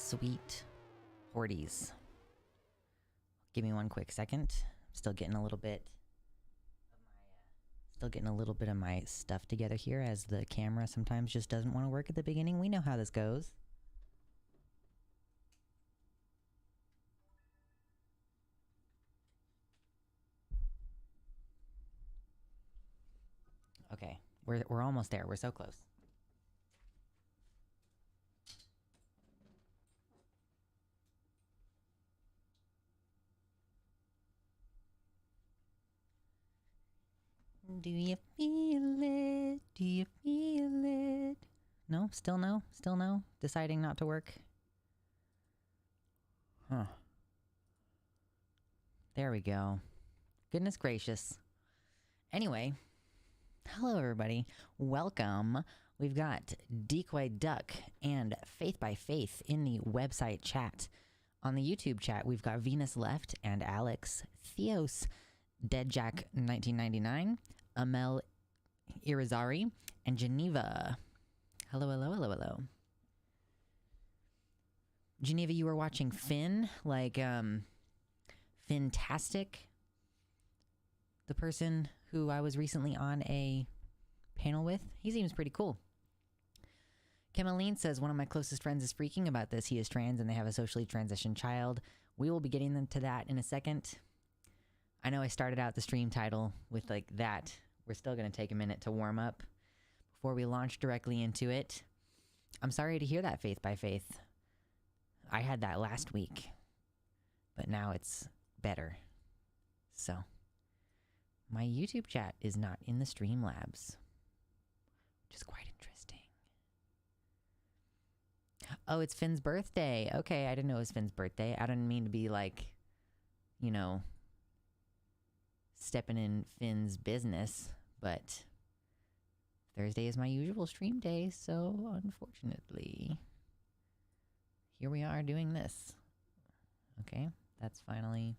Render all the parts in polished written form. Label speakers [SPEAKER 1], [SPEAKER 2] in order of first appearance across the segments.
[SPEAKER 1] sweet Horties. Give me one quick second. Still getting a little bit of my stuff together here, as the camera sometimes just doesn't want to work at the beginning. We know how this goes. Okay, we're almost there. We're so close. Do you feel it? Do you feel it? No? Still no? Still no? Deciding not to work? Huh. There we go. Goodness gracious. Anyway, hello everybody. Welcome. We've got Decoy Duck and Faith by Faith in the website chat. On the YouTube chat, we've got Venus Left and Alex, Theos, Deadjack 1999, Amel Irizarry, and Geneva. Hello, hello, hello, hello. Geneva, you were watching Finn, like, Fantastic, the person who I was recently on a panel with. He seems pretty cool. Kemaline says, one of my closest friends is freaking about this. He is trans and they have a socially transitioned child. We will be getting them to that in a second. I know I started out the stream title with like that. We're still going to take a minute to warm up before we launch directly into it. I'm sorry to hear that, Faith by Faith. I had that last week, but now it's better. So, my YouTube chat is not in the Streamlabs, which is quite interesting. Oh, it's Finn's birthday. Okay, I didn't know it was Finn's birthday. I didn't mean to be like, you know, stepping in Finn's business, but Thursday is my usual stream day, so unfortunately, here we are doing this. Okay, that's finally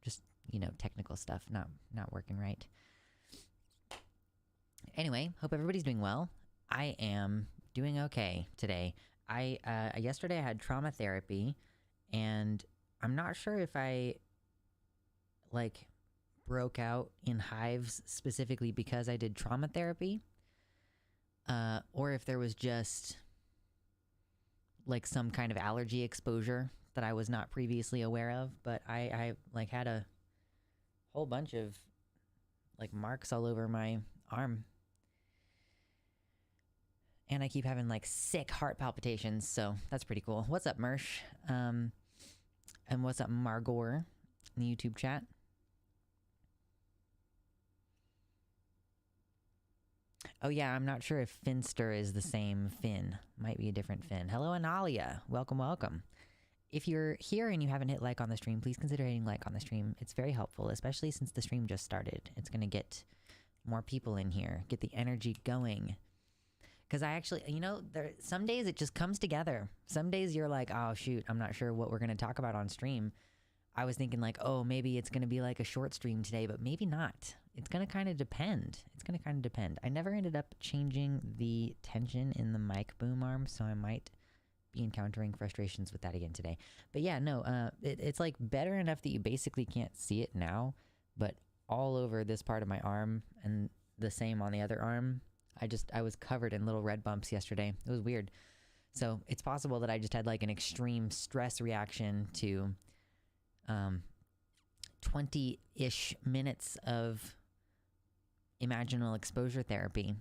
[SPEAKER 1] just, you know, technical stuff not working right. Anyway, hope everybody's doing well. I am doing okay today. Yesterday I had trauma therapy, and I'm not sure if I, like, broke out in hives specifically because I did trauma therapy, or if there was just like some kind of allergy exposure that I was not previously aware of. But I like had a whole bunch of like marks all over my arm, and I keep having like sick heart palpitations, so that's pretty cool. What's up, Mersh? And what's up, Margor, in the YouTube chat? Oh yeah, I'm not sure if Finster is the same Finn. Might be a different Finn. Hello, Analia. Welcome, welcome. If you're here and you haven't hit like on the stream, please consider hitting like on the stream. It's very helpful, especially since the stream just started. It's going to get more people in here, get the energy going. Because I actually, you know, some days it just comes together. Some days you're like, oh shoot, I'm not sure what we're going to talk about on stream. I was thinking like, oh, maybe it's going to be like a short stream today, but maybe not. It's going to kind of depend. I never ended up changing the tension in the mic boom arm, so I might be encountering frustrations with that again today. But yeah, no, it's like better enough that you basically can't see it now, but all over this part of my arm and the same on the other arm, I was covered in little red bumps yesterday. It was weird. So it's possible that I just had like an extreme stress reaction to 20-ish minutes of imaginal exposure therapy,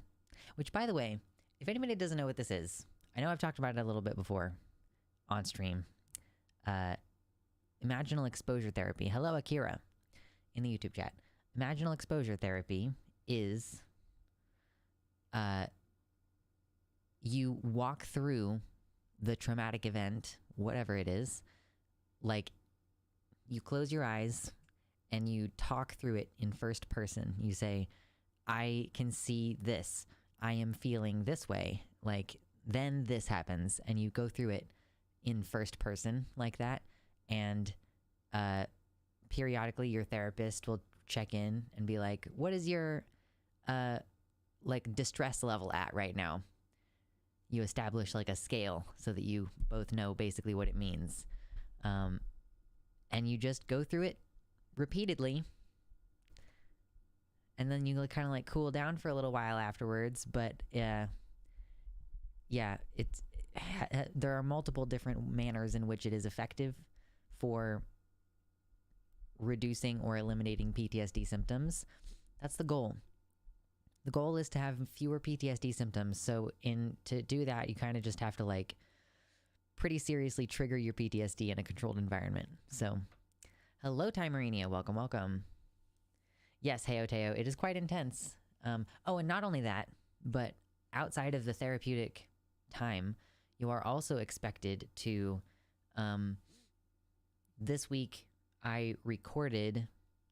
[SPEAKER 1] which, by the way, if anybody doesn't know what this is, I know I've talked about it a little bit before on stream. Imaginal exposure therapy. Hello, Akira, in the YouTube chat. Imaginal exposure therapy is you walk through the traumatic event, whatever it is, like you close your eyes and you talk through it in first person. You say, I can see this. I am feeling this way. Like, then this happens. And you go through it in first person like that. And periodically your therapist will check in and be like, what is your like distress level at right now? you establish like a scale so that you both know basically what it means. And you just go through it repeatedly. And then you kind of like cool down for a little while afterwards. But yeah, there are multiple different manners in which it is effective for reducing or eliminating PTSD symptoms. That's the goal. The goal is to have fewer PTSD symptoms. So to do that, you kind of just have to like pretty seriously trigger your PTSD in a controlled environment. So hello, Timerinia. Welcome, welcome. Yes, Heyo Teo, it is quite intense. And not only that, but outside of the therapeutic time, you are also expected to, this week, I recorded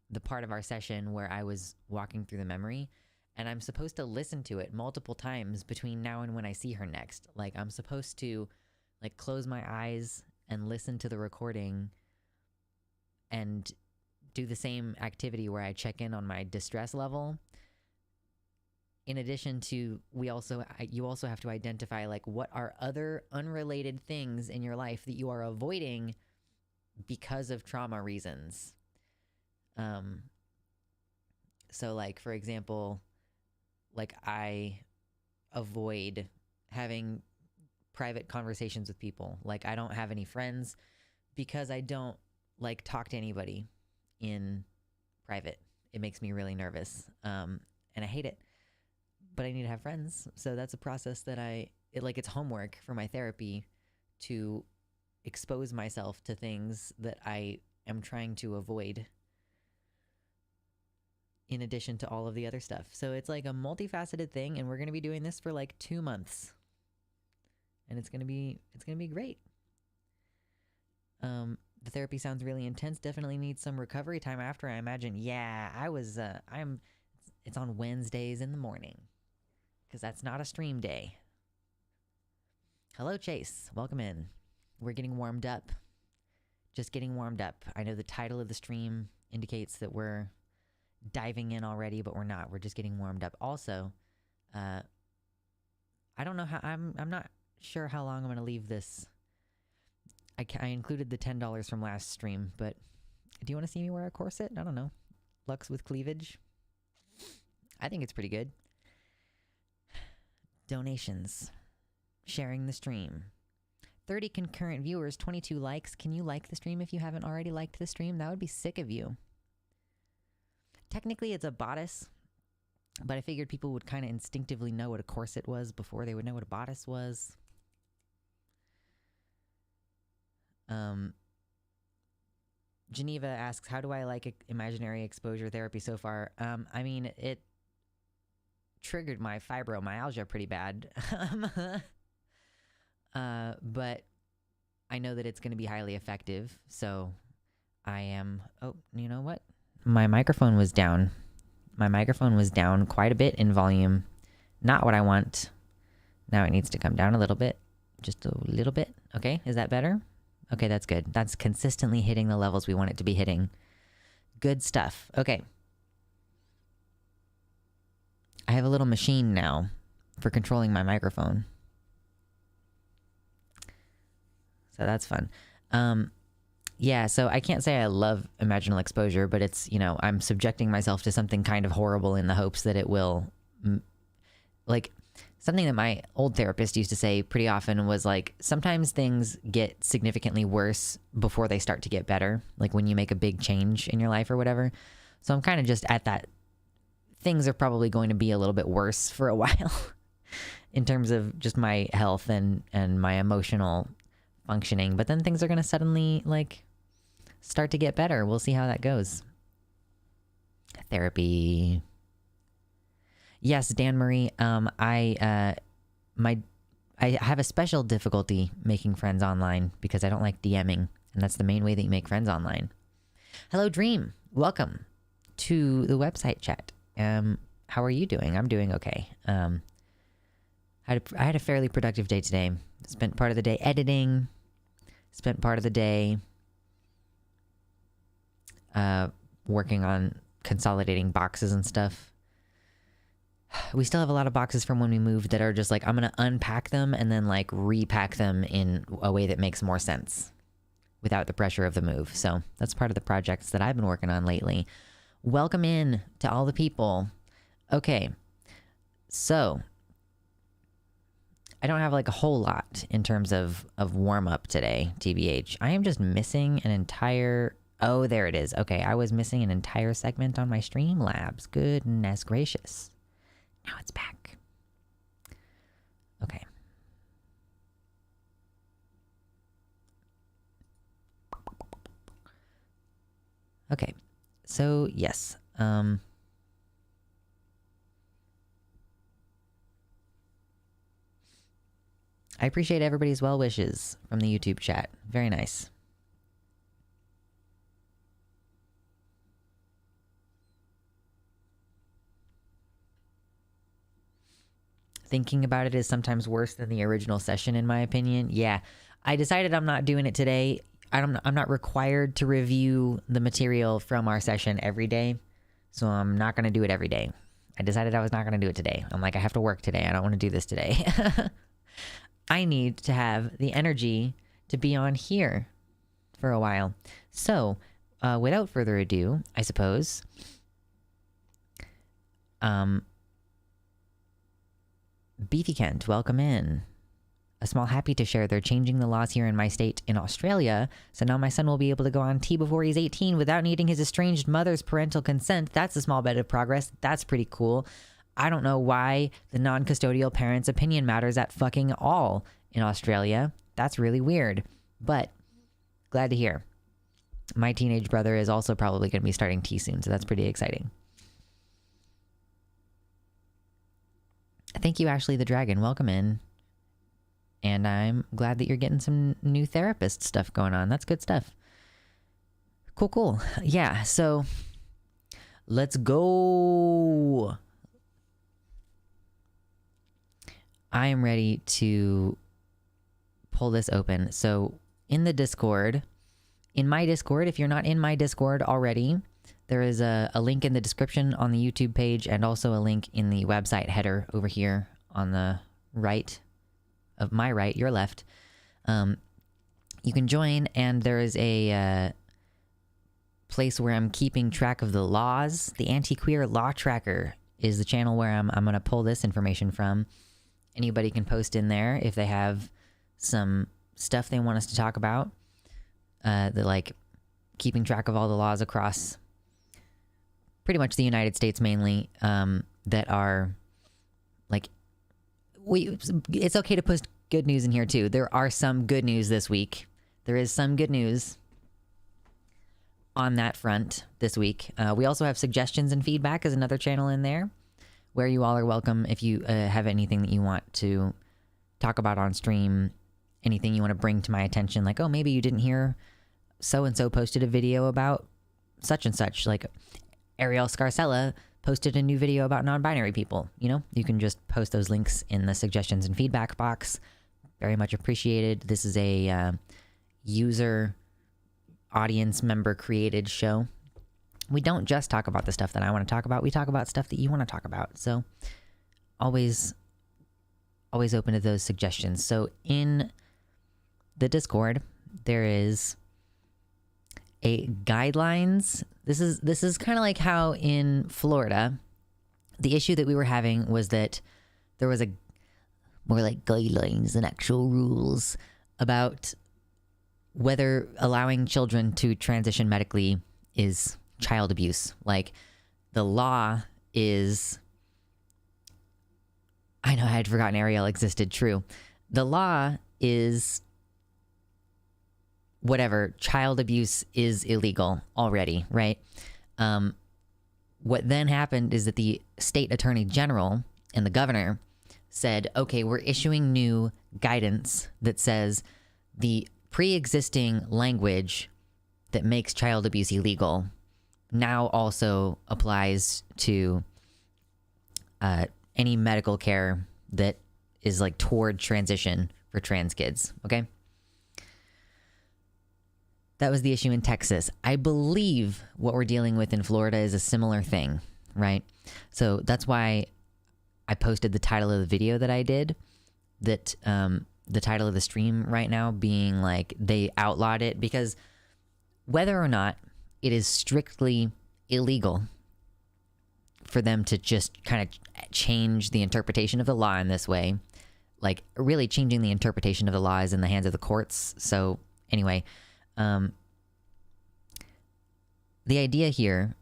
[SPEAKER 1] the part of our session where I was walking through the memory, and I'm supposed to listen to it multiple times between now and when I see her next. Like, I'm supposed to, like, close my eyes and listen to the recording and do the same activity where I check in on my distress level. In addition to, you also have to identify, like, what are other unrelated things in your life that you are avoiding because of trauma reasons. So, like, for example, like, I avoid having private conversations with people. Like, I don't have any friends because I don't, like, talk to anybody in private. It makes me really nervous, and I hate it, but I need to have friends. So that's a process that it's homework for my therapy to expose myself to things that I am trying to avoid, in addition to all of the other stuff. So it's like a multifaceted thing, and we're going to be doing this for like 2 months, and it's going to be great. The therapy sounds really intense. Definitely need some recovery time after, I imagine. Yeah, it's on Wednesdays in the morning, because that's not a stream day. Hello, Chase. Welcome in. We're getting warmed up. Just getting warmed up. I know the title of the stream indicates that we're diving in already, but we're not. We're just getting warmed up. Also, I don't know how, I'm not sure how long I'm going to leave this. I included the $10 from last stream, but do you want to see me wear a corset? I don't know. Lux with cleavage. I think it's pretty good. Donations. Sharing the stream. 30 concurrent viewers, 22 likes. Can you like the stream if you haven't already liked the stream? That would be sick of you. Technically, it's a bodice, but I figured people would kind of instinctively know what a corset was before they would know what a bodice was. Geneva asks, how do I like imaginary exposure therapy so far? I mean, it triggered my fibromyalgia pretty bad. But I know that it's going to be highly effective. So I am, you know what? My microphone was down. My microphone was down quite a bit in volume. Not what I want. Now it needs to come down a little bit. Just a little bit. Okay, is that better? Okay, that's good. That's consistently hitting the levels we want it to be hitting. Good stuff. Okay. I have a little machine now for controlling my microphone. So that's fun. Yeah, so I can't say I love imaginal exposure, but it's, I'm subjecting myself to something kind of horrible in the hopes that it will, like, something that my old therapist used to say pretty often was like, sometimes things get significantly worse before they start to get better, like when you make a big change in your life or whatever. So I'm kind of just at that. Things are probably going to be a little bit worse for a while in terms of just my health and my emotional functioning. But then things are going to suddenly like start to get better. We'll see how that goes. Therapy. Yes, Dan Marie. I have a special difficulty making friends online because I don't like DMing, and that's the main way that you make friends online. Hello, Dream. Welcome to the website chat. How are you doing? I'm doing okay. I had a fairly productive day today. Spent part of the day editing. Spent part of the day working on consolidating boxes and stuff. we still have a lot of boxes from when we moved that are just like, I'm going to unpack them and then like repack them in a way that makes more sense without the pressure of the move. So that's part of the projects that I've been working on lately. Welcome in to all the people. Okay. So I don't have like a whole lot in terms of warm up today, TBH. I am just missing an entire, oh, there it is. Okay. I was missing an entire segment on my Streamlabs. Goodness gracious. Now it's back. Okay. Okay. So, yes. I appreciate everybody's well wishes from the YouTube chat. Very nice. Thinking about it is sometimes worse than the original session, in my opinion. Yeah, I decided I'm not doing it today. I'm not required to review the material from our session every day, so I'm not going to do it every day. I decided I was not going to do it today. I'm like, I have to work today. I don't want to do this today. I need to have the energy to be on here for a while. So, without further ado, I suppose, Beefy Kent, welcome in. A small happy to share they're changing the laws here in my state in Australia, so now my son will be able to go on tea before he's 18 without needing his estranged mother's parental consent. That's a small bit of progress. That's pretty cool. I don't know why the non-custodial parent's opinion matters at fucking all in Australia. That's really weird, but glad to hear. My teenage brother is also probably going to be starting tea soon, so that's pretty exciting. Thank you, Ashley the Dragon. Welcome in. And I'm glad that you're getting some new therapist stuff going on. That's good stuff. Cool, cool. Yeah, so let's go. I am ready to pull this open. So in the Discord, in my Discord, if you're not in my Discord already, there is a link in the description on the YouTube page and also a link in the website header over here on the right of my right, your left. You can join, and there is a place where I'm keeping track of the laws. The Anti-Queer Law Tracker is the channel where I'm going to pull this information from. Anybody can post in there if they have some stuff they want us to talk about. The like keeping track of all the laws across pretty much the United States mainly, that are like, it's okay to post good news in here too. There are some good news this week. There is some good news on that front this week. We also have suggestions and feedback as another channel in there where you all are welcome if you have anything that you want to talk about on stream, anything you want to bring to my attention, like, oh, maybe you didn't hear so-and-so posted a video about such and such, like Ariel Scarcella posted a new video about non-binary people. You know, you can just post those links in the suggestions and feedback box. Very much appreciated. This is a user audience member created show. We don't just talk about the stuff that I want to talk about. We talk about stuff that you want to talk about. So always open to those suggestions. So in the Discord, there is a guidelines. This is kind of like how in Florida, the issue that we were having was that there was a more like guidelines than actual rules about whether allowing children to transition medically is child abuse. Like the law is, I know I had forgotten Ariel existed. True. The law is whatever, child abuse is illegal already, right? What then happened is that the state attorney general and the governor said, okay, we're issuing new guidance that says the pre-existing language that makes child abuse illegal now also applies to any medical care that is like toward transition for trans kids, okay? That was the issue in Texas. I believe what we're dealing with in Florida is a similar thing, right? So that's why I posted the title of the video that I did, that the title of the stream right now being like they outlawed it, because whether or not it is strictly illegal for them to just kind of change the interpretation of the law in this way, like really changing the interpretation of the law is in the hands of the courts. So anyway, the idea here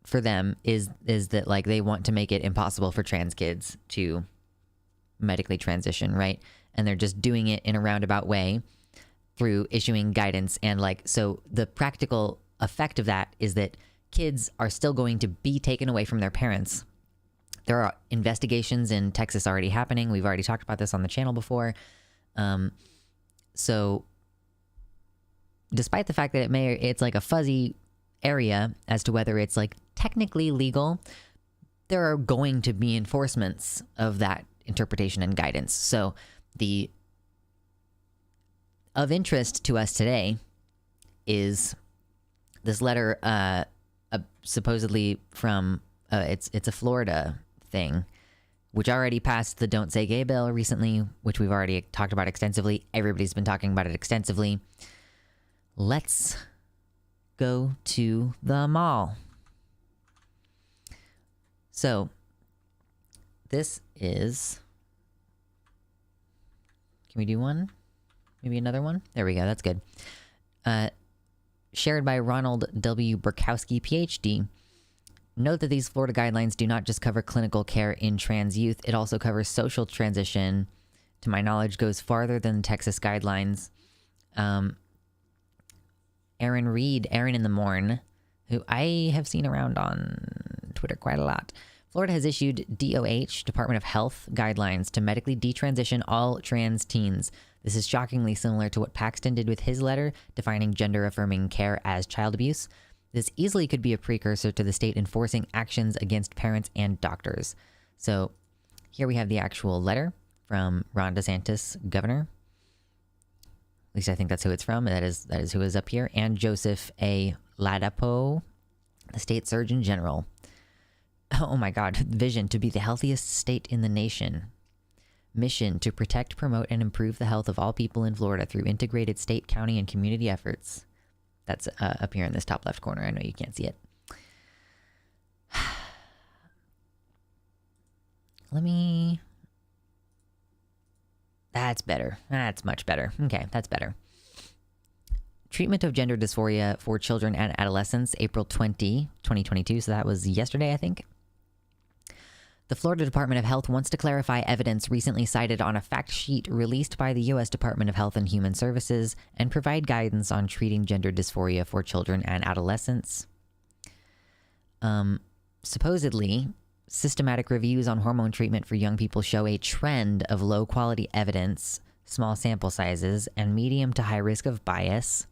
[SPEAKER 1] for them is that like they want to make it impossible for trans kids to medically transition, right? And they're just doing it in a roundabout way through issuing guidance. And like, so the practical effect of that is that kids are still going to be taken away from their parents. There are investigations in Texas already happening. We've already talked about this on the channel before. So despite the fact that it's like a fuzzy area as to whether it's like technically legal, there are going to be enforcements of that interpretation and guidance. So of interest to us today is this letter supposedly from it's a Florida thing, which already passed the Don't Say Gay bill recently, which we've already talked about extensively. Everybody's been talking about it extensively. Let's go to the mall. So this is, can we do one? Maybe another one? There we go. That's good. Shared by Ronald W. Burkowski, PhD. Note that these Florida guidelines do not just cover clinical care in trans youth. It also covers social transition. To my knowledge, goes farther than Texas guidelines. Aaron Reed, Aaron in the Morn, who I have seen around on Twitter quite a lot. Florida has issued DOH, Department of Health, guidelines to medically detransition all trans teens. This is shockingly similar to what Paxton did with his letter defining gender-affirming care as child abuse. This easily could be a precursor to the state enforcing actions against parents and doctors. So here we have the actual letter from Ron DeSantis, governor. At least I think that's who it's from. That is who is up here. And Joseph A. Ladapo, the state surgeon general. Oh my God. Vision to be the healthiest state in the nation. Mission to protect, promote, and improve the health of all people in Florida through integrated state, county, and community efforts. That's up here in this top left corner. I know you can't see it. That's better. That's much better. Okay, that's better. Treatment of gender dysphoria for children and adolescents, April 20, 2022. So that was yesterday, I think. The Florida Department of Health wants to clarify evidence recently cited on a fact sheet released by the U.S. Department of Health and Human Services and provide guidance on treating gender dysphoria for children and adolescents. Supposedly, systematic reviews on hormone treatment for young people show a trend of low-quality evidence, small sample sizes, and medium to high risk of bias.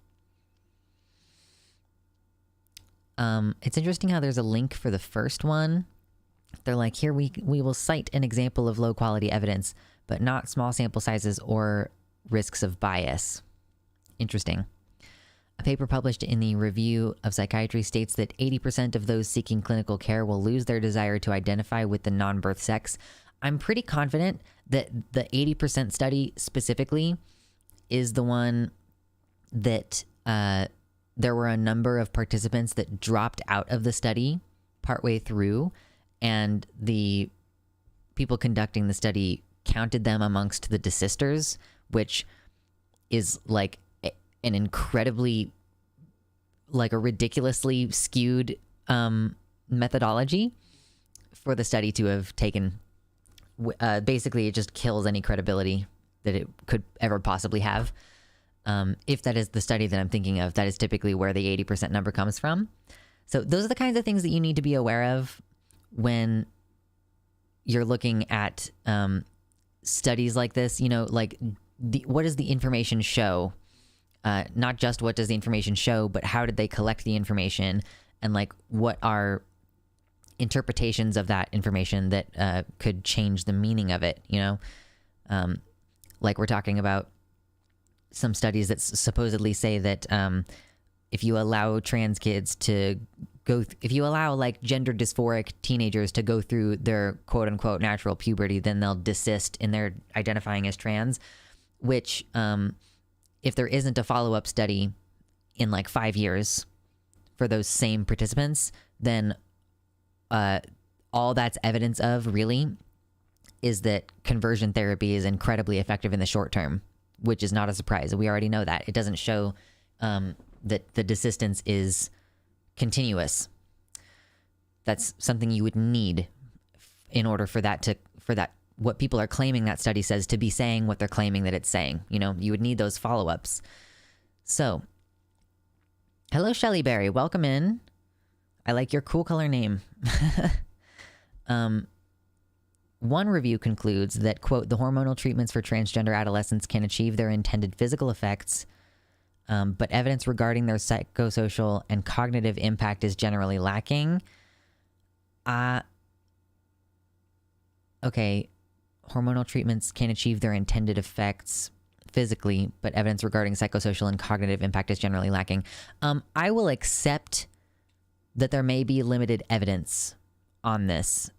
[SPEAKER 1] It's interesting how there's a link for the first one. They're like, here we will cite an example of low-quality evidence, but not small sample sizes or risks of bias. Interesting. A paper published in the Review of Psychiatry states that 80% of those seeking clinical care will lose their desire to identify with the non-birth sex. I'm pretty confident that the 80% study specifically is the one that there were a number of participants that dropped out of the study partway through, and the people conducting the study counted them amongst the desisters, which is like an incredibly, like a ridiculously skewed methodology for the study to have taken. Basically, it just kills any credibility that it could ever possibly have. If that is the study that I'm thinking of, that is typically where the 80% number comes from. So those are the kinds of things that you need to be aware of when you're looking at studies like this. You know, like what does the information show? Not just what does the information show, but how did they collect the information, and like what are interpretations of that information that could change the meaning of it, you know? Like we're talking about some studies that supposedly say that if you allow trans kids to if you allow like gender dysphoric teenagers to go through their quote unquote natural puberty, then they'll desist in their identifying as trans, which if there isn't a follow-up study in like 5 years for those same participants, then all that's evidence of really is that conversion therapy is incredibly effective in the short term, which is not a surprise. We already know that. It doesn't show that the desistance is continuous. That's something you would need in order for that what people are claiming that study says to be saying what they're claiming that it's saying. You know, you would need those follow-ups. So, hello, Shelly Berry. Welcome in. I like your cool color name. One review concludes that, quote, the hormonal treatments for transgender adolescents can achieve their intended physical effects, but evidence regarding their psychosocial and cognitive impact is generally lacking. Okay, hormonal treatments can achieve their intended effects physically, but evidence regarding psychosocial and cognitive impact is generally lacking. I will accept that there may be limited evidence on this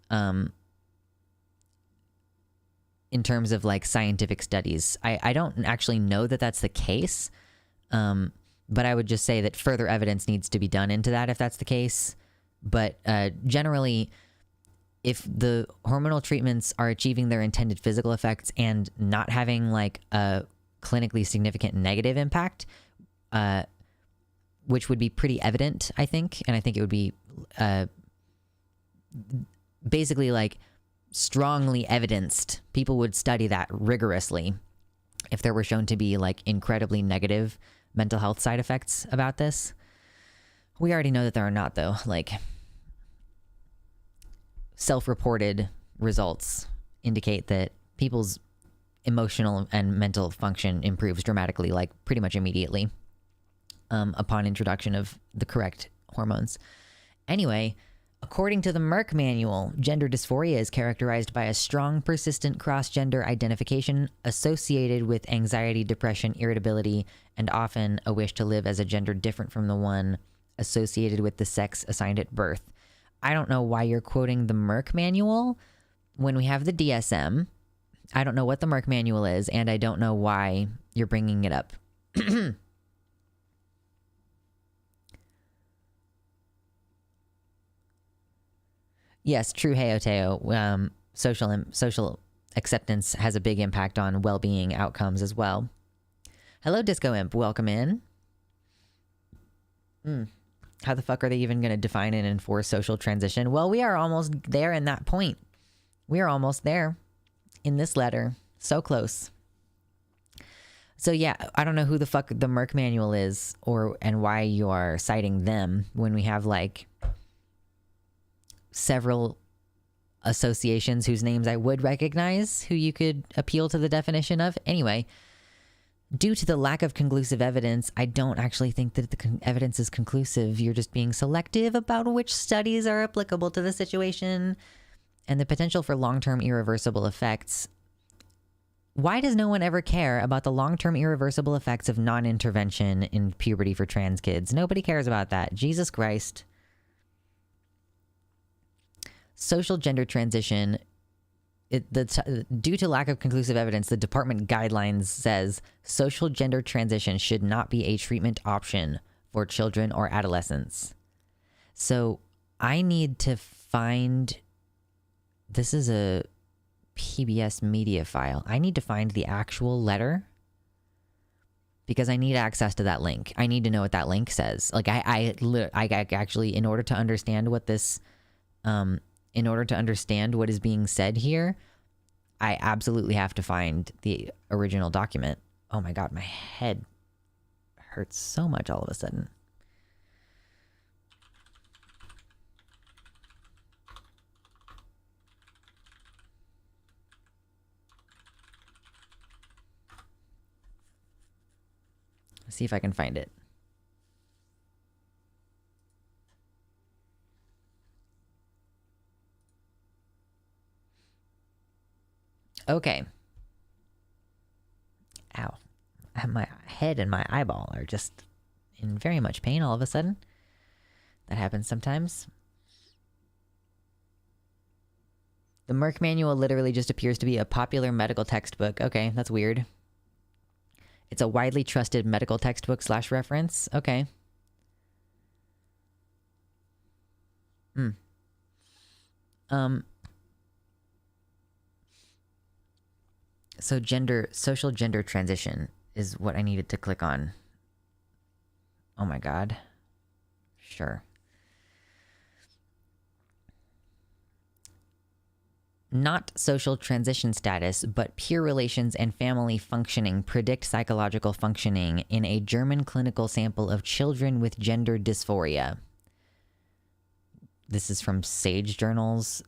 [SPEAKER 1] in terms of like scientific studies. I don't actually know that that's the case, but I would just say that further evidence needs to be done into that if that's the case. But generally, if the hormonal treatments are achieving their intended physical effects and not having like a clinically significant negative impact, which would be pretty evident, I think, and I think it would be basically like strongly evidenced. People would study that rigorously if there were shown to be like incredibly negative mental health side effects about this. We already know that there are not, though. Like, self-reported results indicate that people's emotional and mental function improves dramatically, like pretty much immediately, upon introduction of the correct hormones. Anyway, according to the Merck manual, gender dysphoria is characterized by a strong, persistent cross-gender identification associated with anxiety, depression, irritability, and often a wish to live as a gender different from the one associated with the sex assigned at birth. I don't know why you're quoting the Merck manual when we have the DSM. I don't know what the Merck manual is, and I don't know why you're bringing it up. Yes, true, Heoteo. Social acceptance has a big impact on well-being outcomes as well. Hello, Disco Imp. Welcome in. How the fuck are they even going to define and enforce social transition? Well, we are almost there in that point. We are almost there in this letter. So close. So yeah, I don't know who the fuck the Merck manual is and why you are citing them when we have like several associations whose names I would recognize, who you could appeal to the definition of. Anyway, due to the lack of conclusive evidence, I don't actually think that the evidence is conclusive. You're just being selective about which studies are applicable to the situation and the potential for long-term irreversible effects. Why does no one ever care about the long-term irreversible effects of non-intervention in puberty for trans kids? Nobody cares about that. Jesus Christ. Social gender transition, due to lack of conclusive evidence, the department guidelines says social gender transition should not be a treatment option for children or adolescents. So I need to find, this is a PBS media file. I need to find the actual letter because I need access to that link. I need to know what that link says. Like I actually, in order to understand what this, in order to understand what is being said here, I absolutely have to find the original document. Oh my God, my head hurts so much all of a sudden. Let's see if I can find it. Okay. Ow. My head and my eyeball are just in very much pain all of a sudden. That happens sometimes. The Merck Manual literally just appears to be a popular medical textbook. Okay, that's weird. It's a widely trusted medical textbook / reference. Okay. So social gender transition is what I needed to click on. Oh my God. Sure. Not social transition status, but peer relations and family functioning predict psychological functioning in a German clinical sample of children with gender dysphoria. This is from Sage Journals.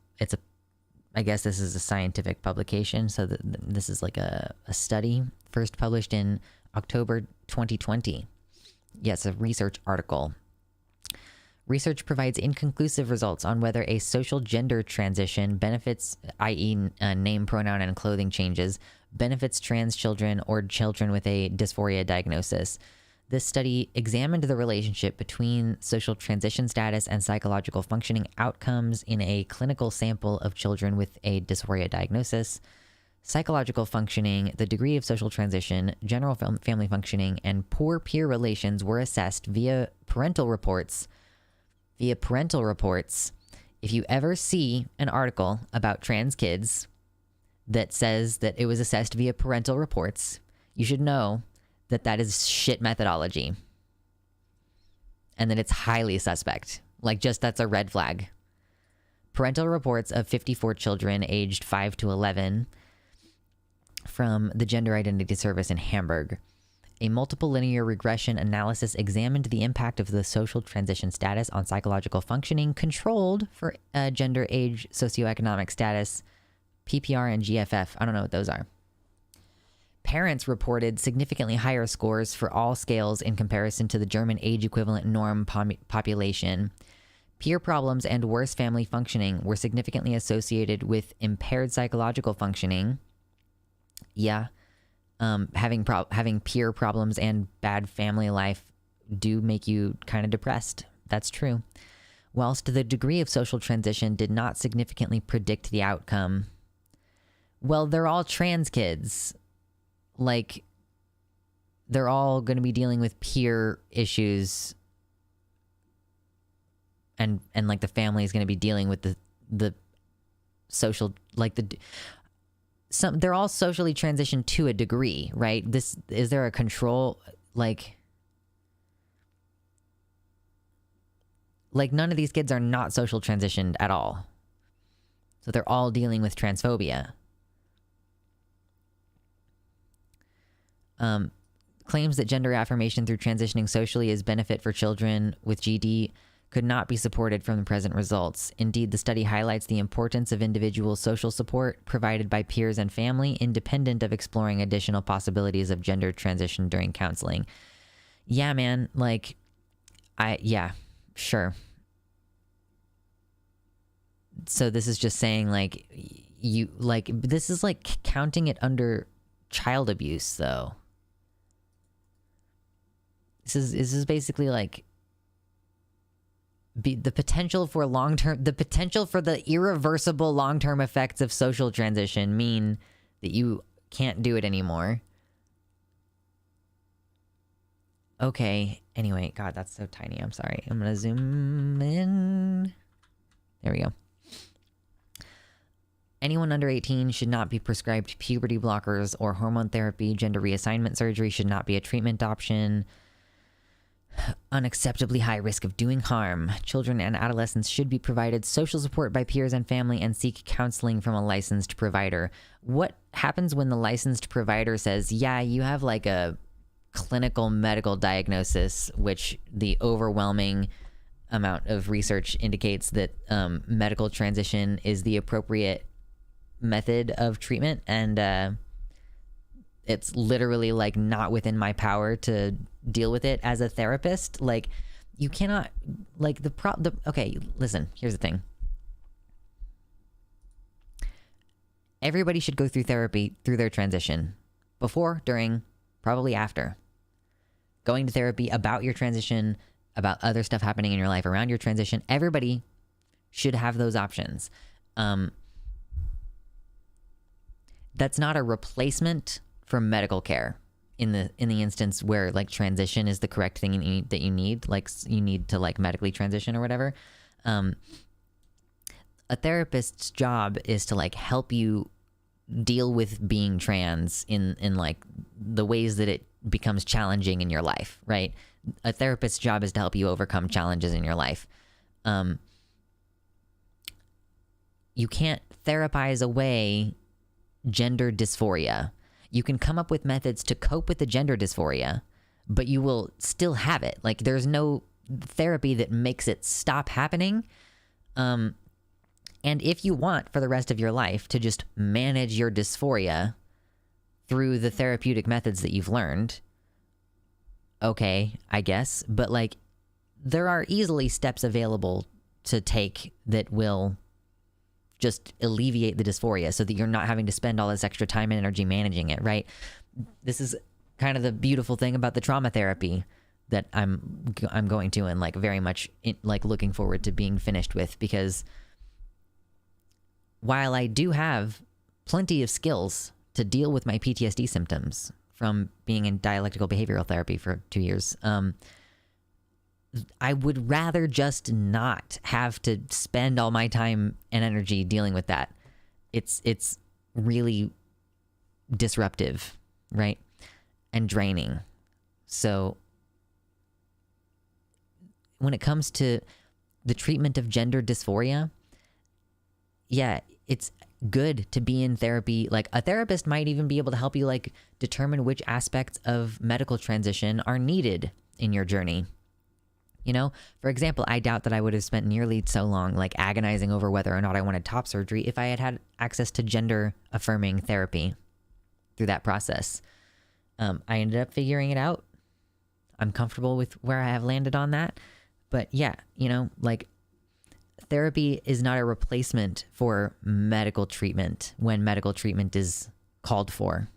[SPEAKER 1] I guess this is a scientific publication, so this is like a study first published in October 2020. Yes, a research article. Research provides inconclusive results on whether a social gender transition benefits, i.e. name, pronoun, and clothing changes, benefits trans children or children with a dysphoria diagnosis. This study examined the relationship between social transition status and psychological functioning outcomes in a clinical sample of children with a dysphoria diagnosis. Psychological functioning, the degree of social transition, general family functioning, and poor peer relations were assessed via parental reports. If you ever see an article about trans kids that says that it was assessed via parental reports, you should know that that is shit methodology. And that it's highly suspect. Like, just that's a red flag. Parental reports of 54 children aged 5 to 11 from the Gender Identity Service in Hamburg. A multiple linear regression analysis examined the impact of the social transition status on psychological functioning, controlled for gender, age, socioeconomic status, PPR, and GFF. I don't know what those are. Parents reported significantly higher scores for all scales in comparison to the German age equivalent norm population. Peer problems and worse family functioning were significantly associated with impaired psychological functioning. Yeah. Having peer problems and bad family life do make you kind of depressed. That's true. Whilst the degree of social transition did not significantly predict the outcome. Well, they're all trans kids. Like, they're all going to be dealing with peer issues, and like the family is going to be dealing with the social, like they're all socially transitioned to a degree, right? Is there a control, like none of these kids are not social transitioned at all. So they're all dealing with transphobia. Claims that gender affirmation through transitioning socially is benefit for children with GD could not be supported from the present results. Indeed, the study highlights the importance of individual social support provided by peers and family, independent of exploring additional possibilities of gender transition during counseling. Yeah, man, like, yeah, sure. So this is just saying, like, this is like counting it under child abuse, though. This is basically like the potential for the irreversible long-term effects of social transition mean that you can't do it anymore. Okay. Anyway, God, that's so tiny. I'm sorry. I'm going to zoom in. There we go. Anyone under 18 should not be prescribed puberty blockers or hormone therapy. Gender reassignment surgery should not be a treatment option. Unacceptably high risk of doing harm. Children and adolescents should be provided social support by peers and family and seek counseling from a licensed provider. What happens when the licensed provider says, yeah, you have like a clinical medical diagnosis, which the overwhelming amount of research indicates that medical transition is the appropriate method of treatment, and it's literally like not within my power to deal with it as a therapist. Like, you cannot, like, okay, listen, here's the thing. Everybody should go through therapy through their transition. Before, during, probably after. Going to therapy about your transition about other stuff happening in your life around your transition, everybody should have those options. That's not a replacement for medical care in the instance where like transition is the correct thing that you need, like you need to like medically transition or whatever. A therapist's job is to like help you deal with being trans in like the ways that it becomes challenging in your life, right? A therapist's job is to help you overcome challenges in your life. You can't therapize away gender dysphoria. You can come up with methods to cope with the gender dysphoria, but you will still have it. Like there's no therapy that makes it stop happening. And if you want for the rest of your life to just manage your dysphoria through the therapeutic methods that you've learned, okay, I guess. But like there are easily steps available to take that will just alleviate the dysphoria so that you're not having to spend all this extra time and energy managing it, right? This is kind of the beautiful thing about the trauma therapy that I'm going to and like very much like looking forward to being finished with, because while I do have plenty of skills to deal with my PTSD symptoms from being in dialectical behavioral therapy for 2 years, I would rather just not have to spend all my time and energy dealing with that. It's really disruptive, right? And draining. So when it comes to the treatment of gender dysphoria, yeah, it's good to be in therapy. Like a therapist might even be able to help you like determine which aspects of medical transition are needed in your journey. You know, for example, I doubt that I would have spent nearly so long like agonizing over whether or not I wanted top surgery if I had had access to gender affirming therapy through that process. I ended up figuring it out. I'm comfortable with where I have landed on that. But yeah, you know, like therapy is not a replacement for medical treatment when medical treatment is called for.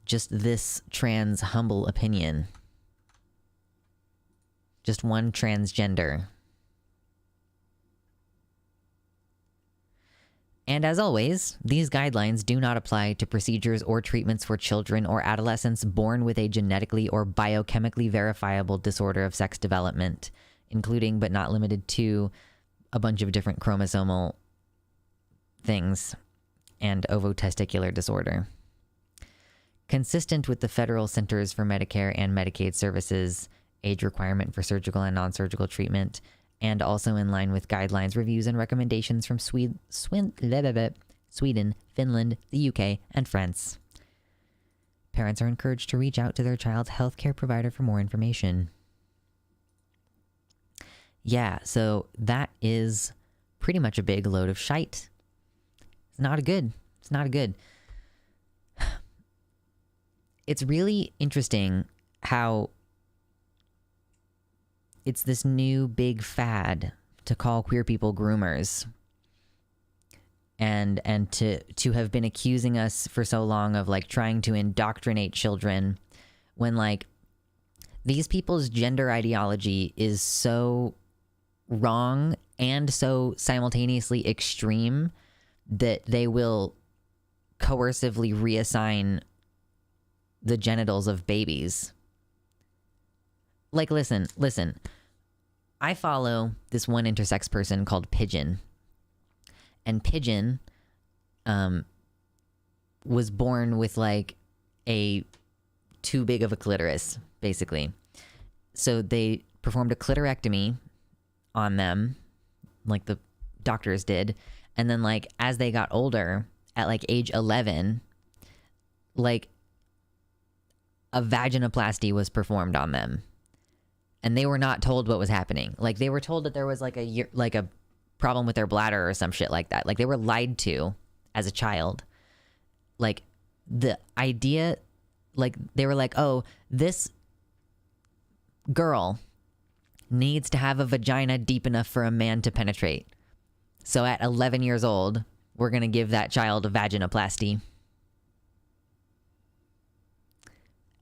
[SPEAKER 1] Just this trans humble opinion. Just one transgender. And as always, these guidelines do not apply to procedures or treatments for children or adolescents born with a genetically or biochemically verifiable disorder of sex development, including but not limited to a bunch of different chromosomal things and ovotesticular disorder. Consistent with the Federal Centers for Medicare and Medicaid Services age requirement for surgical and non-surgical treatment, and also in line with guidelines, reviews, and recommendations from Sweden, Finland, the UK, and France. Parents are encouraged to reach out to their child's healthcare provider for more information. Yeah, so that is pretty much a big load of shite. It's not good. It's really interesting how it's this new big fad to call queer people groomers, and to have been accusing us for so long of like trying to indoctrinate children, when like these people's gender ideology is so wrong and so simultaneously extreme that they will coercively reassign the genitals of babies. Like, listen. I follow this one intersex person called Pigeon. And Pigeon was born with like a too big of a clitoris, basically. So they performed a clitorectomy on them, like the doctors did. And then like as they got older, at like age 11, like a vaginoplasty was performed on them. And they were not told what was happening. Like they were told that there was like a problem with their bladder or some shit like that. Like they were lied to as a child. Like the idea, like they were like, oh, this girl needs to have a vagina deep enough for a man to penetrate. So at 11 years old, we're going to give that child a vaginoplasty.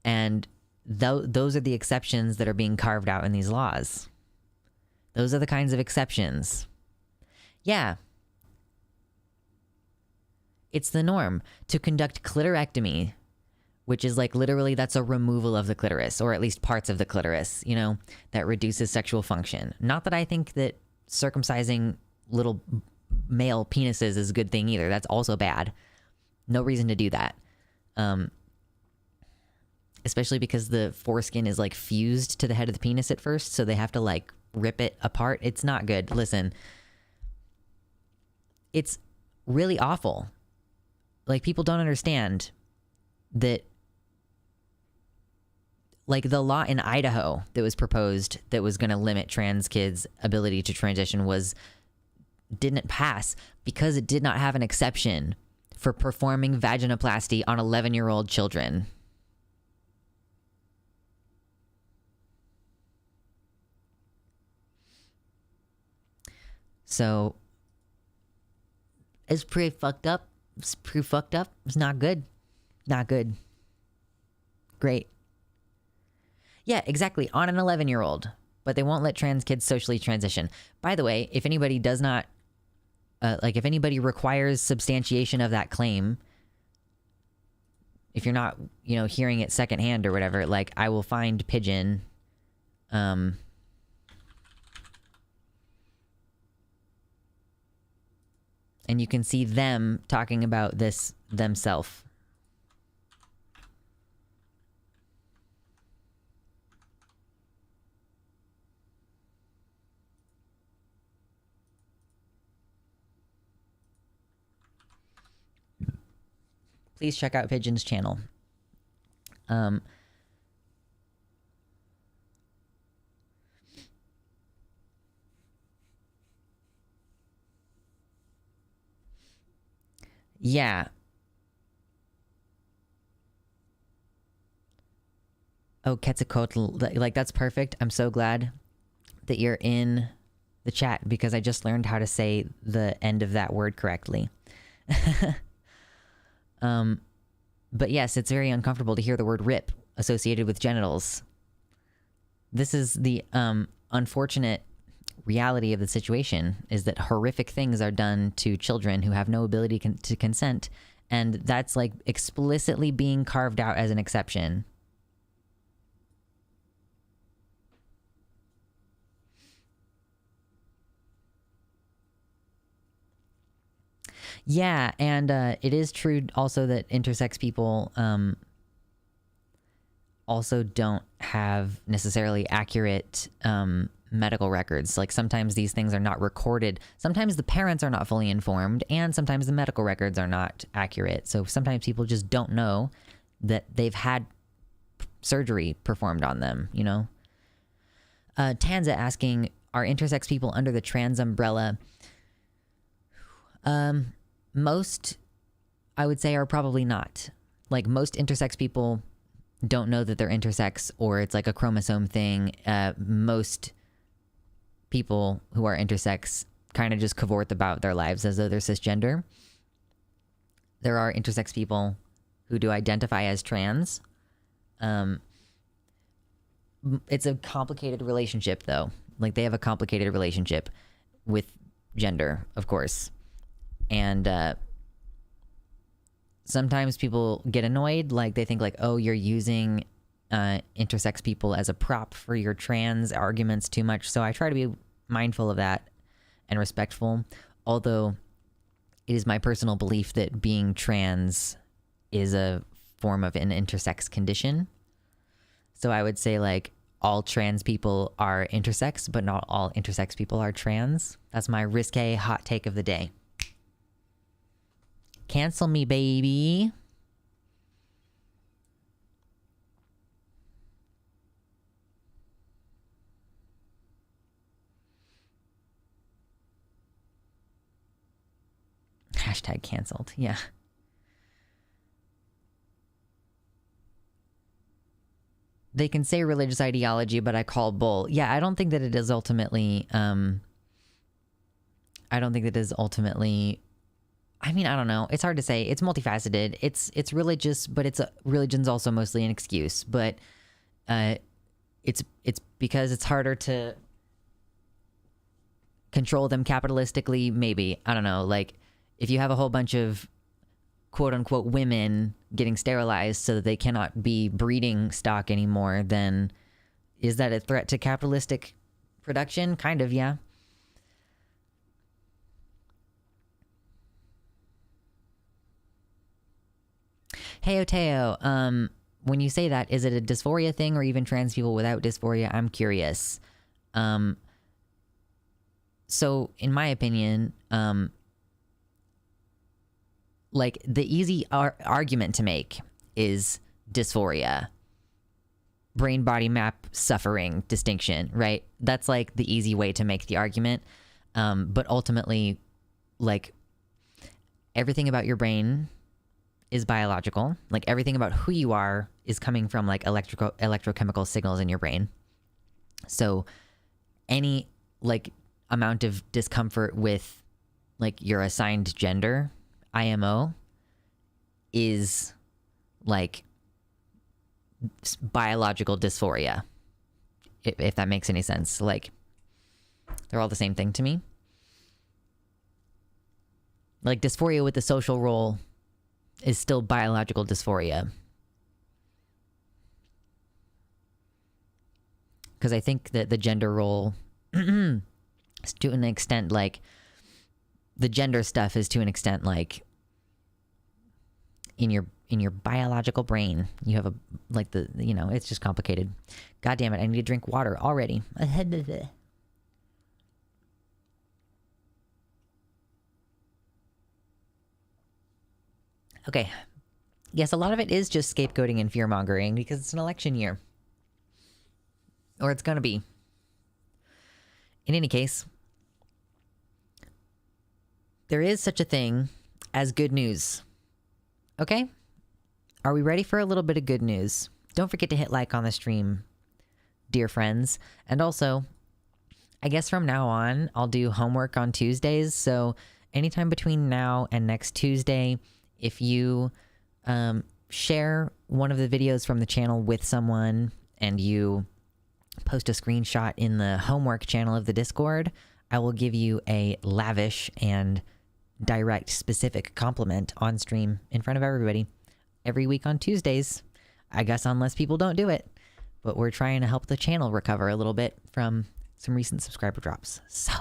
[SPEAKER 1] And those are the exceptions that are being carved out in these laws. Those are the kinds of exceptions. Yeah. It's the norm to conduct clitorectomy, which is like literally that's a removal of the clitoris, or at least parts of the clitoris, you know, that reduces sexual function. Not that I think that circumcising little male penises is a good thing either. That's also bad. No reason to do that. Especially because the foreskin is like fused to the head of the penis at first, so they have to like rip it apart. It's not good. Listen, it's really awful. Like, people don't understand that, like, the law in Idaho that was proposed that was going to limit trans kids' ability to transition didn't pass because it did not have an exception for performing vaginoplasty on 11-year-old children. So it's pretty fucked up. It's pretty fucked up. It's not good. Not good. Great. Yeah, exactly. On an 11-year-old. But they won't let trans kids socially transition. By the way, if anybody does not, if anybody requires substantiation of that claim, if you're not, you know, hearing it secondhand or whatever, like, I will find Pigeon, and you can see them talking about this themselves. Please check out Pigeon's channel. Yeah. Oh, Quetzalcoatl, like, that's perfect. I'm so glad that you're in the chat because I just learned how to say the end of that word correctly. But yes, it's very uncomfortable to hear the word rip associated with genitals. This is the unfortunate reality of the situation, is that horrific things are done to children who have no ability to consent, and that's like explicitly being carved out as an exception. Yeah, and it is true also that intersex people also don't have necessarily accurate medical records. Like, sometimes these things are not recorded. Sometimes the parents are not fully informed, and sometimes the medical records are not accurate. So sometimes people just don't know that they've had surgery performed on them, you know? Tanza asking, are intersex people under the trans umbrella? Most, I would say, are probably not. Like, most intersex people don't know that they're intersex, or it's like a chromosome thing. Most people who are intersex kind of just cavort about their lives as though they're cisgender. There are intersex people who do identify as trans. It's a complicated relationship, though. Like, they have a complicated relationship with gender, of course. And sometimes people get annoyed, like they think like, oh, you're using intersex people as a prop for your trans arguments too much. So I try to be mindful of that and respectful, although it is my personal belief that being trans is a form of an intersex condition. So I would say, like, all trans people are intersex, but not all intersex people are trans. That's my risque hot take of the day. Cancel me, baby. Hashtag canceled. Yeah. They can say religious ideology, but I call bull. Yeah, I don't think that it is ultimately, I don't think that it is ultimately, I mean, I don't know. It's hard to say. It's multifaceted. It's religious, but religion's also mostly an excuse. But it's because it's harder to control them capitalistically, maybe. I don't know. Like, if you have a whole bunch of quote-unquote women getting sterilized so that they cannot be breeding stock anymore, then is that a threat to capitalistic production? Kind of, yeah. Hey, Oteo, when you say that, is it a dysphoria thing or even trans people without dysphoria? I'm curious. So, in my opinion, like, the easy argument to make is dysphoria. Brain body map suffering distinction, right? That's like the easy way to make the argument. But ultimately, like, everything about your brain is biological. Like, everything about who you are is coming from like electrochemical signals in your brain. So any like amount of discomfort with like your assigned gender, IMO, is like biological dysphoria, if that makes any sense. Like, they're all the same thing to me. Like, dysphoria with the social role is still biological dysphoria. Because I think that the gender role, to an extent, like, the gender stuff is to an extent, like, in your biological brain, you have a, like, the, you know, it's just complicated. God damn it, I need to drink water already. Okay. Yes, a lot of it is just scapegoating and fear-mongering because it's an election year. Or it's gonna be. In any case, there is such a thing as good news. Okay? Are we ready for a little bit of good news? Don't forget to hit like on the stream, dear friends. And also, I guess from now on, I'll do homework on Tuesdays. So anytime between now and next Tuesday, if you share one of the videos from the channel with someone and you post a screenshot in the homework channel of the Discord, I will give you a lavish and direct specific compliment on stream in front of everybody every week on Tuesdays. I guess unless people don't do it. But we're trying to help the channel recover a little bit from some recent subscriber drops. So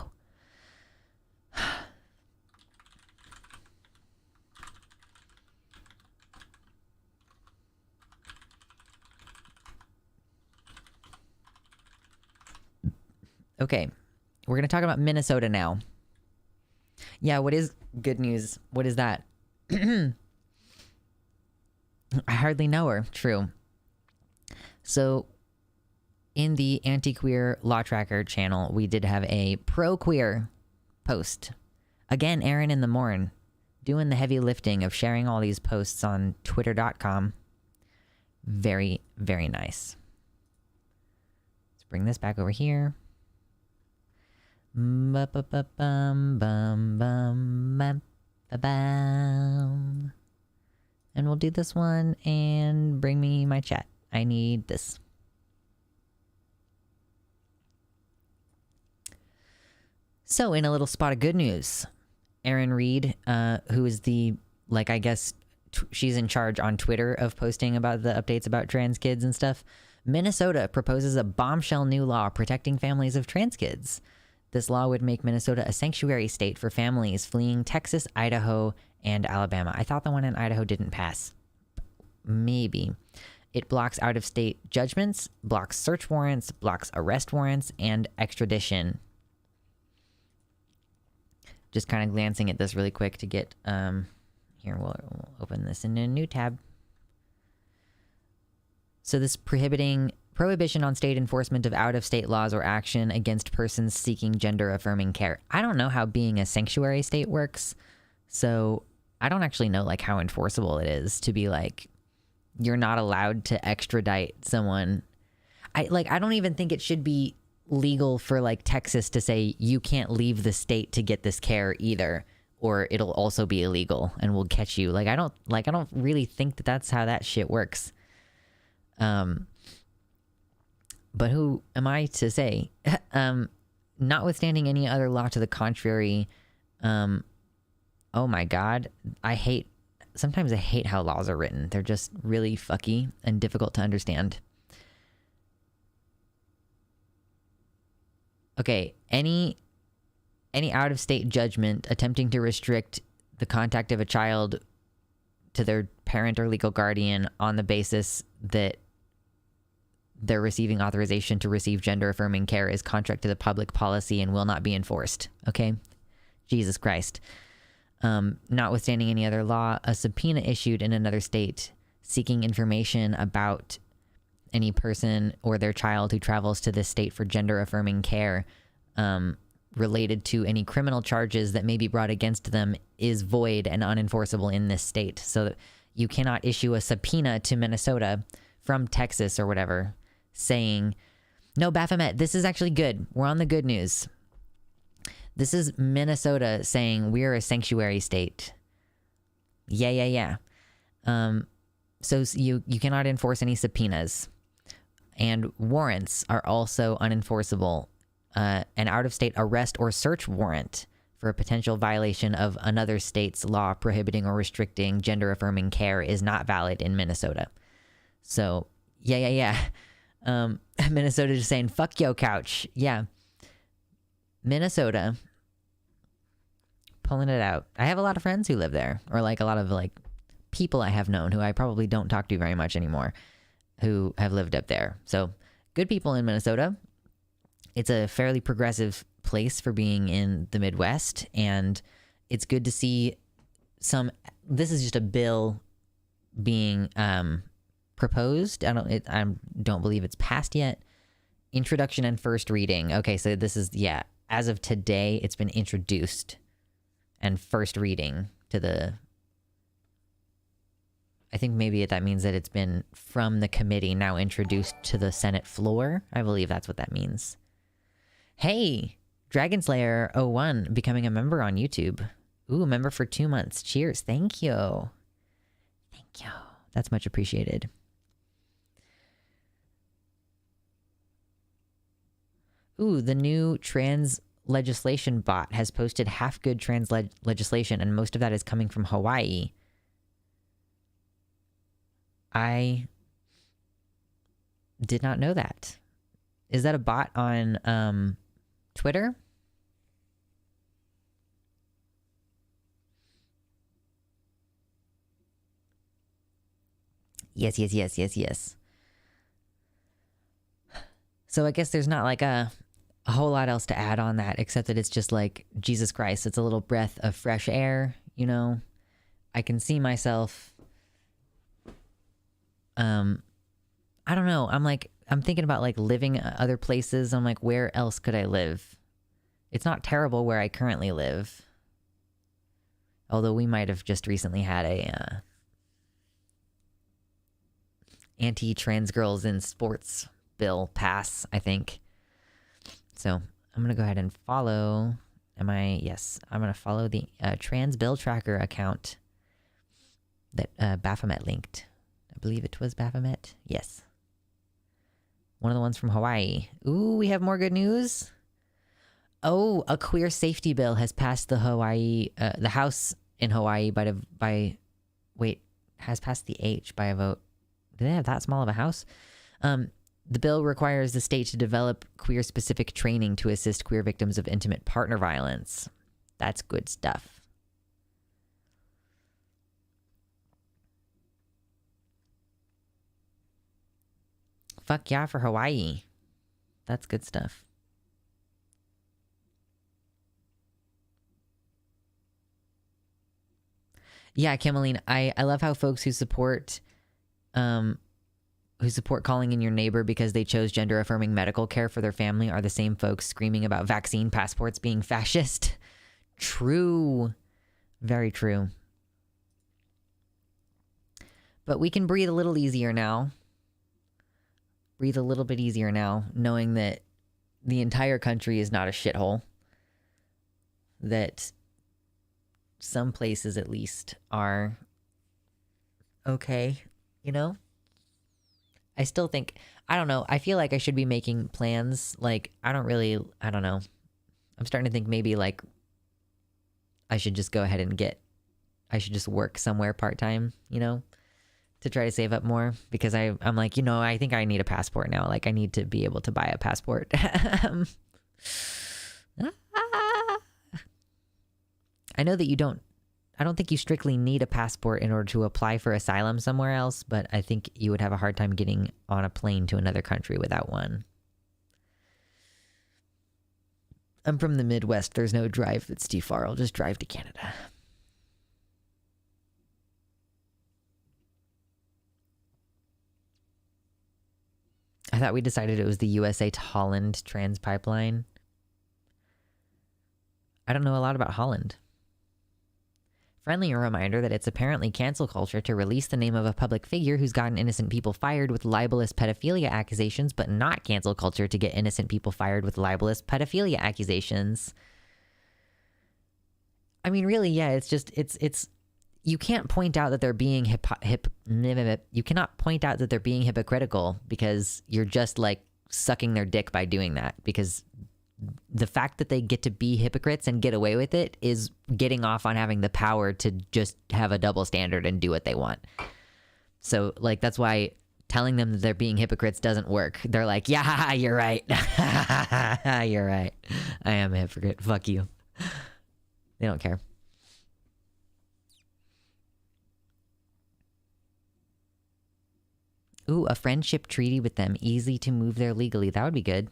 [SPEAKER 1] okay, we're going to talk about Minnesota now. Yeah, what is good news? What is that? I hardly know her. True. So, in the Anti-Queer Law Tracker channel, we did have a pro-queer post. Again, Aaron in the morn, doing the heavy lifting of sharing all these posts on twitter.com. Very, very nice. Let's bring this back over here. And we'll do this one and bring me my chat. I need this. So, in a little spot of good news, Erin Reed, who is the, like, I guess she's in charge on Twitter of posting about the updates about trans kids and stuff. Minnesota proposes a bombshell new law protecting families of trans kids. This law would make Minnesota a sanctuary state for families fleeing Texas, Idaho, and Alabama. I thought the one in Idaho didn't pass. Maybe. It blocks out-of-state judgments, blocks search warrants, blocks arrest warrants, and extradition. Just kind of glancing at this really quick to get... here, we'll open this in a new tab. So this prohibition on state enforcement of out-of-state laws or action against persons seeking gender-affirming care. I don't know how being a sanctuary state works, so I don't actually know, like, how enforceable it is to be, like, you're not allowed to extradite someone. I don't even think it should be legal for, like, Texas to say you can't leave the state to get this care either, or it'll also be illegal and we'll catch you. I don't really think that that's how that shit works. But who am I to say? Notwithstanding any other law to the contrary, oh my God, sometimes I hate how laws are written. They're just really fucky and difficult to understand. Okay, any out-of-state judgment attempting to restrict the contact of a child to their parent or legal guardian on the basis that they're receiving authorization to receive gender-affirming care is contrary to the public policy and will not be enforced. Okay? Jesus Christ. Notwithstanding any other law, a subpoena issued in another state seeking information about any person or their child who travels to this state for gender-affirming care related to any criminal charges that may be brought against them is void and unenforceable in this state. So you cannot issue a subpoena to Minnesota from Texas or whatever saying, no, Baphomet, this is actually good. We're on the good news. This is Minnesota saying we're a sanctuary state. Yeah. So you cannot enforce any subpoenas. And warrants are also unenforceable. An out-of-state arrest or search warrant for a potential violation of another state's law prohibiting or restricting gender-affirming care is not valid in Minnesota. So, yeah. Minnesota just saying, fuck yo, couch. Yeah. Minnesota. Pulling it out. I have a lot of friends who live there, or like a lot of like people I have known who I probably don't talk to very much anymore who have lived up there. So good people in Minnesota. It's a fairly progressive place for being in the Midwest, and it's good to see this is just a bill being proposed. I don't believe it's passed yet. Introduction and first reading. Okay, so this is, as of today, it's been introduced and first reading to I think maybe that means that it's been from the committee now introduced to the Senate floor. I believe that's what that means. Hey, Dragonslayer01 becoming a member on YouTube. Ooh, member for 2 months. Cheers. Thank you. That's much appreciated. Ooh, the new trans legislation bot has posted half good trans legislation, and most of that is coming from Hawaii. I did not know that. Is that a bot on Twitter? Yes. So I guess there's not like a whole lot else to add on that, except that it's just like, Jesus Christ, it's a little breath of fresh air, you know? I can see myself, I don't know. I'm thinking about like living other places. I'm like, where else could I live? It's not terrible where I currently live. Although we might have just recently had a anti-trans girls in sports bill pass, I think. So I'm going to go ahead and follow. Yes, I'm going to follow the trans bill tracker account that Baphomet linked. I believe it was Baphomet. Yes. One of the ones from Hawaii. Ooh, we have more good news. Oh, a queer safety bill has passed the House in Hawaii has passed the H by a vote. Do they have that small of a house? The bill requires the state to develop queer-specific training to assist queer victims of intimate partner violence. That's good stuff. Fuck yeah for Hawaii. That's good stuff. Yeah, Kimmeline, I love how folks who support calling in your neighbor because they chose gender-affirming medical care for their family are the same folks screaming about vaccine passports being fascist. True. Very true. But we can breathe a little easier now. Breathe a little bit easier now, knowing that the entire country is not a shithole. That some places at least are okay, you know? I still think I don't know. I feel like I should be making plans. Like, I don't know. I'm starting to think maybe like I should just go ahead and I should just work somewhere part-time, you know, to try to save up more, because I'm like, you know, I think I need a passport now. Like, I need to be able to buy a passport. I know that I don't think you strictly need a passport in order to apply for asylum somewhere else, but I think you would have a hard time getting on a plane to another country without one. I'm from the Midwest. There's no drive that's too far. I'll just drive to Canada. I thought we decided it was the USA to Holland trans pipeline. I don't know a lot about Holland. Friendly reminder that it's apparently cancel culture to release the name of a public figure who's gotten innocent people fired with libelous pedophilia accusations, but not cancel culture to get innocent people fired with libelous pedophilia accusations. I mean, really, yeah, it's just, you can't point out that they're being you cannot point out that they're being hypocritical because you're just like sucking their dick by doing that, because the fact that they get to be hypocrites and get away with it is getting off on having the power to just have a double standard and do what they want. So like, that's why telling them that they're being hypocrites doesn't work. They're like, yeah, you're right. You're right. I am a hypocrite. Fuck you. They don't care. Ooh, a friendship treaty with them. Easy to move there legally. That would be good.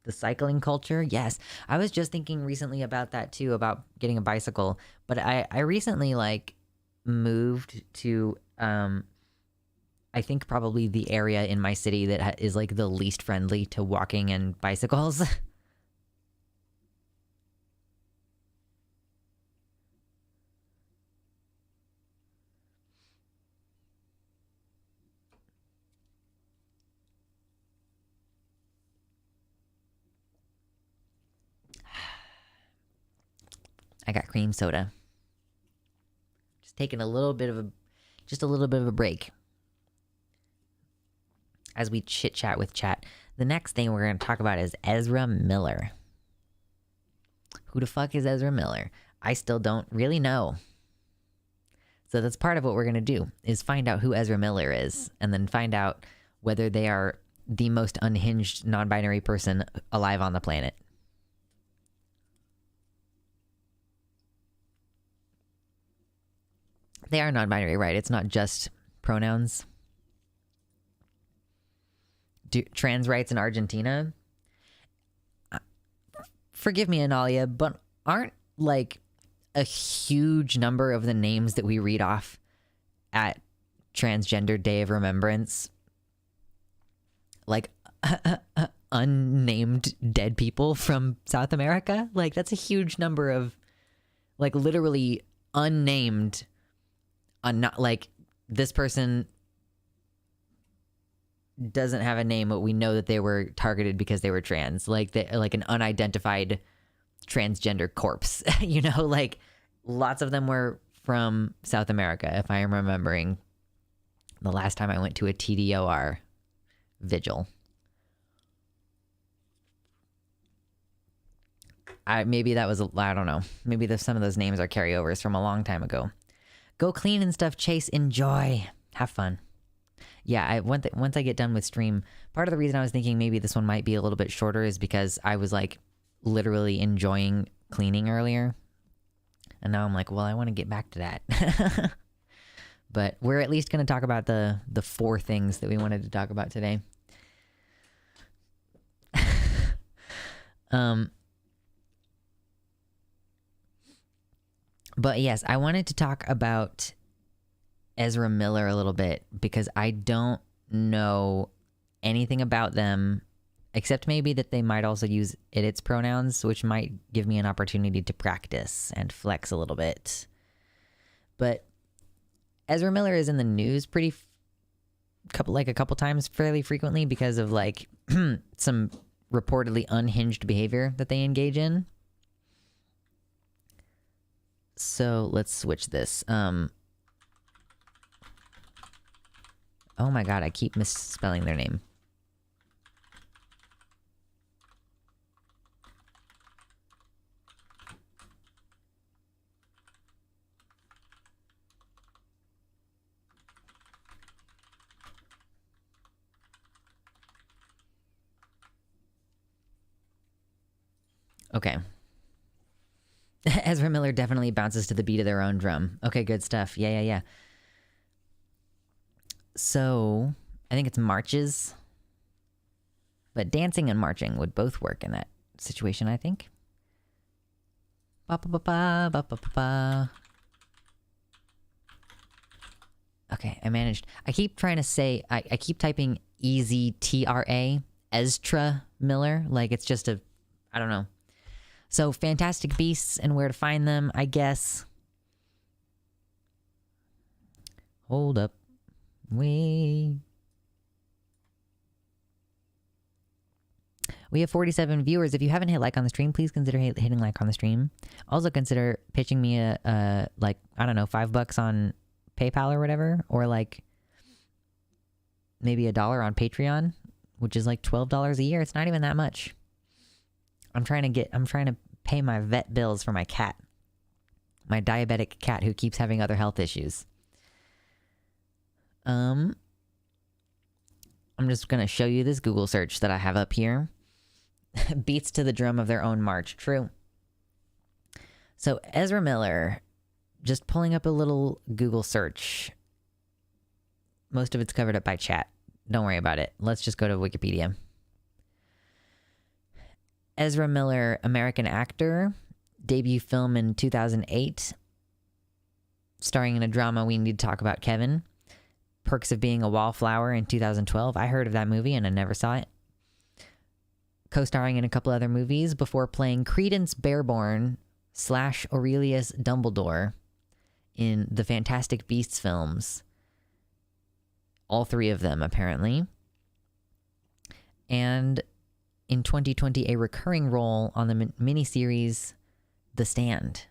[SPEAKER 1] The cycling culture, yes. I was just thinking recently about that too, about getting a bicycle. But I recently like moved to, I think probably the area in my city that is like the least friendly to walking and bicycles. I got cream soda. Just taking a little bit of a break as we chit chat with chat. The next thing we're going to talk about is Ezra Miller. Who the fuck is Ezra Miller? I still don't really know. So that's part of what we're going to do, is find out who Ezra Miller is, and then find out whether they are the most unhinged non-binary person alive on the planet. They are non-binary, right? It's not just pronouns. Trans rights in Argentina? Forgive me, Analia, but aren't like a huge number of the names that we read off at Transgender Day of Remembrance like unnamed dead people from South America? Like, that's a huge number of like literally unnamed, not like this person doesn't have a name, but we know that they were targeted because they were trans, like an unidentified transgender corpse. You know, like lots of them were from South America, if I am remembering the last time I went to a TDOR vigil. Maybe that was, I don't know. Maybe some of those names are carryovers from a long time ago. Go clean and stuff, Chase. Enjoy. Have fun. Yeah, once I get done with stream, part of the reason I was thinking maybe this one might be a little bit shorter is because I was like literally enjoying cleaning earlier. And now I'm like, well, I want to get back to that. But we're at least going to talk about the 4 things that we wanted to talk about today. But yes, I wanted to talk about Ezra Miller a little bit because I don't know anything about them except maybe that they might also use its pronouns, which might give me an opportunity to practice and flex a little bit. But Ezra Miller is in the news a couple times fairly frequently because of like some reportedly unhinged behavior that they engage in. So let's switch this. Oh my god, I keep misspelling their name. Okay. Ezra Miller definitely bounces to the beat of their own drum. Okay, good stuff. Yeah. So, I think it's marches. But dancing and marching would both work in that situation, I think. Ba ba ba ba ba ba ba. Okay, I managed. I keep trying to say, I keep typing EZTRA, Ezra Miller, like it's just a, I don't know. So, Fantastic Beasts and where to find them, I guess. Hold up. We have 47 viewers. If you haven't hit like on the stream, please consider hitting like on the stream. Also consider pitching me a like, I don't know, $5 on PayPal or whatever, or like maybe $1 on Patreon, which is like $12 a year. It's not even that much. I'm trying to pay my vet bills for my cat, my diabetic cat who keeps having other health issues. I'm just gonna show you this Google search that I have up here. Beats to the drum of their own march. True. So Ezra Miller, just pulling up a little Google search. Most of it's covered up by chat. Don't worry about it. Let's just go to Wikipedia. Ezra Miller, American actor, debut film in 2008, starring in a drama We Need to Talk About Kevin. Perks of Being a Wallflower in 2012. I heard of that movie and I never saw it. Co-starring in a couple other movies before playing Credence Barebone / Aurelius Dumbledore in the Fantastic Beasts films. All 3 of them, apparently. And in 2020, a recurring role on the miniseries The Stand.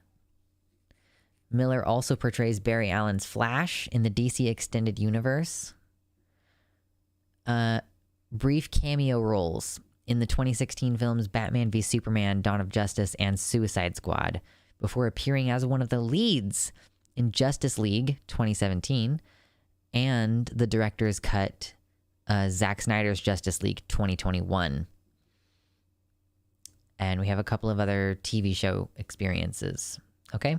[SPEAKER 1] Miller also portrays Barry Allen's Flash in the DC Extended Universe. Brief cameo roles in the 2016 films Batman v Superman, Dawn of Justice, and Suicide Squad, before appearing as one of the leads in Justice League 2017 and the director's cut, Zack Snyder's Justice League 2021. And we have a couple of other TV show experiences. Okay?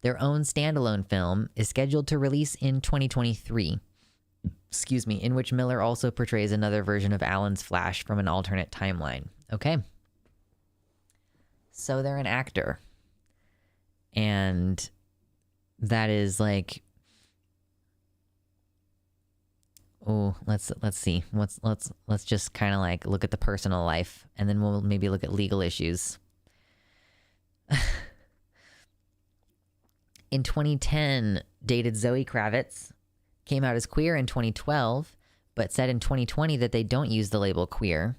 [SPEAKER 1] Their own standalone film is scheduled to release in 2023. Excuse me, in which Miller also portrays another version of Allen's Flash from an alternate timeline. Okay. So they're an actor. And that is like, oh, let's see. Let's just kind of like look at the personal life, and then we'll maybe look at legal issues. In 2010, dated Zoe Kravitz, came out as queer in 2012, but said in 2020 that they don't use the label queer.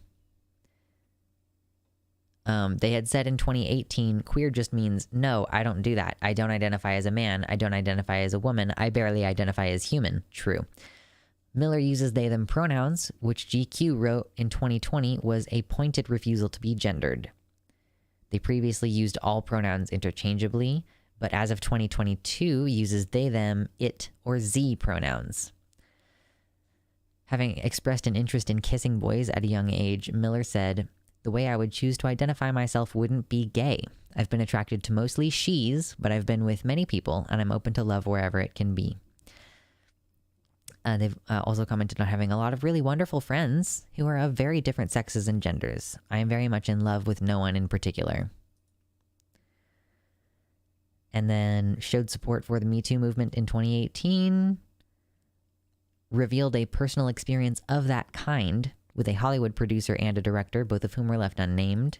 [SPEAKER 1] They had said in 2018, queer just means, no, I don't do that. I don't identify as a man. I don't identify as a woman. I barely identify as human. True. Miller uses they, them pronouns, which GQ wrote in 2020 was a pointed refusal to be gendered. They previously used all pronouns interchangeably, but as of 2022 uses they, them, it, or z pronouns. Having expressed an interest in kissing boys at a young age, Miller said, "The way I would choose to identify myself wouldn't be gay. I've been attracted to mostly she's, but I've been with many people, and I'm open to love wherever it can be." They've also commented on having a lot of really wonderful friends who are of very different sexes and genders. I am very much in love with no one in particular. And then showed support for the Me Too movement in 2018. Revealed a personal experience of that kind with a Hollywood producer and a director, both of whom were left unnamed.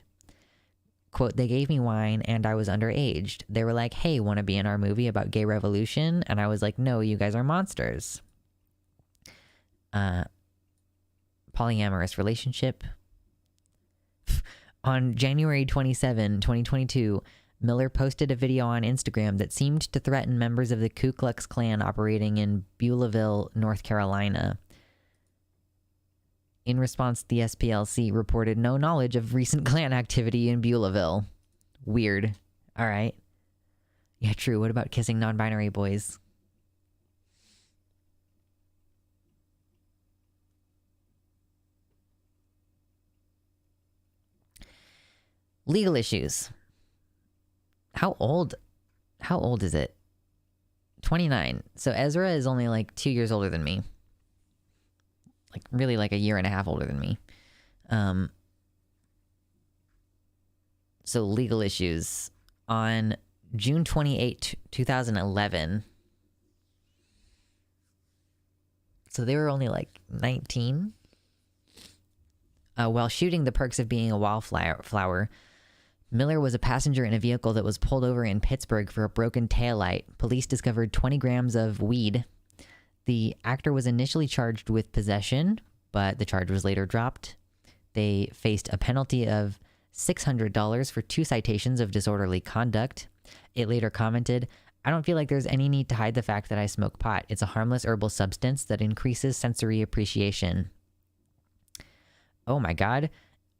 [SPEAKER 1] Quote, "They gave me wine and I was underaged. They were like, hey, want to be in our movie about gay revolution? And I was like, no, you guys are monsters." Polyamorous relationship. On January 27, 2022, Miller posted a video on Instagram that seemed to threaten members of the Ku Klux Klan operating in Beulahville, North Carolina. In response, the SPLC reported no knowledge of recent Klan activity in Beulahville. Weird. All right. Yeah, true. What about kissing non-binary boys? Legal issues. How old is it? 29. So Ezra is only like 2 years older than me. Like really like a year and a half older than me. So legal issues. On June 28, 2011. So they were only like 19. While shooting The Perks of Being a Wallflower, Miller was a passenger in a vehicle that was pulled over in Pittsburgh for a broken taillight. Police discovered 20 grams of weed. The actor was initially charged with possession, but the charge was later dropped. They faced a penalty of $600 for 2 citations of disorderly conduct. It later commented, "I don't feel like there's any need to hide the fact that I smoke pot. It's a harmless herbal substance that increases sensory appreciation." Oh my God.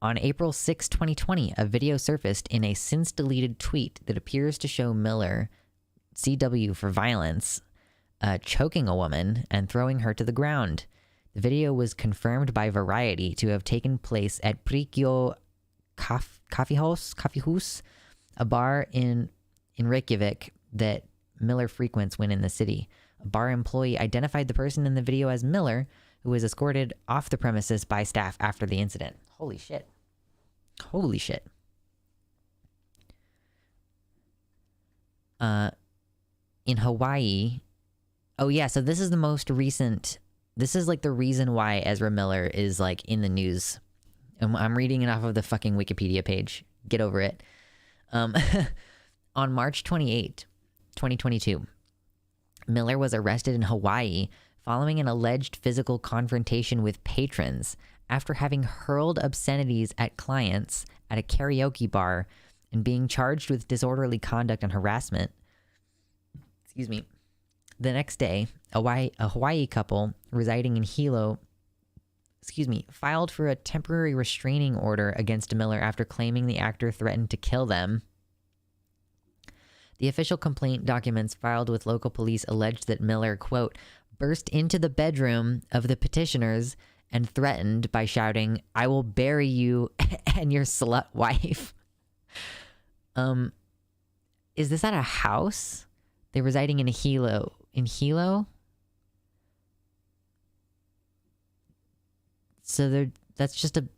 [SPEAKER 1] On April 6, 2020, a video surfaced in a since-deleted tweet that appears to show Miller, CW for violence, choking a woman and throwing her to the ground. The video was confirmed by Variety to have taken place at Prikyo Kaffehus, a bar in Reykjavik that Miller frequents when in the city. A bar employee identified the person in the video as Miller, who was escorted off the premises by staff after the incident. Holy shit. Holy shit. In Hawaii. Oh yeah, so this is the most recent. This is like the reason why Ezra Miller is like in the news. I'm reading it off of the fucking Wikipedia page. Get over it. On March 28, 2022, Miller was arrested in Hawaii following an alleged physical confrontation with patrons after having hurled obscenities at clients at a karaoke bar and being charged with disorderly conduct and harassment. Excuse me. The next day, a Hawaii couple residing in Hilo, filed for a temporary restraining order against Miller after claiming the actor threatened to kill them. The official complaint documents filed with local police alleged that Miller, quote, burst into the bedroom of the petitioners and threatened by shouting, "I will bury you and your slut wife." Is this at a house? They're residing in Hilo. In Hilo? So that's just a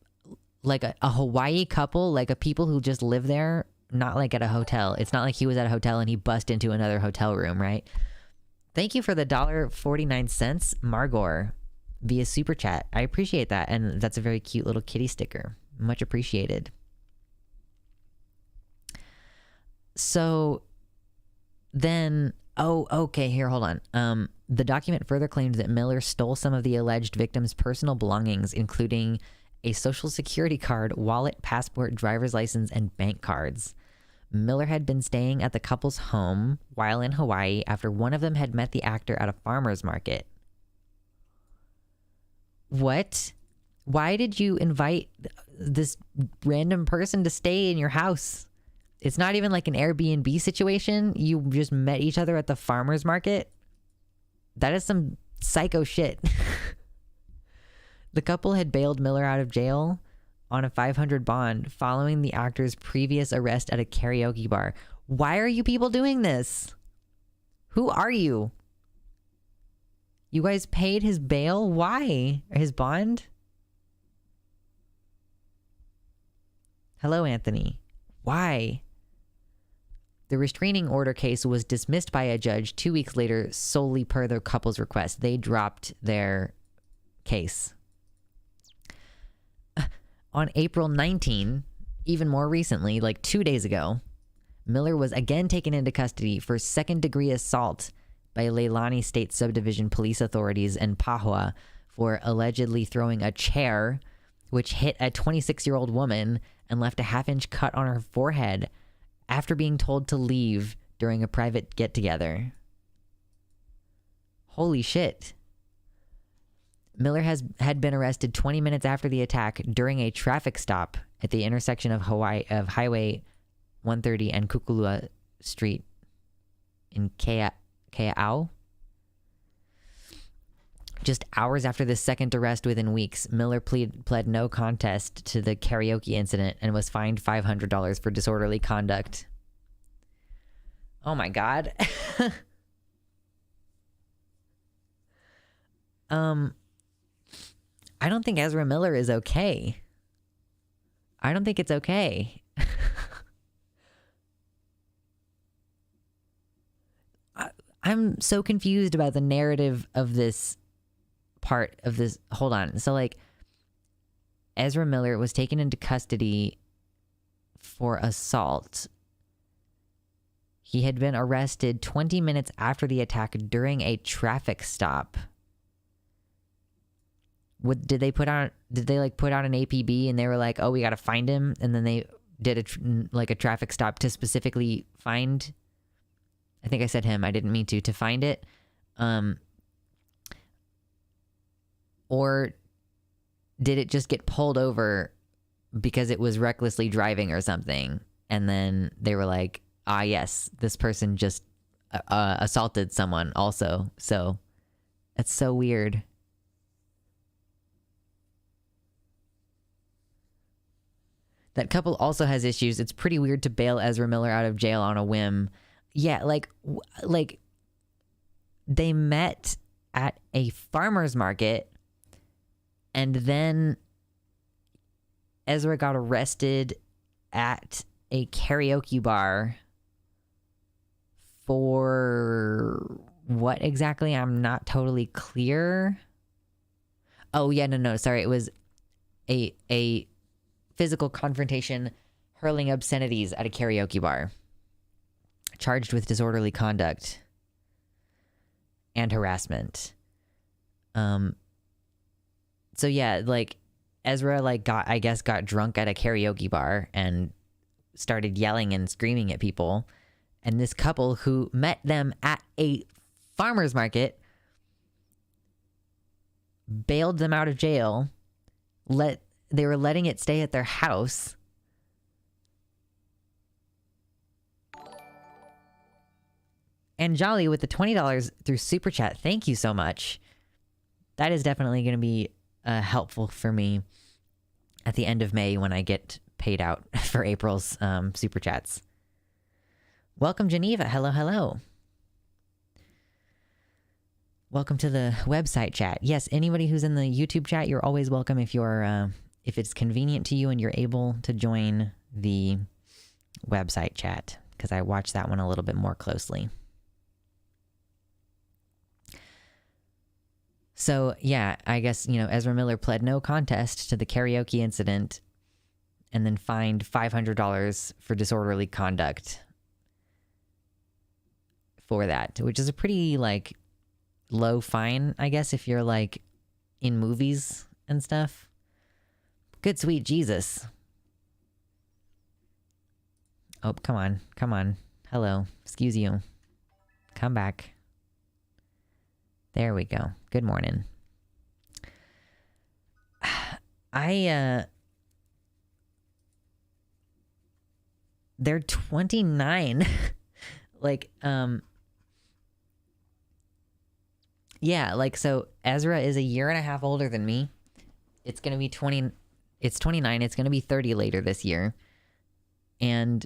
[SPEAKER 1] Hawaii couple, like a people who just live there, not like at a hotel. It's not like he was at a hotel and he bust into another hotel room, right? Thank you for the $1.49, Margor, via Super Chat. I appreciate that. And that's a very cute little kitty sticker. Much appreciated. So then, okay, here, hold on. The document further claimed that Miller stole some of the alleged victim's personal belongings, including a social security card, wallet, passport, driver's license, and bank cards. Miller had been staying at the couple's home while in Hawaii after one of them had met the actor at a farmer's market. What? Why did you invite this random person to stay in your house? It's not even like an Airbnb situation. You just met each other at the farmer's market. That is some psycho shit. The couple had bailed Miller out of jail on a $500 bond following the actor's previous arrest at a karaoke bar. Why are you people doing this? Who are you? You guys paid his bail? Why? His bond? Hello, Anthony. Why? The restraining order case was dismissed by a judge 2 weeks later solely per the couple's request. They dropped their case. On April 19, even more recently, like 2 days ago, Miller was again taken into custody for second-degree assault by Leilani State Subdivision police authorities in Pahua for allegedly throwing a chair which hit a 26-year-old woman and left a half-inch cut on her forehead after being told to leave during a private get-together. Holy shit. Miller had been arrested 20 minutes after the attack during a traffic stop at the intersection of Highway 130 and Kukulua Street in Kea'au. Just hours after the second arrest within weeks, Miller pled no contest to the karaoke incident and was fined $500 for disorderly conduct. Oh my God. I don't think Ezra Miller is okay. I don't think it's okay. I'm so confused about the narrative of this part of this. Hold on. So, like, Ezra Miller was taken into custody for assault. He had been arrested 20 minutes after the attack during a traffic stop. Did they put out an APB and they were like, oh, we got to find him? And then they did a traffic stop to specifically find, I think I said him, I didn't mean to find it. Or did it just get pulled over because it was recklessly driving or something? And then they were like, ah, yes, this person just assaulted someone also. So that's so weird. That couple also has issues. It's pretty weird to bail Ezra Miller out of jail on a whim. Yeah, like they met at a farmer's market, and then Ezra got arrested at a karaoke bar for what exactly? I'm not totally clear. Oh, yeah, no, sorry. It was a physical confrontation, hurling obscenities at a karaoke bar. Charged with disorderly conduct and harassment. So yeah, like Ezra got drunk at a karaoke bar and started yelling and screaming at people. And this couple who met them at a farmer's market bailed them out of jail. They were letting it stay at their house. And Jolly with the $20 through Super Chat. Thank you so much. That is definitely going to be helpful for me at the end of May when I get paid out for April's Super Chats. Welcome, Geneva. Hello, hello. Welcome to the website chat. Yes, anybody who's in the YouTube chat, you're always welcome if you're if it's convenient to you and you're able to join the website chat, because I watch that one a little bit more closely. So, yeah, I guess, Ezra Miller pled no contest to the karaoke incident and then fined $500 for disorderly conduct for that, which is a pretty, low fine, I guess, if you're, in movies and stuff. Good sweet Jesus. Oh, come on. Hello. Excuse you. Come back. There we go. Good morning. They're 29. Yeah, so Ezra is a year and a half older than me. It's going to be 20. It's 29. It's going to be 30 later this year. And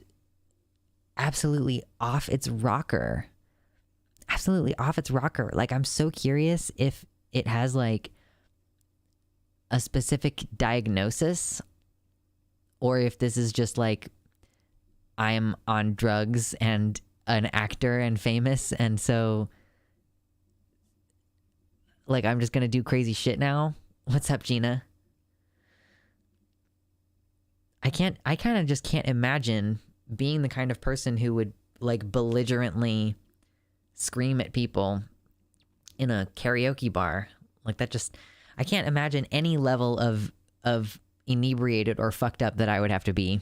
[SPEAKER 1] absolutely off its rocker. Absolutely off its rocker. I'm so curious if it has, a specific diagnosis, or if this is just, I'm on drugs and an actor and famous, and so, I'm just going to do crazy shit now. What's up, Gina? I kind of just can't imagine being the kind of person who would belligerently scream at people in a karaoke bar. I can't imagine any level of inebriated or fucked up that I would have to be.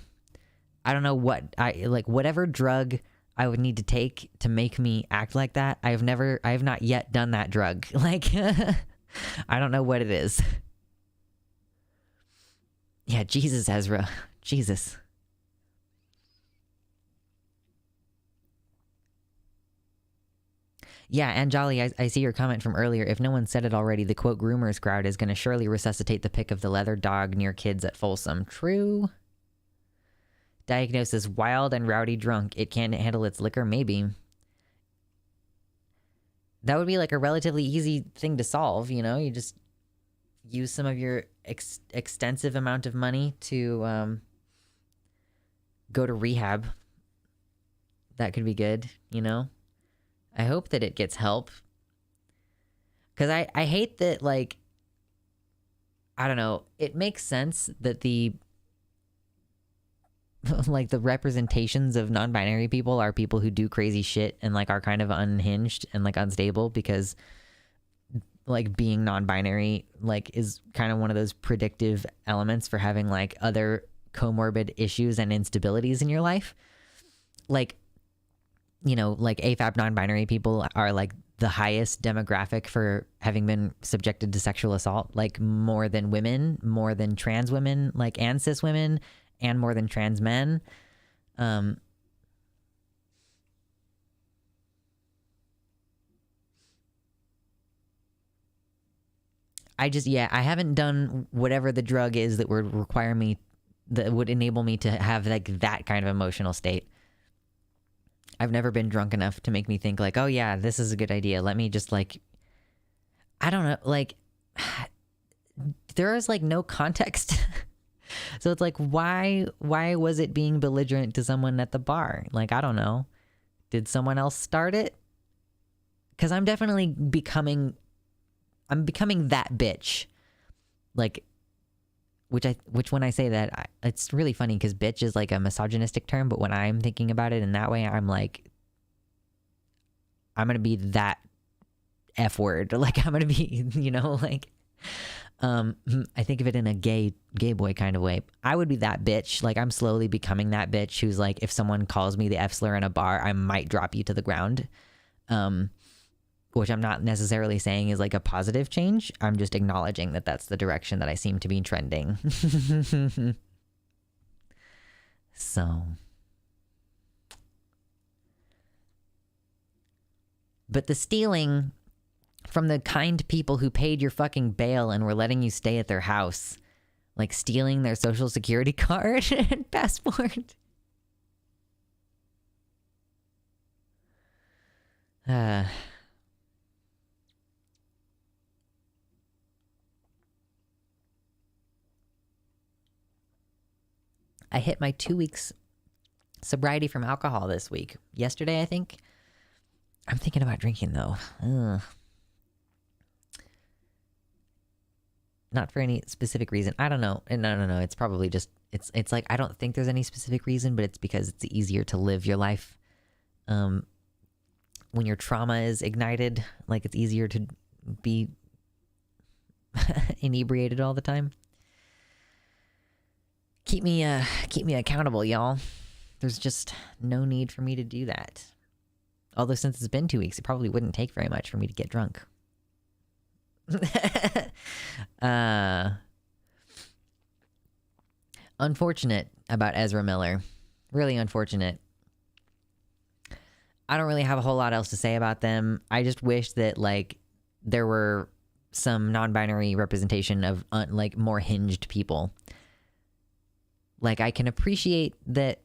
[SPEAKER 1] I don't know whatever drug I would need to take to make me act like that. I have not yet done that drug. I don't know what it is. Yeah, Jesus, Ezra. Jesus. Yeah, and Jolly, I see your comment from earlier. If no one said it already, the quote groomers crowd is going to surely resuscitate the pic of the leather dog near kids at Folsom. True. Diagnosis: wild and rowdy drunk. It can't handle its liquor? Maybe. That would be like a relatively easy thing to solve, you know? You just use some of your extensive amount of money to go to rehab. That could be good, you know? I hope that it gets help. Because I hate that, like, I don't know. It makes sense that the like the representations of non-binary people are people who do crazy shit and like are kind of unhinged and like unstable, because like being non-binary like is kind of one of those predictive elements for having like other comorbid issues and instabilities in your life. Like, you know, like AFAB non-binary people are like the highest demographic for having been subjected to sexual assault, like more than women, more than trans women, like and cis women, and more than trans men. I haven't done whatever the drug is that would require me, that would enable me to have like that kind of emotional state. I've never been drunk enough to make me think like, oh yeah, this is a good idea. Let me just like, I don't know, like there is like no context. So it's like, why was it being belligerent to someone at the bar? Like, I don't know. Did someone else start it? Because I'm definitely becoming that bitch. Like, which when I say that, it's really funny because bitch is like a misogynistic term, but when I'm thinking about it in that way, I'm like, I'm going to be that F word. Like, I'm going to be, you know, like, I think of it in a gay boy kind of way. I would be that bitch. Like, I'm slowly becoming that bitch who's like, if someone calls me the F slur in a bar, I might drop you to the ground. Which I'm not necessarily saying is like a positive change. I'm just acknowledging that that's the direction that I seem to be trending. So. But the stealing from the kind people who paid your fucking bail and were letting you stay at their house, like stealing their social security card and passport. I hit my 2 weeks sobriety from alcohol this week. Yesterday, I think. I'm thinking about drinking though. Not for any specific reason. I don't know. No. It's probably just, it's like, I don't think there's any specific reason, but it's because it's easier to live your life. When your trauma is ignited, like it's easier to be inebriated all the time. Keep me accountable, y'all. There's just no need for me to do that. Although since it's been 2 weeks, it probably wouldn't take very much for me to get drunk. Unfortunate about Ezra Miller. Really unfortunate. I don't really have a whole lot else to say about them. I just wish that like there were some non-binary representation of like more hinged people. Like I can appreciate that.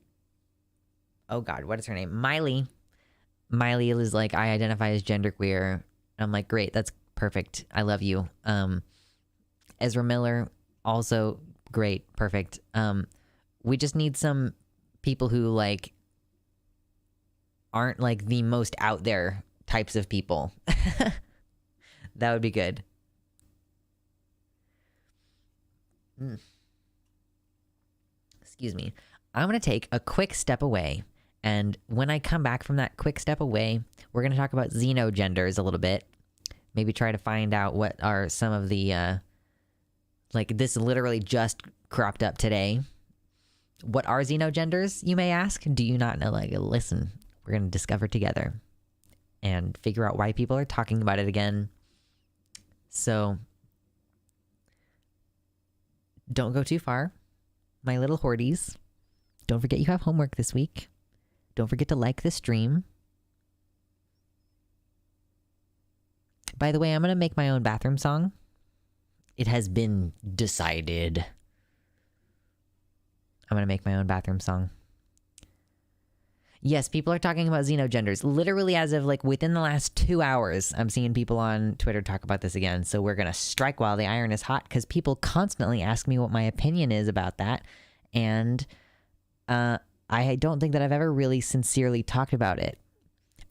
[SPEAKER 1] Oh God, what is her name? Miley is like, I identify as genderqueer. I'm like, great, that's perfect. I love you. Ezra Miller, also great, perfect. We just need some people who like aren't like the most out there types of people. That would be good. Excuse me. I'm going to take a quick step away. And when I come back from that quick step away, we're going to talk about Xenogenders a little bit. Maybe try to find out what are some of the, like this literally just cropped up today. What are Xenogenders, you may ask? Do you not know? Like, listen, we're going to discover together and figure out why people are talking about it again. So don't go too far, my little hoardies. Don't forget you have homework this week. Don't forget to like the stream. By the way, I'm going to make my own bathroom song. It has been decided. I'm going to make my own bathroom song. Yes, people are talking about Xenogenders. Literally as of like within the last 2 hours, I'm seeing people on Twitter talk about this again. So we're going to strike while the iron is hot because people constantly ask me what my opinion is about that. And I don't think that I've ever really sincerely talked about it.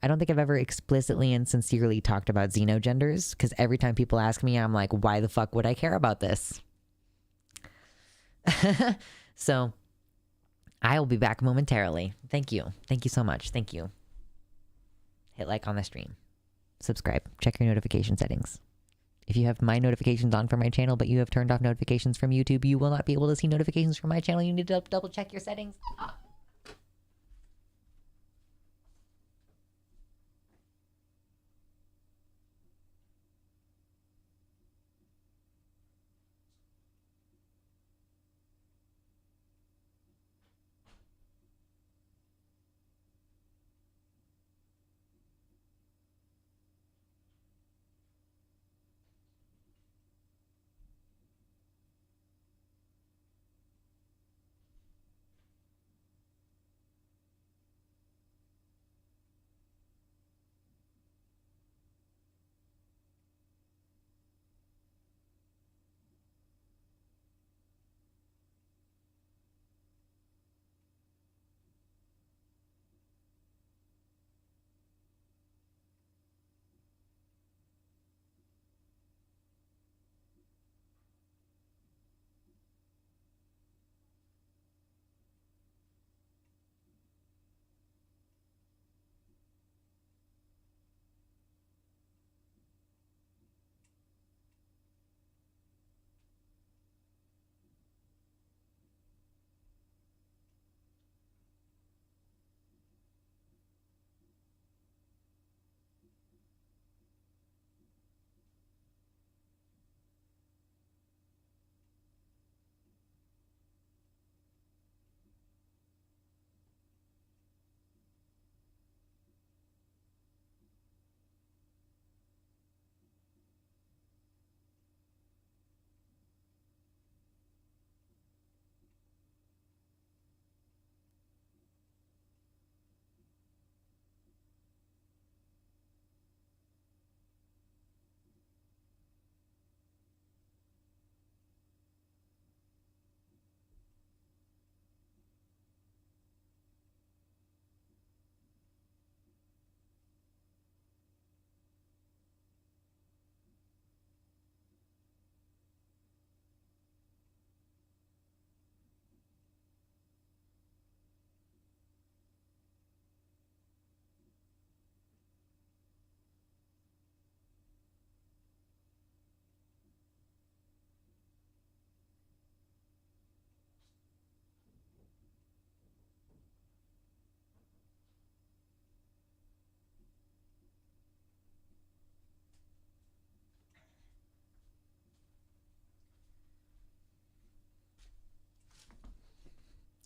[SPEAKER 1] I don't think I've ever explicitly and sincerely talked about Xenogenders because every time people ask me, I'm like, why the fuck would I care about this? So I will be back momentarily. Thank you. Thank you so much. Thank you. Hit like on the stream. Subscribe. Check your notification settings. If you have my notifications on for my channel, but you have turned off notifications from YouTube, you will not be able to see notifications from my channel. You need to double check your settings.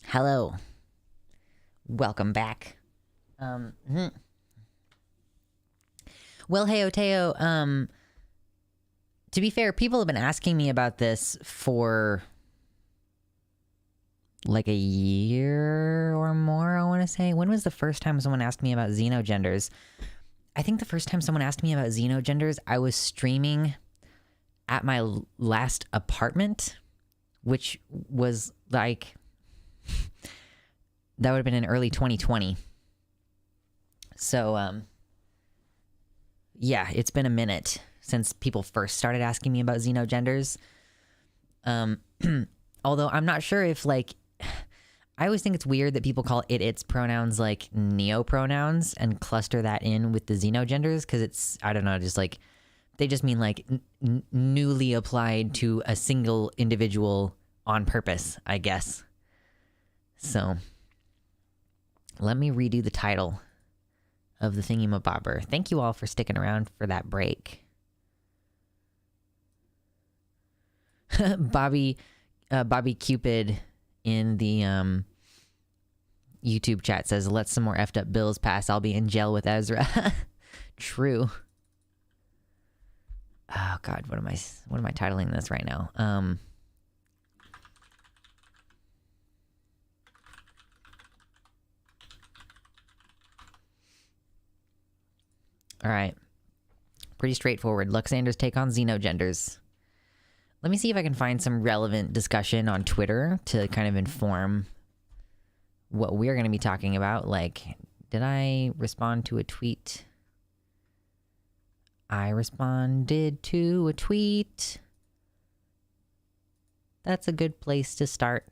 [SPEAKER 1] Hello. Welcome back. Well, hey, Oteo, to be fair, people have been asking me about this for like a year or more, I want to say. When was the first time someone asked me about Xenogenders? I think the first time someone asked me about Xenogenders, I was streaming at my last apartment, which was like, that would have been in early 2020. So, yeah, it's been a minute since people first started asking me about Xenogenders. Although I'm not sure if, like, I always think it's weird that people call its pronouns, like, neo-pronouns and cluster that in with the Xenogenders, because it's, I don't know, just, like, they just mean, like, newly applied to a single individual on purpose, I guess. So, let me redo the title of the thingy-mabobber. Thank you all for sticking around for that break. Bobby Cupid in the YouTube chat says, let some more effed up bills pass. I'll be in jail with Ezra. True. Oh God, what am I titling this right now? All right. Pretty straightforward. Luxander's take on Xenogenders. Let me see if I can find some relevant discussion on Twitter to kind of inform what we're going to be talking about. Like, did I respond to a tweet? I responded to a tweet. That's a good place to start.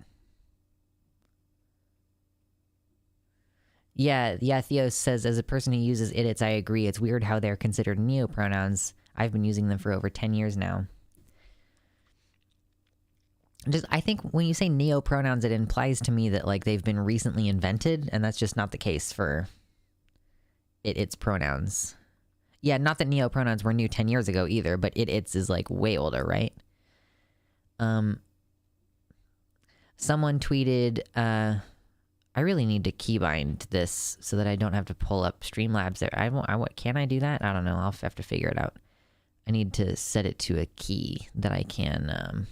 [SPEAKER 1] Yeah, Theos says, as a person who uses idits, I agree. It's weird how they're considered neopronouns. I've been using them for over 10 years now. I think when you say neopronouns, it implies to me that, like, they've been recently invented, and that's just not the case for its pronouns. Yeah, not that neopronouns were new 10 years ago either, but its is, like, way older, right? Someone tweeted, I really need to keybind this so that I don't have to pull up Streamlabs there. Can I do that? I don't know. I'll have to figure it out. I need to set it to a key that I can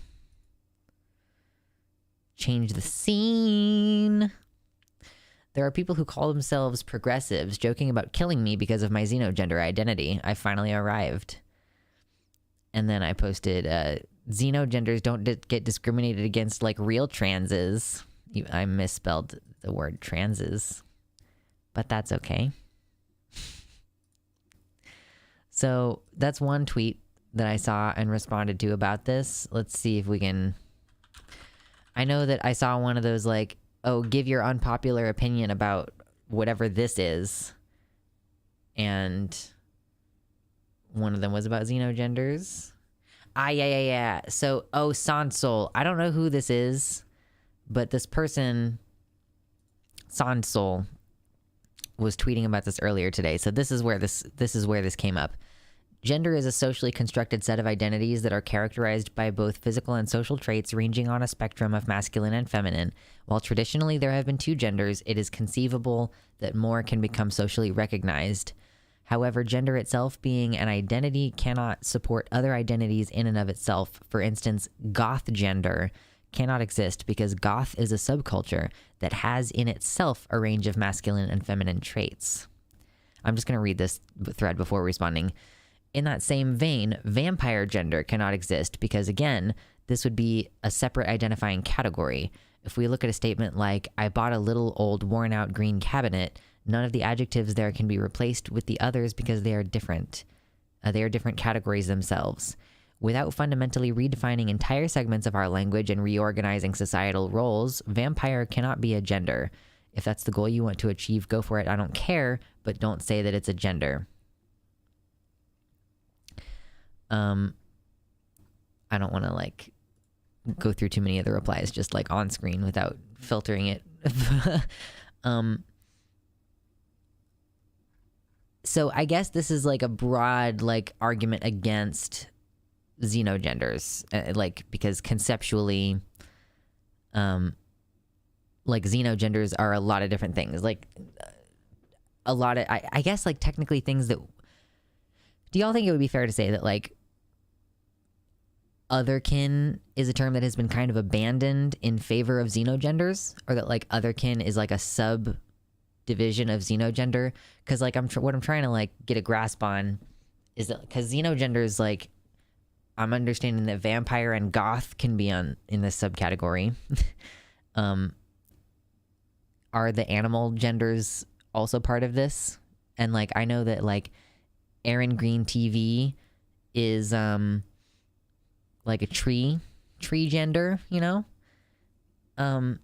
[SPEAKER 1] change the scene. There are people who call themselves progressives joking about killing me because of my xenogender identity. I finally arrived. And then I posted, xenogenders don't get discriminated against like real transes. I misspelled the word transes, but that's okay. So that's one tweet that I saw and responded to about this. Let's see if we can... I know that I saw one of those like, oh, give your unpopular opinion about whatever this is. And one of them was about xenogenders. Yeah. So, Sansol. I don't know who this is, but this person, Sansol, was tweeting about this earlier today. So this is where this came up. Gender is a socially constructed set of identities that are characterized by both physical and social traits ranging on a spectrum of masculine and feminine. While traditionally there have been two genders, it is conceivable that more can become socially recognized. However, gender itself being an identity cannot support other identities in and of itself. For instance, goth gender cannot exist because goth is a subculture that has in itself a range of masculine and feminine traits. I'm just going to read this thread before responding. In that same vein, vampire gender cannot exist because, again, this would be a separate identifying category. If we look at a statement like, I bought a little old worn-out green cabinet, none of the adjectives there can be replaced with the others because they are different. They are different categories themselves. Without fundamentally redefining entire segments of our language and reorganizing societal roles, vampire cannot be a gender. If that's the goal you want to achieve, go for it. I don't care, but don't say that it's a gender. I don't want to like go through too many of the replies just like on screen without filtering it. So I guess this is like a broad like argument against xenogenders, like because conceptually, like xenogenders are a lot of different things. Like a lot of, I guess like technically things that. Do y'all think it would be fair to say that like otherkin is a term that has been kind of abandoned in favor of xenogenders, or that like otherkin is like a subdivision of xenogender? Because like what I'm trying to like get a grasp on is that because xenogenders, like I'm understanding that vampire and goth can be in this subcategory. Are the animal genders also part of this? And like I know that like Aaron Green TV is like a tree gender, you know? I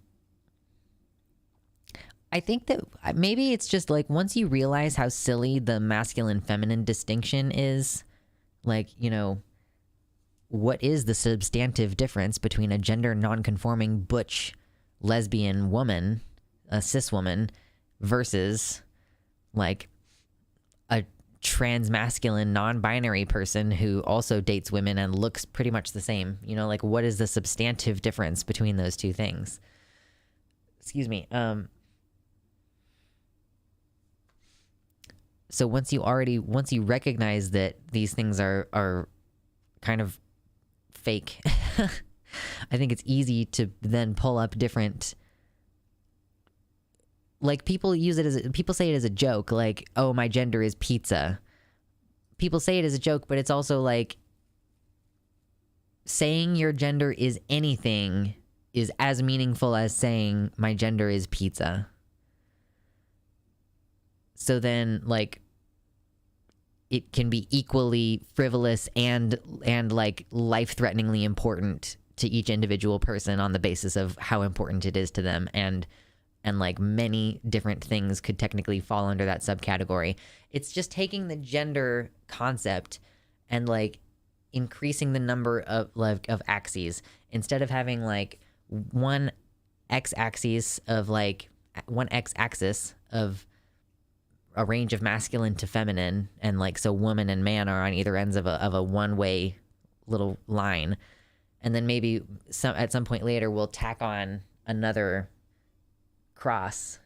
[SPEAKER 1] think that maybe it's just like once you realize how silly the masculine feminine distinction is, like, you know, what is the substantive difference between a gender non-conforming butch lesbian woman, a cis woman, versus like a trans-masculine non-binary person who also dates women and looks pretty much the same, you know, like what is the substantive difference between those two things? Excuse me. So once you recognize that these things are kind of fake. I think it's easy to then pull up different, like, people say it as a joke, like, oh, my gender is pizza. People say it as a joke, but it's also like saying your gender is anything is as meaningful as saying my gender is pizza. So then, like, it can be equally frivolous and like life-threateningly important to each individual person on the basis of how important it is to them, and like many different things could technically fall under that subcategory. It's just taking the gender concept and like increasing the number of axes, instead of having like one x-axis of a range of masculine to feminine, and like so woman and man are on either ends of a one-way little line, and then maybe at some point later we'll tack on another cross,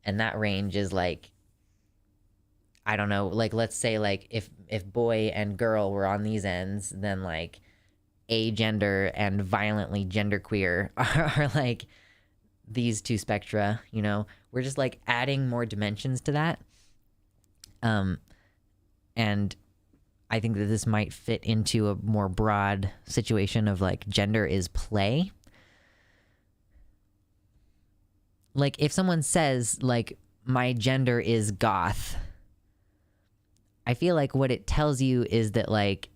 [SPEAKER 1] and that range is like, I don't know, like let's say like if boy and girl were on these ends, then like agender and violently genderqueer are like these two spectra, you know. We're just like adding more dimensions to that. And I think that this might fit into a more broad situation of like gender is play. Like if someone says like my gender is goth, I feel like what it tells you is that like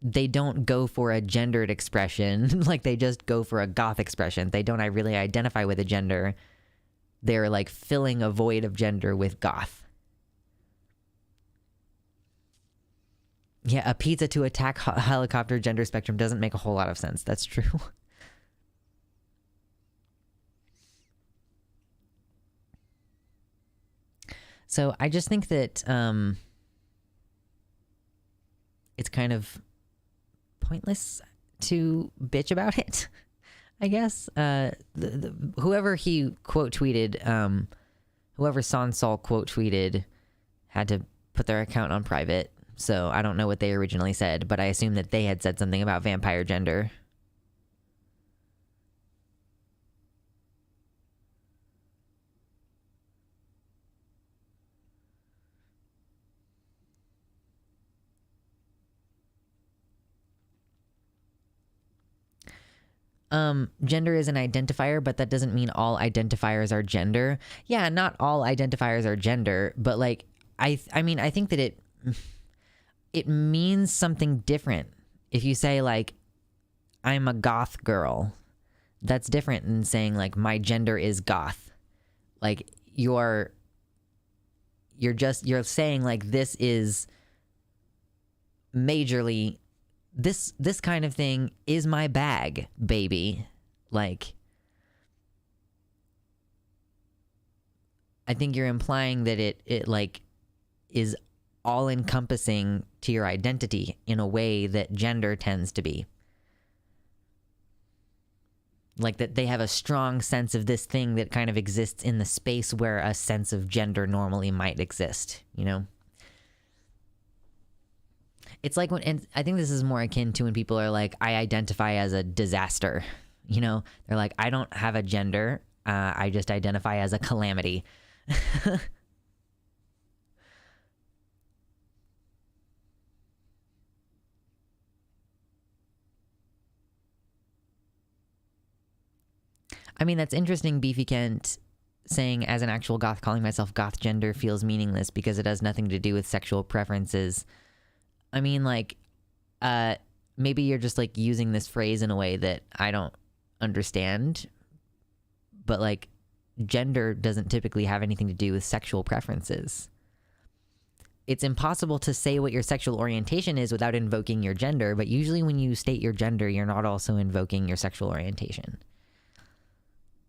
[SPEAKER 1] they don't go for a gendered expression, like they just go for a goth expression. They don't really identify with a gender. They're like filling a void of gender with goth. Yeah, a pizza to attack helicopter gender spectrum doesn't make a whole lot of sense. That's true. So I just think that it's kind of pointless to bitch about it, I guess. Whoever he quote tweeted, whoever Sansol quote tweeted had to put their account on private. So I don't know what they originally said, but I assume that they had said something about vampire gender. Gender is an identifier, but that doesn't mean all identifiers are gender. Yeah, not all identifiers are gender, but like I mean I think that it means something different. If you say like I'm a goth girl, that's different than saying like my gender is goth. Like you're saying like this is majorly this kind of thing is my bag, baby. Like I think you're implying that it like is all encompassing to your identity in a way that gender tends to be. Like that they have a strong sense of this thing that kind of exists in the space where a sense of gender normally might exist, you know? It's like when, and I think this is more akin to when people are like, I identify as a disaster, you know? They're like, I don't have a gender, I just identify as a calamity. I mean, that's interesting, Beefy Kent saying, as an actual goth, calling myself goth gender feels meaningless because it has nothing to do with sexual preferences. I mean, like, maybe you're just, like, using this phrase in a way that I don't understand. But, like, gender doesn't typically have anything to do with sexual preferences. It's impossible to say what your sexual orientation is without invoking your gender, but usually when you state your gender, you're not also invoking your sexual orientation.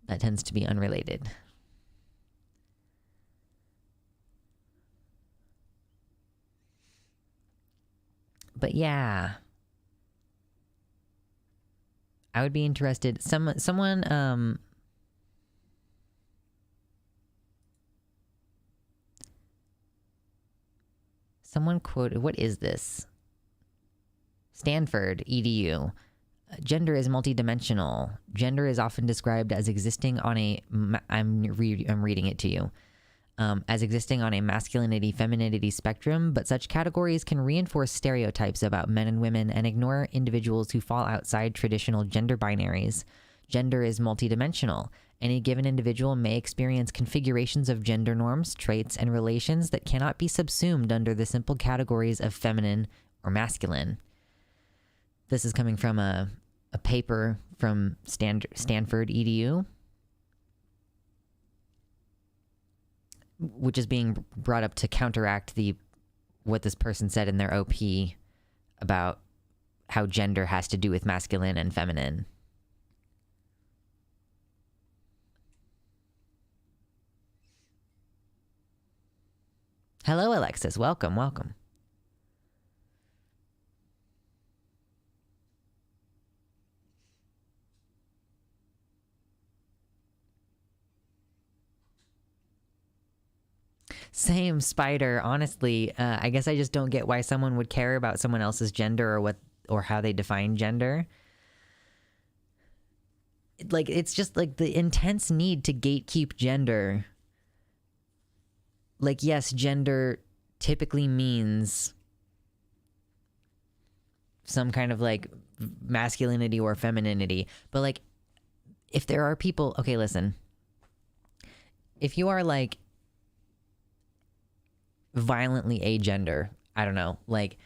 [SPEAKER 1] That tends to be unrelated. But yeah, I would be interested. Someone Someone quoted, what is this? Stanford, EDU. Gender is multidimensional. Gender is often described as existing on a, I'm reading it to you, as existing on a masculinity-femininity spectrum, but such categories can reinforce stereotypes about men and women and ignore individuals who fall outside traditional gender binaries. Gender is multidimensional. Any given individual may experience configurations of gender norms, traits, and relations that cannot be subsumed under the simple categories of feminine or masculine. This is coming from a paper from Stanford EDU, which is being brought up to counteract what this person said in their OP about how gender has to do with masculine and feminine. Hello, Alexis. Welcome, welcome. Same, Spider. Honestly, I guess I just don't get why someone would care about someone else's gender or how they define gender. Like, it's just like the intense need to gatekeep gender. Like, yes, gender typically means some kind of like masculinity or femininity, but like, if there are people, okay, listen, if you are like violently agender, I don't know, like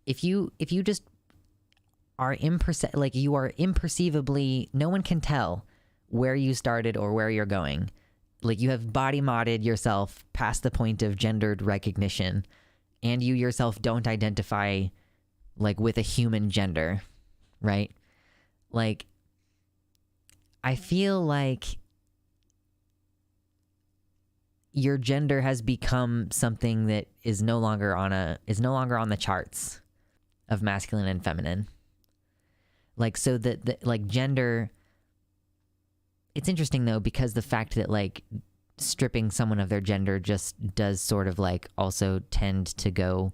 [SPEAKER 1] if you just are you are imperceivably, no one can tell where you started or where you're going. Like, you have body modded yourself past the point of gendered recognition, and you yourself don't identify like with a human gender, right? Like, I feel like your gender has become something that is no longer on the charts of masculine and feminine. Like, so that like gender, it's interesting though, because the fact that like stripping someone of their gender just does sort of like also tend to go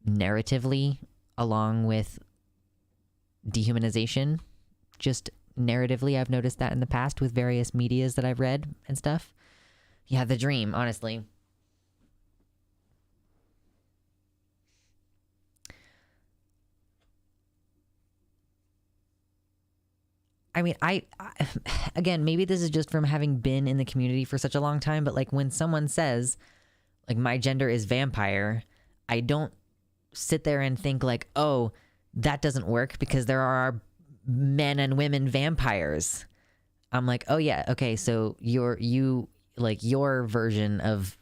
[SPEAKER 1] narratively along with dehumanization. Just narratively, I've noticed that in the past with various medias that I've read and stuff. Yeah, the dream, honestly. I mean, I again, maybe this is just from having been in the community for such a long time, but like when someone says, like, my gender is vampire, I don't sit there and think like, oh, that doesn't work because there are men and women vampires. I'm like, oh yeah, okay, so your version of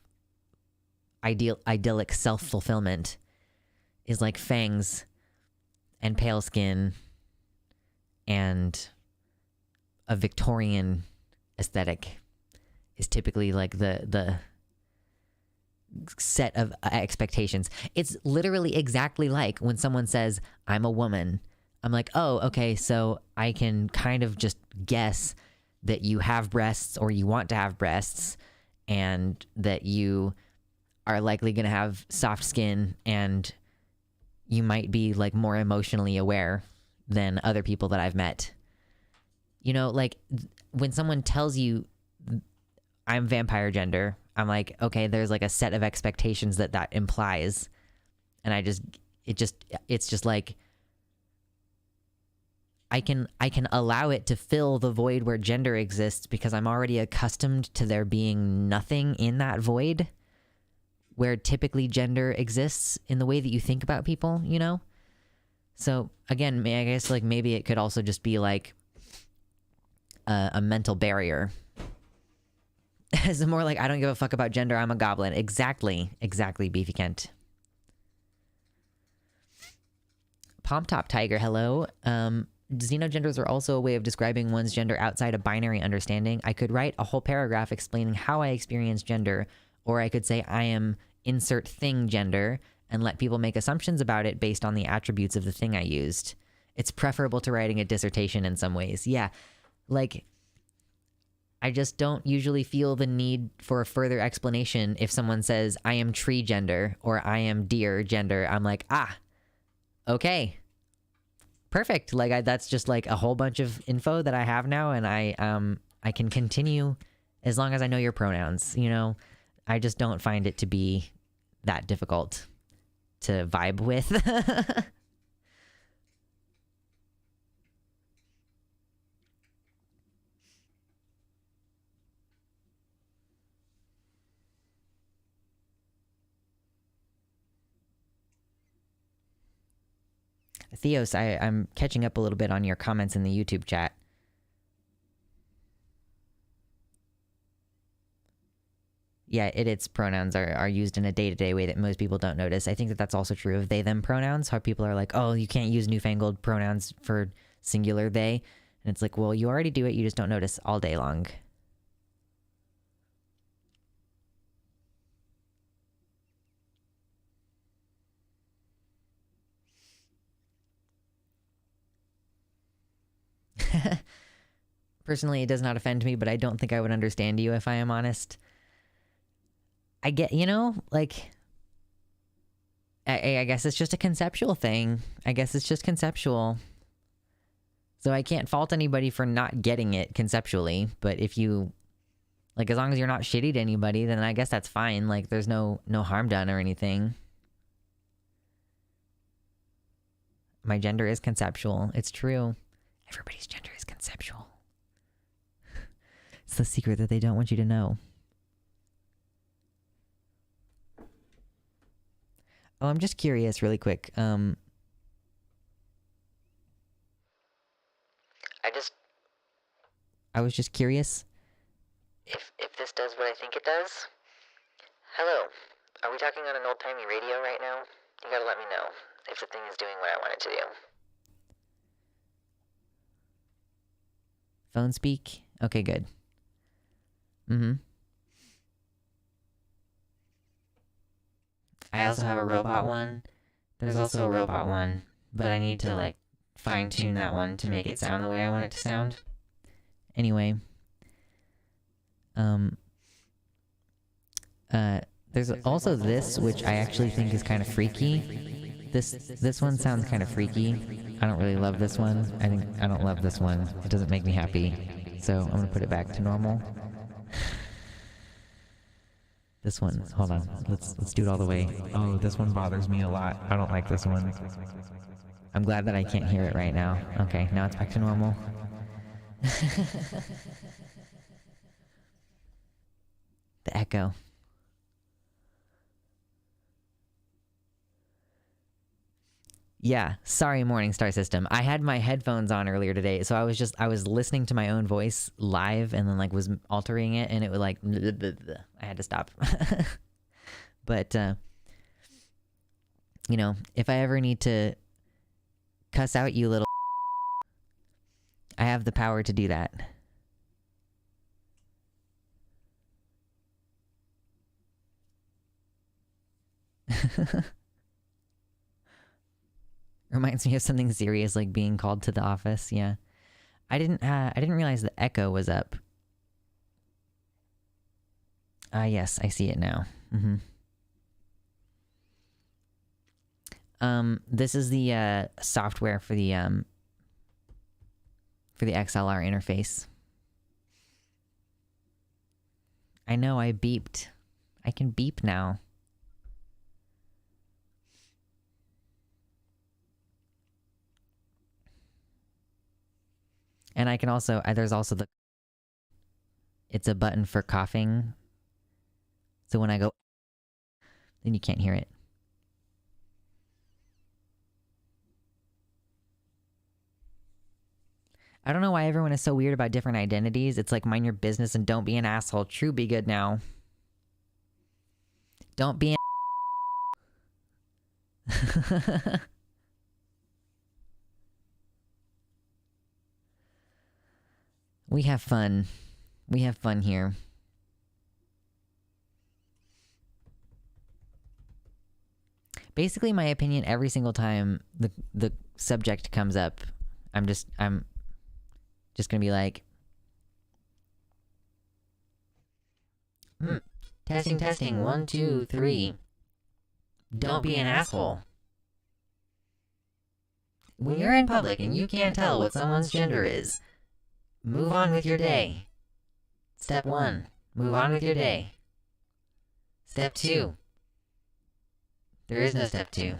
[SPEAKER 1] idyllic self-fulfillment is like fangs and pale skin and a Victorian aesthetic is typically like the set of expectations. It's literally exactly like when someone says, I'm a woman. I'm like, oh, okay, so I can kind of just guess that you have breasts or you want to have breasts and that you are likely going to have soft skin and you might be like more emotionally aware than other people that I've met. You know, like when someone tells you I'm vampire gender, I'm like, okay, there's like a set of expectations that implies. And it's just like, I can allow it to fill the void where gender exists because I'm already accustomed to there being nothing in that void where typically gender exists in the way that you think about people, you know? So again, I guess like maybe it could also just be like a mental barrier. It's more like, I don't give a fuck about gender, I'm a goblin. Exactly, Beefy Kent. Pomp Top Tiger, hello. Xenogenders are also a way of describing one's gender outside a binary understanding. I could write a whole paragraph explaining how I experience gender, or I could say I am insert thing gender and let people make assumptions about it based on the attributes of the thing I used. It's preferable to writing a dissertation in some ways. Yeah, like, I just don't usually feel the need for a further explanation if someone says, I am tree gender or I am deer gender. I'm like, okay. Perfect. Like, that's just like a whole bunch of info that I have now, and I can continue as long as I know your pronouns, you know? I just don't find it to be that difficult to vibe with. Theos, I'm catching up a little bit on your comments in the YouTube chat. Yeah, its pronouns are used in a day-to-day way that most people don't notice. I think that that's also true of they-them pronouns, how people are like, oh, you can't use newfangled pronouns for singular they. And it's like, well, you already do it, you just don't notice all day long. Personally, it does not offend me, but I don't think I would understand you if I am honest. I get, you know, like, I guess it's just a conceptual thing. I guess it's just conceptual. So I can't fault anybody for not getting it conceptually, but if you, like, as long as you're not shitty to anybody, then I guess that's fine. Like, there's no harm done or anything. My gender is conceptual. It's true. Everybody's gender is conceptual. It's the secret that they don't want you to know. Oh, I'm just curious really quick. I was just curious if this does what I think it does. Hello. Are we talking on an old-timey radio right now? You gotta let me know if the thing is doing what I want it to do. Phone speak? Okay, good. I also have a robot one. There's also a robot one, but I need to, like, fine-tune that one to make it sound the way I want it to sound. Anyway. There's also this, which I actually think is kind of freaky. This one sounds kind of freaky. I don't really love this one. I don't love this one. It doesn't make me happy. So I'm gonna put it back to normal. This one, hold on. Let's do it all the way. Oh, this one bothers me a lot. I don't like this one. I'm glad that I can't hear it right now. Okay, now it's back to normal. The echo. Yeah, sorry, Morningstar System. I had my headphones on earlier today, so I was listening to my own voice live and then like was altering it, and it was like I had to stop. But you know, if I ever need to cuss out you little, I have the power to do that. Reminds me of something serious, like being called to the office. Yeah, I didn't realize the echo was up. Yes, I see it now. This is the software for the XLR interface. I know, I beeped. I can beep now. And I can also, there's also it's a button for coughing. So when I go, then you can't hear it. I don't know why everyone is so weird about different identities. It's like, mind your business and don't be an asshole. True, be good now. Don't be an We have fun. We have fun here. Basically, my opinion every single time the subject comes up, I'm just gonna be like, Testing, testing. 1, 2, 3. Don't be an asshole. When you're in public and you can't tell what someone's gender is, move on with your day. Step 1. Move on with your day. Step 2. There is no step 2.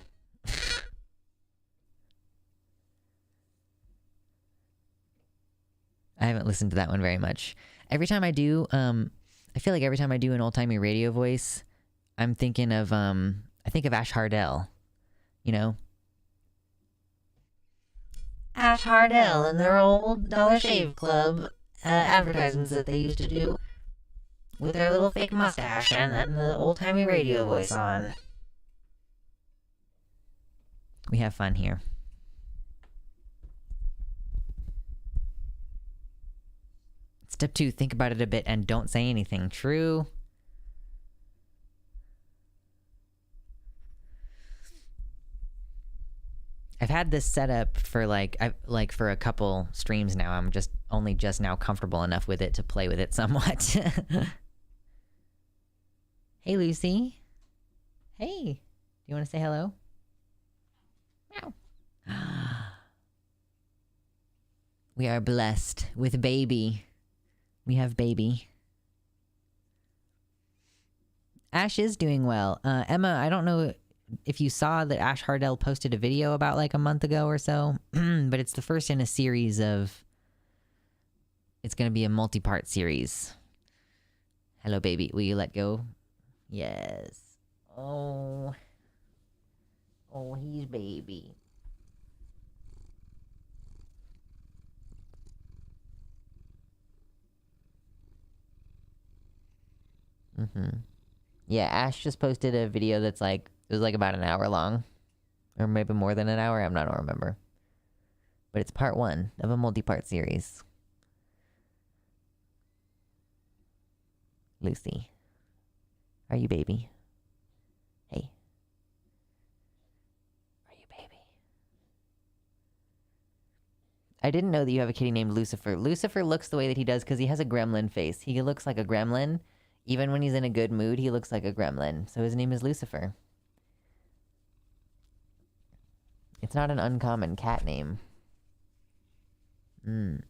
[SPEAKER 1] I haven't listened to that one very much. Every time I do, I feel like every time I do an old-timey radio voice, I'm thinking of, I think of Ash Hardell, you know? Ash Hardell and their old Dollar Shave Club advertisements that they used to do with their little fake mustache and the old-timey radio voice on. We have fun here. Step 2, think about it a bit and don't say anything. True. I've had this set up for for a couple streams now. I'm just now comfortable enough with it to play with it somewhat. Hey, Lucy. Hey. Do you want to say hello? Meow. We are blessed with baby. We have baby. Ash is doing well. Emma, I don't know if you saw that Ash Hardell posted a video about like a month ago or so, but it's the first in a series of... It's going to be a multi-part series. Hello, baby. Will you let go? Yes. Oh. Oh, he's baby. Yeah, Ash just posted a video that's like, it was like about an hour long. Or maybe more than an hour, I don't remember. But it's part 1 of a multi-part series. Lucy. Are you baby? Hey. Are you baby? I didn't know that you have a kitty named Lucifer. Lucifer looks the way that he does because he has a gremlin face. He looks like a gremlin. Even when he's in a good mood, he looks like a gremlin. So his name is Lucifer. It's not an uncommon cat name.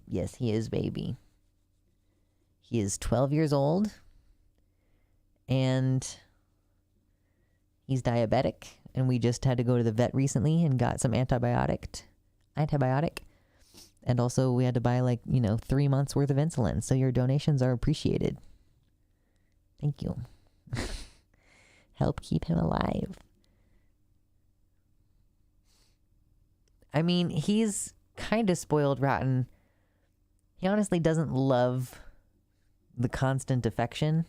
[SPEAKER 1] Yes, he is baby. He is 12 years old. And he's diabetic. And we just had to go to the vet recently and got some antibiotic. And also we had to buy 3 months worth of insulin. So your donations are appreciated. Thank you. Help keep him alive. I mean, he's kind of spoiled rotten. He honestly doesn't love the constant affection.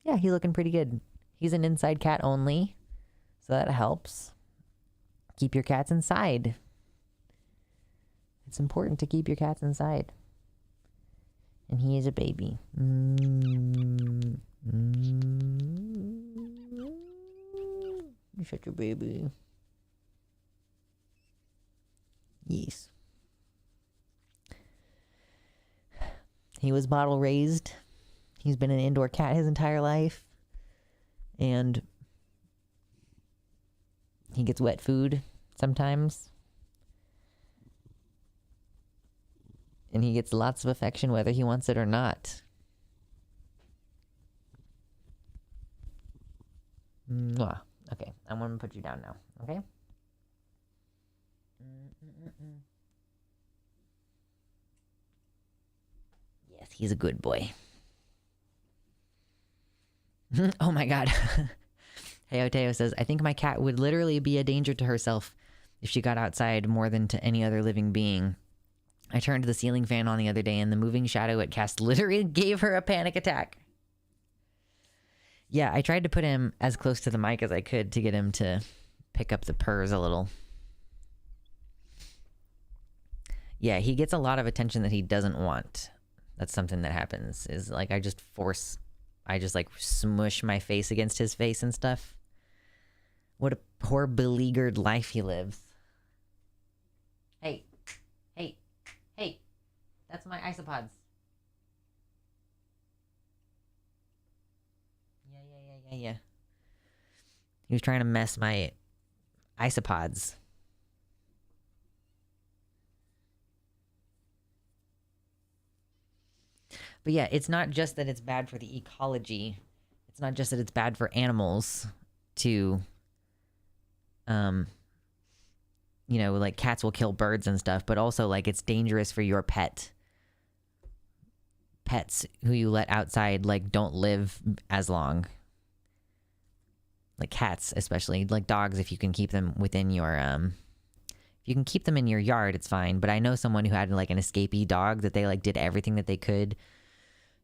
[SPEAKER 1] Yeah, he's looking pretty good. He's an inside cat only, so that helps. Keep your cats inside. It's important to keep your cats inside. And he is a baby. You're such a baby. Yes. He was bottle raised. He's been an indoor cat his entire life. And he gets wet food sometimes. And he gets lots of affection whether he wants it or not. Mwah. Okay, I'm going to put you down now, okay? Yes, he's a good boy. Oh my god. Hey, Oteo says, I think my cat would literally be a danger to herself if she got outside more than to any other living being. I turned the ceiling fan on the other day and the moving shadow it cast literally gave her a panic attack. Yeah, I tried to put him as close to the mic as I could to get him to pick up the purrs a little. Yeah, he gets a lot of attention that he doesn't want. That's something that happens, is like I just smush my face against his face and stuff. What a poor beleaguered life he lives. Hey. Hey, that's my isopods. Yeah. He was trying to mess my isopods. But yeah, it's not just that it's bad for the ecology. It's not just that it's bad for animals to, like cats will kill birds and stuff, but also like it's dangerous for your pet. Pets who you let outside like don't live as long. Like cats, especially, like dogs, if you can keep them within your if you can keep them in your yard, it's fine. But I know someone who had like an escapee dog that they like did everything that they could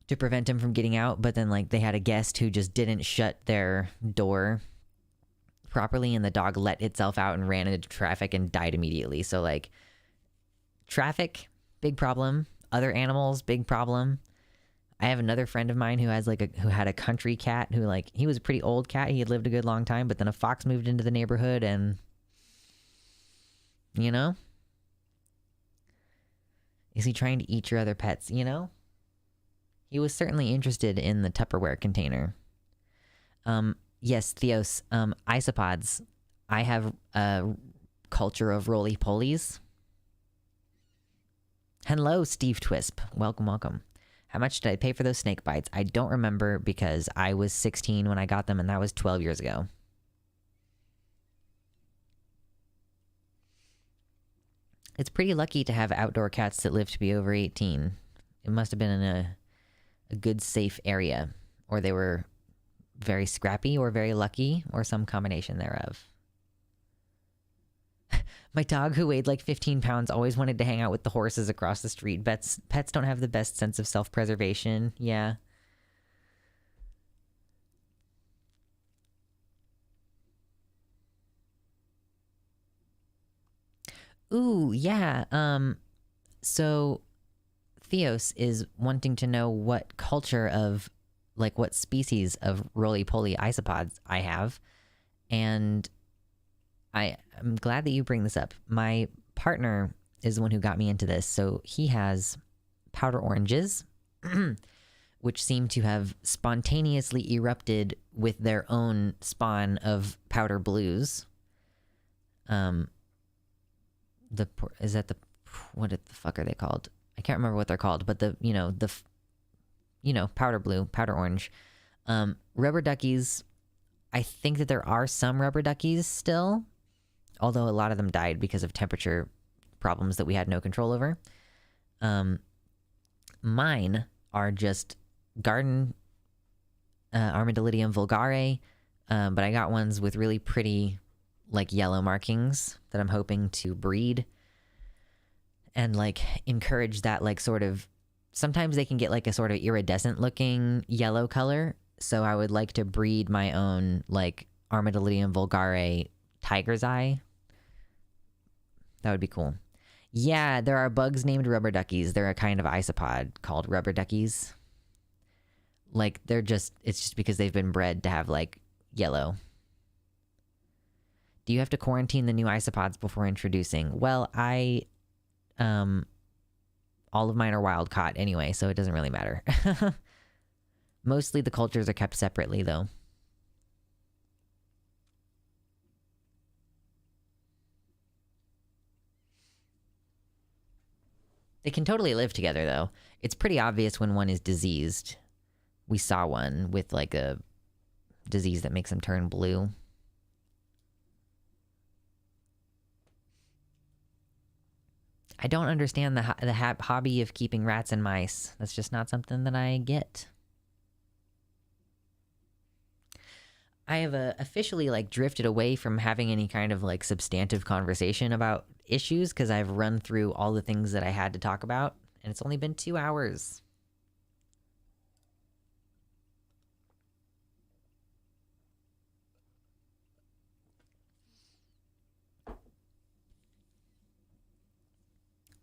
[SPEAKER 1] to prevent him from getting out, but then like they had a guest who just didn't shut their door properly, and the dog let itself out and ran into traffic and died immediately. So like traffic, big problem. Other animals, big problem. I have another friend of mine who has who had a country cat who like, he was a pretty old cat. He had lived a good long time, but then a fox moved into the neighborhood and, is he trying to eat your other pets, He was certainly interested in the Tupperware container. Yes, Theos, isopods. I have a culture of roly-polies. Hello, Steve Twisp. Welcome, welcome. How much did I pay for those snake bites? I don't remember because I was 16 when I got them, and that was 12 years ago. It's pretty lucky to have outdoor cats that live to be over 18. It must have been in a good, safe area, or they were very scrappy or very lucky, or some combination thereof. My dog, who weighed like 15 pounds, always wanted to hang out with the horses across the street. Pets don't have the best sense of self-preservation. Yeah. Ooh, yeah. So Theos is wanting to know what culture of, like, what species of roly-poly isopods I have. And I'm glad that you bring this up. My partner is the one who got me into this. So he has powder oranges, which seem to have spontaneously erupted with their own spawn of powder blues. What the fuck are they called? I can't remember what they're called, but powder blue, powder orange. Rubber duckies. I think that there are some rubber duckies still, although a lot of them died because of temperature problems that we had no control over. Mine are just garden Armadillidium vulgare, but I got ones with really pretty, like, yellow markings that I'm hoping to breed and, like, encourage that, like, sort of... Sometimes they can get, like, a sort of iridescent-looking yellow color, so I would like to breed my own, like, Armadillidium vulgare tiger's eye. That would be cool. Yeah, there are bugs named rubber duckies. They're a kind of isopod called rubber duckies. Like, it's just because they've been bred to have, like, yellow. Do you have to quarantine the new isopods before introducing? Well, all of mine are wild caught anyway, so it doesn't really matter. Mostly the cultures are kept separately, though. They can totally live together, though. It's pretty obvious when one is diseased. We saw one with, like, a disease that makes them turn blue. I don't understand the hobby of keeping rats and mice. That's just not something that I get. I have officially, like, drifted away from having any kind of, like, substantive conversation about issues because I've run through all the things that I had to talk about, and it's only been 2 hours.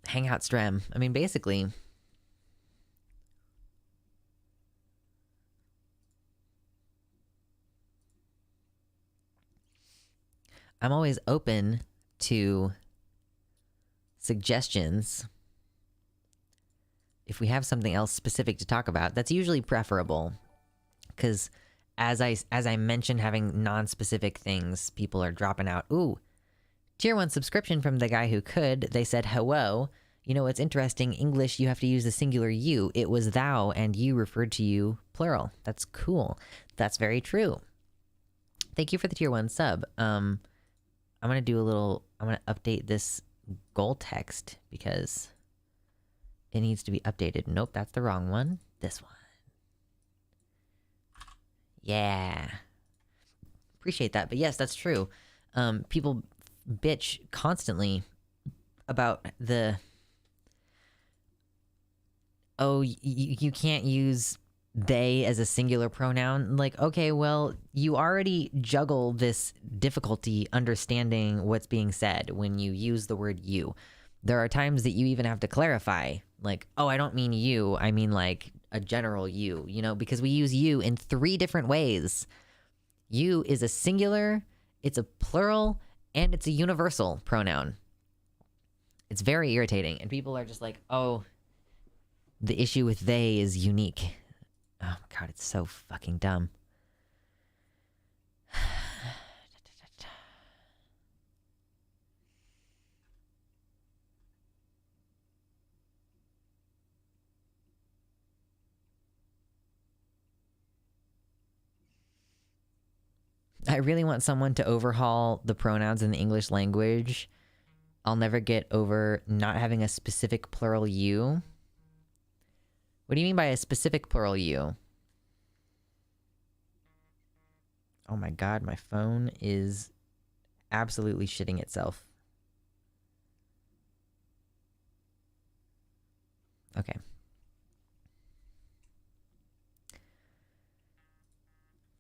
[SPEAKER 1] Hangout Strem. I mean, basically... I'm always open to suggestions. If we have something else specific to talk about, that's usually preferable. Because as I mentioned having non-specific things, people are dropping out. Ooh, tier 1 subscription from the guy who could. They said, hello. You know, it's interesting. English, you have to use the singular you. It was thou, and you referred to you plural. That's cool. That's very true. Thank you for the tier 1 sub. I'm going to update this goal text because it needs to be updated. Nope, that's the wrong one. This one. Yeah. Appreciate that. But yes, that's true. People bitch constantly about the... Oh, you can't use they as a singular pronoun. Like, okay, well, you already juggle this difficulty understanding what's being said when you use the word you. There are times that you even have to clarify, like, oh, I don't mean you, I mean like a general you, you know, because we use you in 3 different ways. You is a singular, it's a plural, and it's a universal pronoun. It's very irritating, and people are just like, oh, the issue with they is unique. Oh my god, it's so fucking dumb. I really want someone to overhaul the pronouns in the English language. I'll never get over not having a specific plural you. What do you mean by a specific plural you? Oh my god, my phone is absolutely shitting itself. Okay.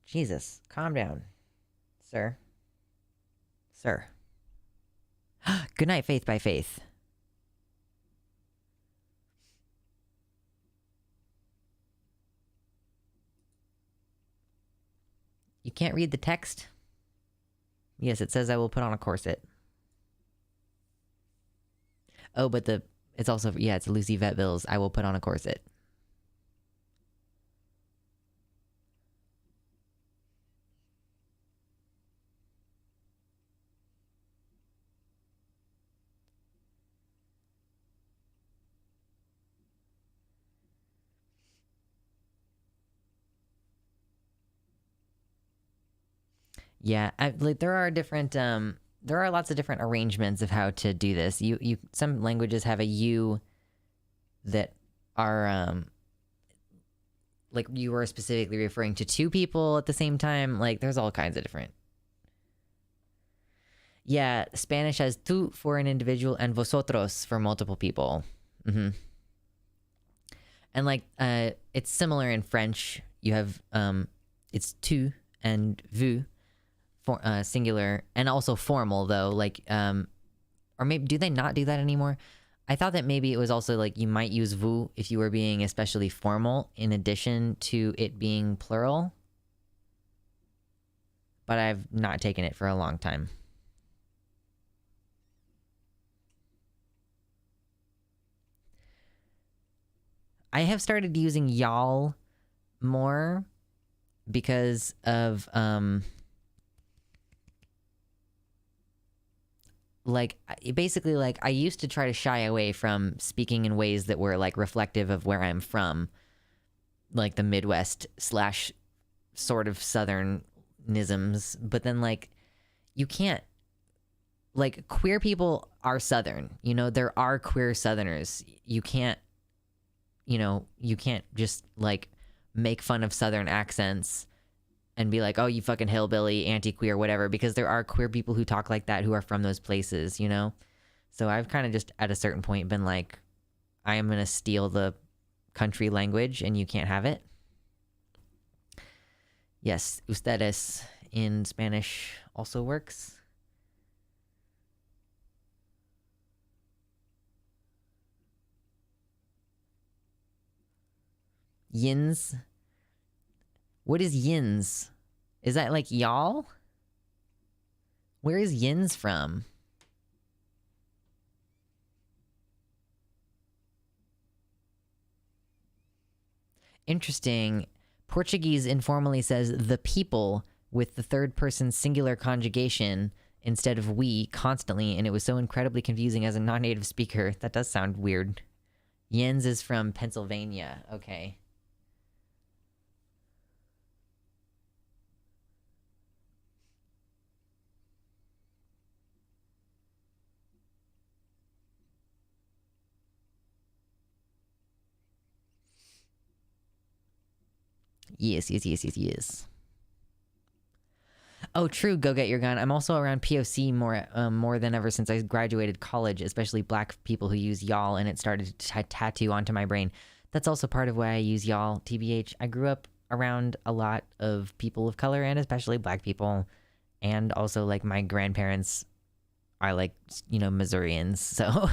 [SPEAKER 1] Jesus, calm down. Sir. Sir. Good night, Faith by Faith. You can't read the text? Yes, it says I will put on a corset. Oh, but it's also, yeah, it's Lucy Vet Bills. I will put on a corset. Yeah, there are different there are lots of different arrangements of how to do this. Some languages have a you that are like you were specifically referring to 2 people at the same time. Like there's all kinds of different. Yeah, Spanish has tú for an individual and vosotros for multiple people. And like it's similar in French. You have it's tu and vous. Singular and also formal though, like or maybe do they not do that anymore? I thought that maybe it was also like you might use vous if you were being especially formal in addition to it being plural, but I've not taken it for a long time. I have started using y'all more because of like basically like I used to try to shy away from speaking in ways that were like reflective of where I'm from, like the Midwest / sort of Southernisms, but then like you can't, like queer people are Southern, you know, there are queer Southerners. You can't just like make fun of Southern accents and be like, oh, you fucking hillbilly, anti-queer, whatever, because there are queer people who talk like that who are from those places, you know? So I've kind of just at a certain point been like, I am going to steal the country language and you can't have it. Yes, ustedes in Spanish also works. Yinz. What is Yinz? Is that like y'all? Where is Yinz from? Interesting. Portuguese informally says the people with the third person singular conjugation instead of we constantly, and it was so incredibly confusing as a non-native speaker. That does sound weird. Yinz is from Pennsylvania. Okay. Yes. Oh, true. Go get your gun. I'm also around POC more than ever since I graduated college, especially black people who use y'all, and it started to tattoo onto my brain. That's also part of why I use y'all, TBH. I grew up around a lot of people of color, and especially black people, and also, like, my grandparents are, like, you know, Missourians, so...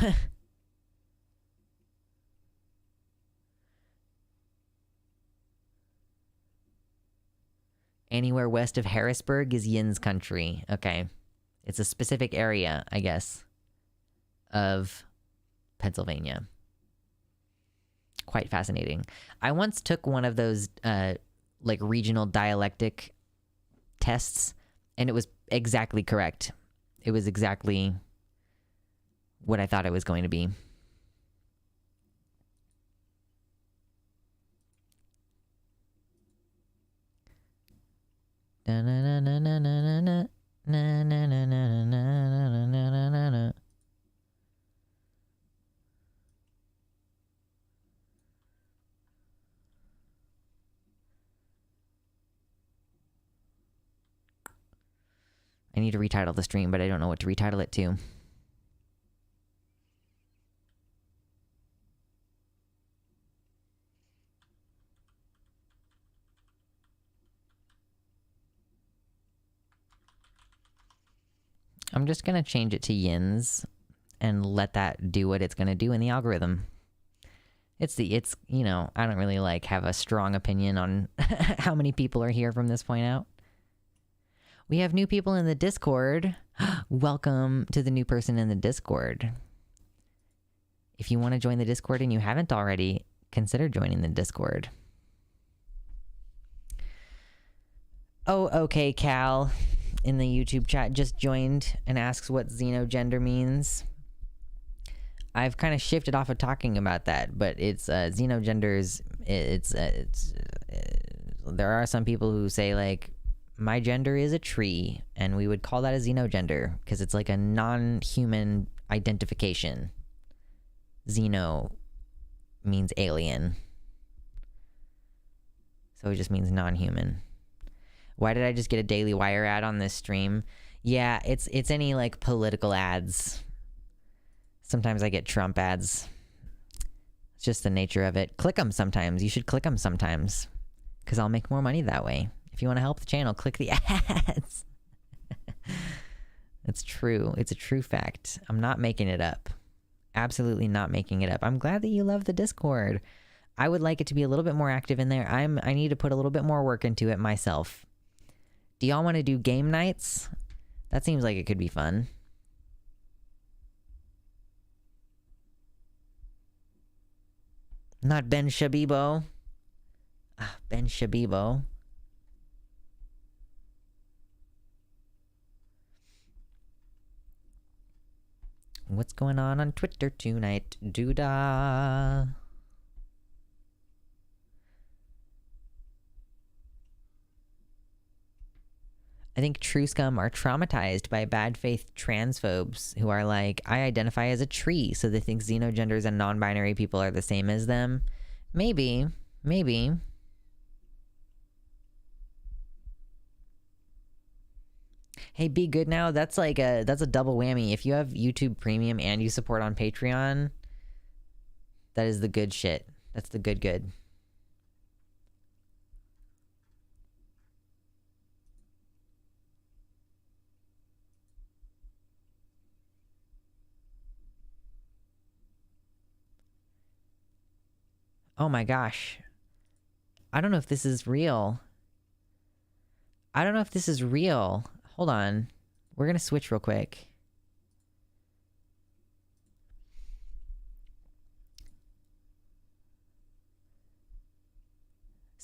[SPEAKER 1] Anywhere west of Harrisburg is Yinz country. Okay. It's a specific area, I guess, of Pennsylvania. Quite fascinating. I once took one of those, like, regional dialectic tests, and it was exactly correct. It was exactly what I thought it was going to be. I need to retitle the stream, but I don't know what to retitle it to. I'm just going to change it to Yinz and let that do what it's going to do in the algorithm. It's, you know, I don't really, like, have a strong opinion on how many people are here from this point out. We have new people in the Discord. Welcome to the new person in the Discord. If you want to join the Discord and you haven't already, consider joining the Discord. Oh, okay, Cal in the YouTube chat just joined and asks what xenogender means. I've kind of shifted off of talking about that, but it's xenogenders. There are some people who say, like, my gender is a tree, and we would call that a xenogender because it's like a non-human identification. Xeno means alien, so it just means non-human. Why did I just get a Daily Wire ad on this stream? Yeah, it's any, like, political ads. Sometimes I get Trump ads. It's just the nature of it. Click them sometimes. You should click them sometimes, because I'll make more money that way. If you want to help the channel, click the ads. It's true. It's a true fact. I'm not making it up. Absolutely not making it up. I'm glad that you love the Discord. I would like it to be a little bit more active in there. I need to put a little bit more work into it myself. Do y'all want to do game nights? That seems like it could be fun. Not Ben Shabibo. Ah, Ben Shabibo. What's going on Twitter tonight? Doodah. I think true scum are traumatized by bad faith transphobes who are like, I identify as a tree, so they think xenogenders and non-binary people are the same as them. Maybe. Hey, Be Good Now, that's like that's a double whammy. If you have YouTube Premium and you support on Patreon, that is the good shit. That's the good. Oh my gosh. I don't know if this is real. Hold on. We're gonna switch real quick.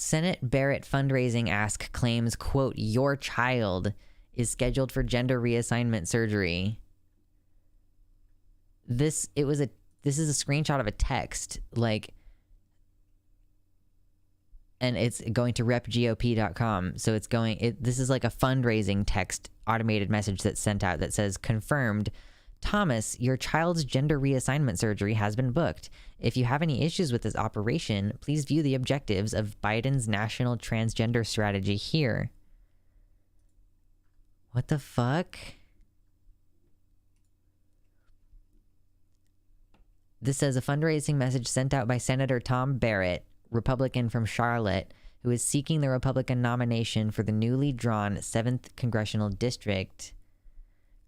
[SPEAKER 1] Senate Barrett fundraising ask claims, quote, your child is scheduled for gender reassignment surgery. This is a screenshot of a text, like, and it's going to repgop.com. So it's going, this is like a fundraising text automated message that's sent out that says, confirmed, Thomas, your child's gender reassignment surgery has been booked. If you have any issues with this operation, please view the objectives of Biden's national transgender strategy here. What the fuck? This says a fundraising message sent out by Senator Tom Barrett, Republican from Charlotte, who is seeking the Republican nomination for the newly drawn 7th Congressional District,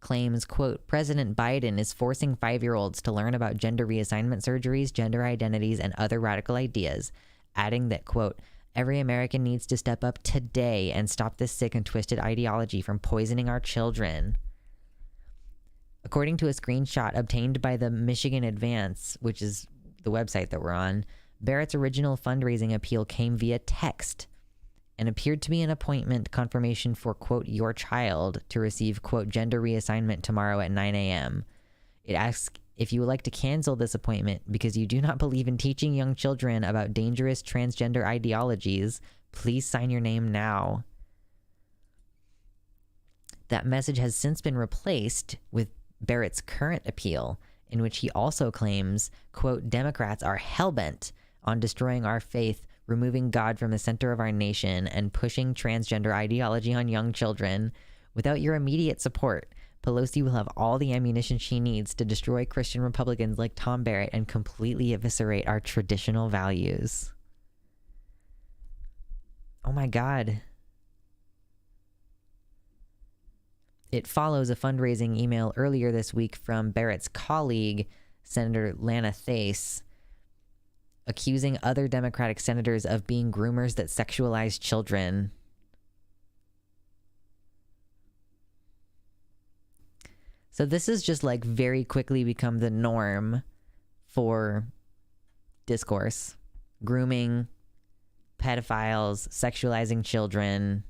[SPEAKER 1] claims, quote, President Biden is forcing 5-year-olds to learn about gender reassignment surgeries, gender identities, and other radical ideas, adding that, quote, every American needs to step up today and stop this sick and twisted ideology from poisoning our children. According to a screenshot obtained by the Michigan Advance, which is the website that we're on, Barrett's original fundraising appeal came via text and appeared to be an appointment confirmation for, quote, your child to receive, quote, gender reassignment tomorrow at 9 a.m. It asks if you would like to cancel this appointment because you do not believe in teaching young children about dangerous transgender ideologies. Please sign your name now. That message has since been replaced with Barrett's current appeal, in which he also claims, quote, Democrats are hellbent on destroying our faith, removing God from the center of our nation, and pushing transgender ideology on young children. Without your immediate support, Pelosi will have all the ammunition she needs to destroy Christian Republicans like Tom Barrett and completely eviscerate our traditional values. Oh my God. It follows a fundraising email earlier this week from Barrett's colleague, Senator Lana Theis, accusing other Democratic senators of being groomers that sexualize children. So this has just like very quickly become the norm for discourse. Grooming, pedophiles, sexualizing children.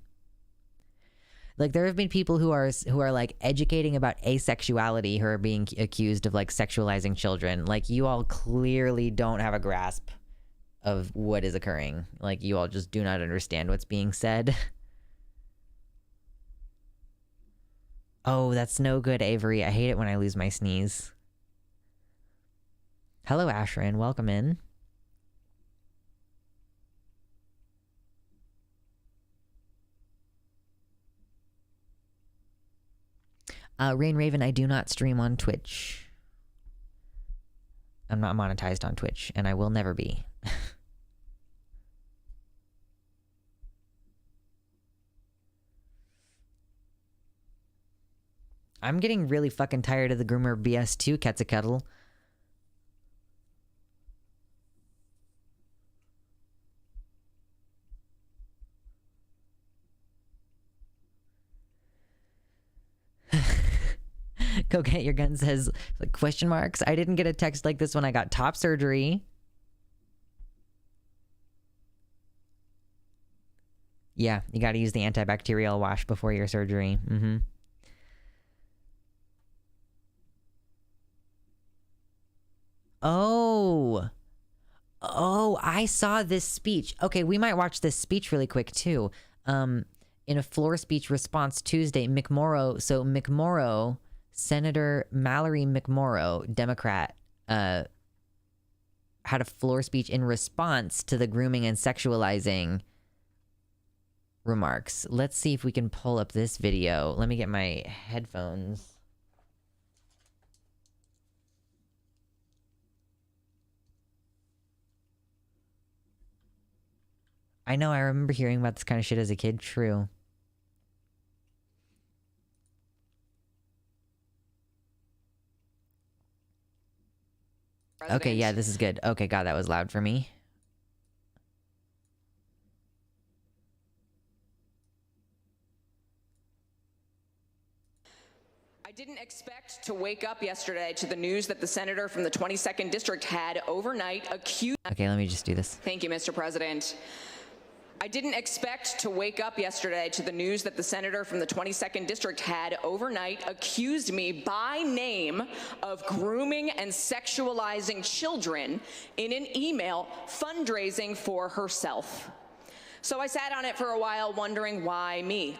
[SPEAKER 1] Like there have been people who are like educating about asexuality who are being accused of like sexualizing children. Like you all clearly don't have a grasp of what is occurring. Like you all just do not understand what's being said. Oh, that's no good, Avery. I hate it when I lose my sneeze. Hello, Ashrin. Welcome in. Rain Raven, I do not stream on Twitch. I'm not monetized on Twitch, and I will never be. I'm getting really fucking tired of the groomer BS too, Quetzalcoatl. Go get your gun says like question marks. I didn't get a text like this when I got top surgery. Yeah, you got to use the antibacterial wash before your surgery. Mm-hmm. Oh, I saw this speech. Okay, we might watch this speech really quick too. In a floor speech response Tuesday, McMorrow, Senator Mallory McMorrow, Democrat, had a floor speech in response to the grooming and sexualizing remarks. Let's see if we can pull up this video. Let me get my headphones. I know, I remember hearing about this kind of shit as a kid. True. President. Okay, yeah, this is good. Okay, God, that was loud for me.
[SPEAKER 2] I didn't expect to wake up yesterday to the news that the senator from the 22nd district had overnight accused...
[SPEAKER 1] Okay, let me just do this.
[SPEAKER 2] Thank you, Mr. President. I didn't expect to wake up yesterday to the news that the senator from the 22nd district had overnight accused me by name of grooming and sexualizing children in an email fundraising for herself. So I sat on it for a while wondering why me.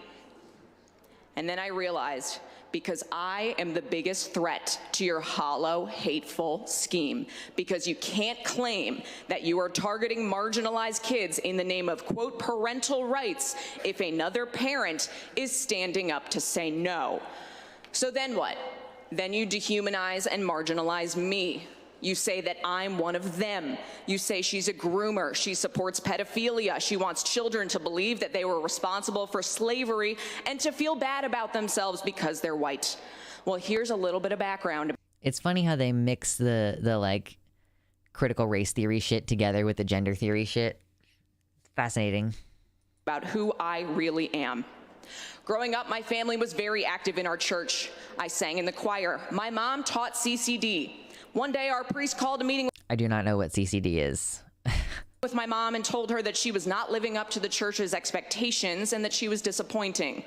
[SPEAKER 2] And then I realized, because I am the biggest threat to your hollow, hateful scheme. Because you can't claim that you are targeting marginalized kids in the name of, quote, parental rights if another parent is standing up to say no. So then what? Then you dehumanize and marginalize me. You say that I'm one of them. You say she's a groomer. She supports pedophilia. She wants children to believe that they were responsible for slavery and to feel bad about themselves because they're white. Well, here's a little bit of background.
[SPEAKER 1] It's funny how they mix the like critical race theory shit together with the gender theory shit. Fascinating.
[SPEAKER 2] About who I really am. Growing up, my family was very active in our church. I sang in the choir. My mom taught CCD. One day, our priest called a meeting.
[SPEAKER 1] I do not know what CCD is.
[SPEAKER 2] With my mom and told her that she was not living up to the church's expectations and that she was disappointing.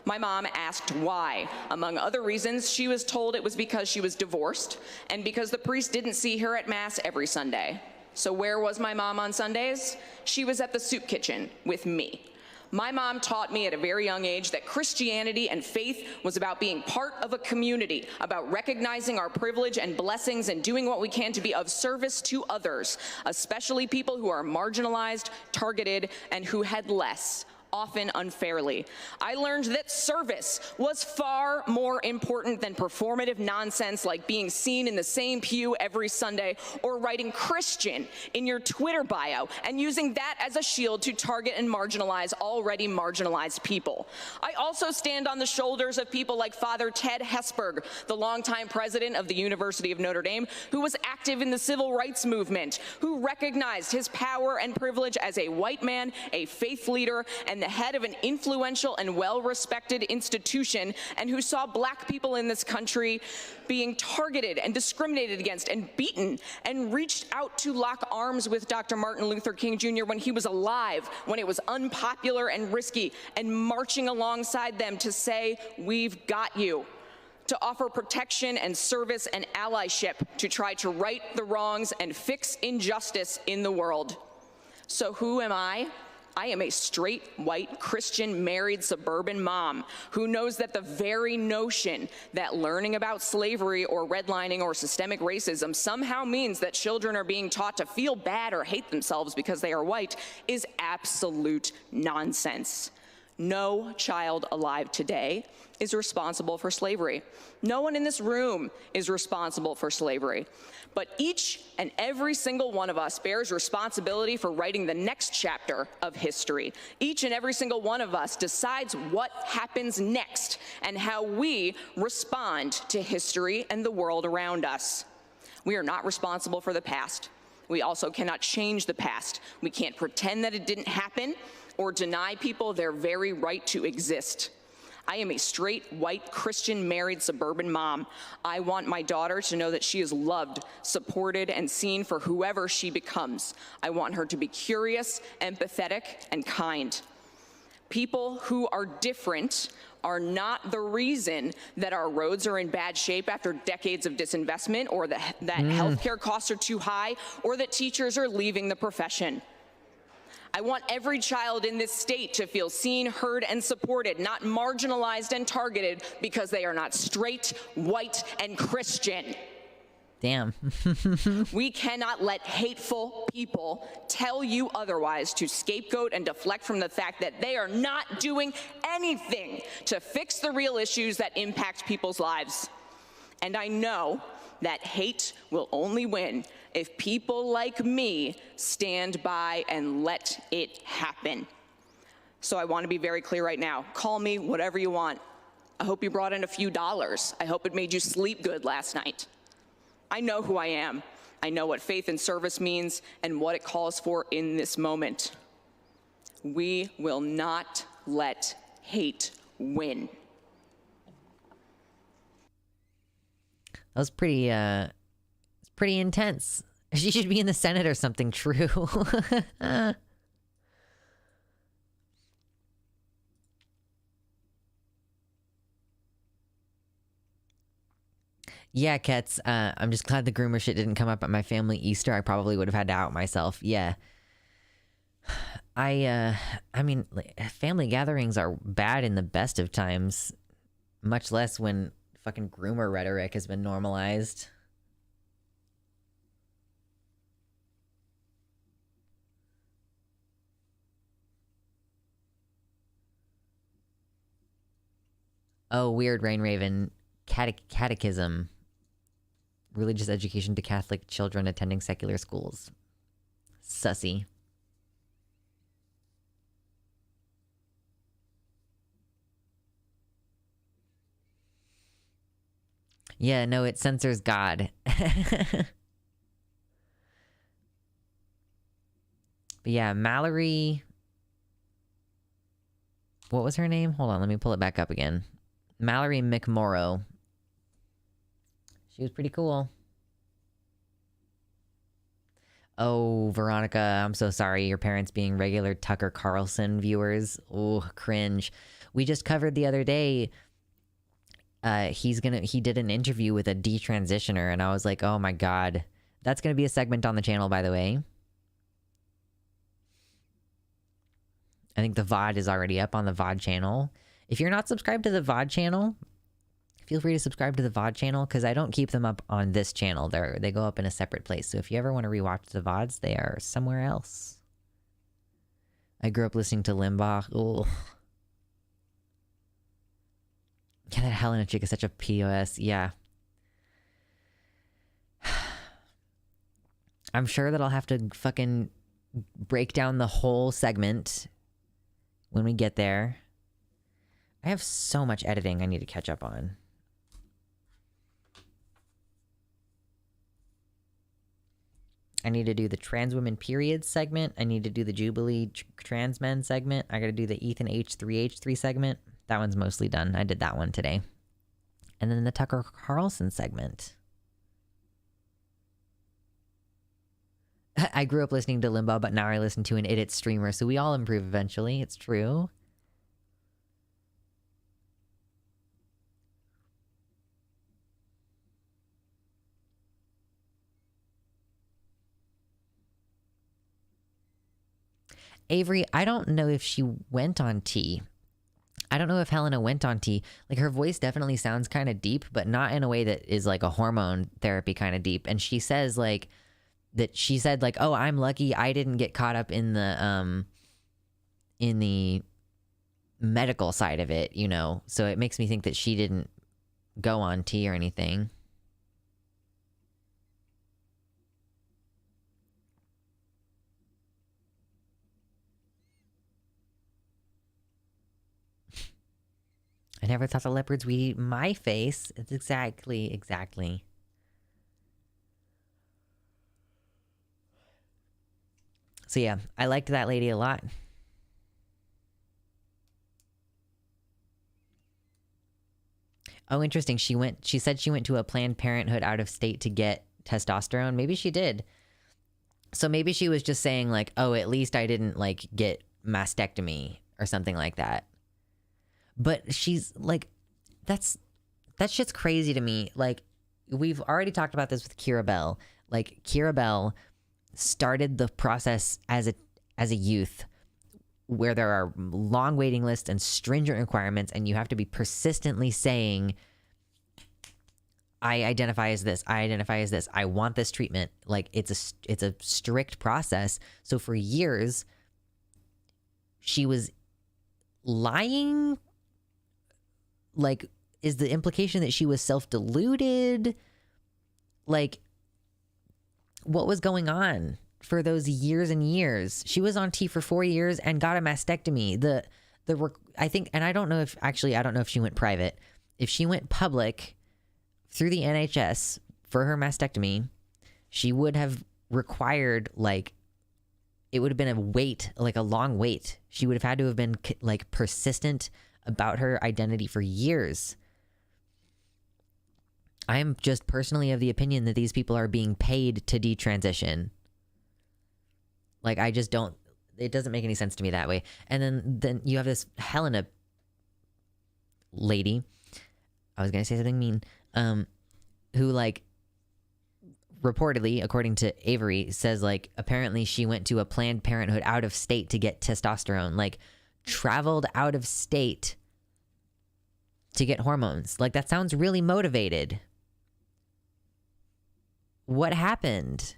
[SPEAKER 2] My mom asked why. Among other reasons, she was told it was because she was divorced and because the priest didn't see her at Mass every Sunday. So where was my mom on Sundays? She was at the soup kitchen with me. My mom taught me at a very young age that Christianity and faith was about being part of a community, about recognizing our privilege and blessings and doing what we can to be of service to others, especially people who are marginalized, targeted, and who had less, often unfairly. I learned that service was far more important than performative nonsense like being seen in the same pew every Sunday or writing Christian in your Twitter bio and using that as a shield to target and marginalize already marginalized people. I also stand on the shoulders of people like Father Ted Hesburgh, the longtime president of the University of Notre Dame, who was active in the civil rights movement, who recognized his power and privilege as a white man, a faith leader, and the head of an influential and well-respected institution, and who saw black people in this country being targeted and discriminated against and beaten, and reached out to lock arms with Dr. Martin Luther King Jr. when he was alive, when it was unpopular and risky, and marching alongside them to say, "We've got you," to offer protection and service and allyship to try to right the wrongs and fix injustice in the world. So who am I? I am a straight, white, Christian, married, suburban mom who knows that the very notion that learning about slavery or redlining or systemic racism somehow means that children are being taught to feel bad or hate themselves because they are white is absolute nonsense. No child alive today is responsible for slavery. No one in this room is responsible for slavery. But each and every single one of us bears responsibility for writing the next chapter of history. Each and every single one of us decides what happens next and how we respond to history and the world around us. We are not responsible for the past. We also cannot change the past. We can't pretend that it didn't happen or deny people their very right to exist. I am a straight, white, Christian, married, suburban mom. I want my daughter to know that she is loved, supported, and seen for whoever she becomes. I want her to be curious, empathetic, and kind. People who are different are not the reason that our roads are in bad shape after decades of disinvestment, or that healthcare costs are too high, or that teachers are leaving the profession. I want every child in this state to feel seen, heard, and supported, not marginalized and targeted because they are not straight, white, and Christian.
[SPEAKER 1] Damn.
[SPEAKER 2] We cannot let hateful people tell you otherwise, to scapegoat and deflect from the fact that they are not doing anything to fix the real issues that impact people's lives. And I know that hate will only win if people like me stand by and let it happen. So I want to be very clear right now. Call me whatever you want. I hope you brought in a few dollars. I hope it made you sleep good last night. I know who I am. I know what faith and service means and what it calls for in this moment. We will not let hate win.
[SPEAKER 1] That was pretty intense. She should be in the Senate or something. True. Yeah, Kets, I'm just glad the groomer shit didn't come up at my family Easter. I probably would have had to out myself. Yeah. I mean, family gatherings are bad in the best of times, much less when fucking groomer rhetoric has been normalized. Oh, weird, Rain Raven. Catechism. Religious education to Catholic children attending secular schools. Sussy. Yeah, no, it censors God. But yeah, Mallory... What was her name? Hold on, let me pull it back up again. Mallory McMorrow. She was pretty cool. Oh, Veronica, I'm so sorry. Your parents being regular Tucker Carlson viewers. Oh, cringe. We just covered the other day. He did an interview with a detransitioner, and I was like, oh my god. That's gonna be a segment on the channel, by the way. I think the VOD is already up on the VOD channel. If you're not subscribed to the VOD channel, feel free to subscribe to the VOD channel, because I don't keep them up on this channel. They go up in a separate place. So if you ever want to rewatch the VODs, they are somewhere else. I grew up listening to Limbaugh. Ugh. Yeah, that Helena chick is such a POS. Yeah. I'm sure that I'll have to fucking break down the whole segment when we get there. I have so much editing I need to catch up on. I need to do the trans women period segment. I need to do the Jubilee trans men segment. I gotta do the Ethan H3H3 segment. That one's mostly done. I did that one today. And then the Tucker Carlson segment. I grew up listening to Limbaugh, but now I listen to an It streamer, so we all improve eventually. It's true. Avery, I don't know if she went on T. I don't know if Helena went on T. Like, her voice definitely sounds kind of deep, but not in a way that is like a hormone therapy kind of deep. And she says like that she said like, oh, I'm lucky I didn't get caught up in the medical side of it, you know? So it makes me think that she didn't go on T or anything. I never thought the leopards would eat my face. It's exactly. So yeah, I liked that lady a lot. Oh, interesting. She said she went to a Planned Parenthood out of state to get testosterone. Maybe she did. So maybe she was just saying like, oh, at least I didn't like get mastectomy or something like that. But she's like, that shit's crazy to me. Like, we've already talked about this with Kira Bell. Like, Kira Bell started the process as a youth where there are long waiting lists and stringent requirements, and you have to be persistently saying, I identify as this, I identify as this, I want this treatment. Like, it's a strict process. So for years, she was lying. Like, is the implication that she was self-deluded? Like, what was going on for those years and years? She was on T for 4 years and got a mastectomy. I think, and I don't know if she went private. If she went public through the NHS for her mastectomy, she would have required, like, it would have been a wait, like a long wait. She would have had to have been like persistent about her identity for years. I'm just personally of the opinion that these people are being paid to detransition. Like, I just don't, it doesn't make any sense to me that way. And then you have this Helena lady. I was going to say something mean. who like reportedly, according to Avery, says like apparently she went to a Planned Parenthood out of state to get testosterone, like traveled out of state to get hormones. Like that sounds really motivated. What happened?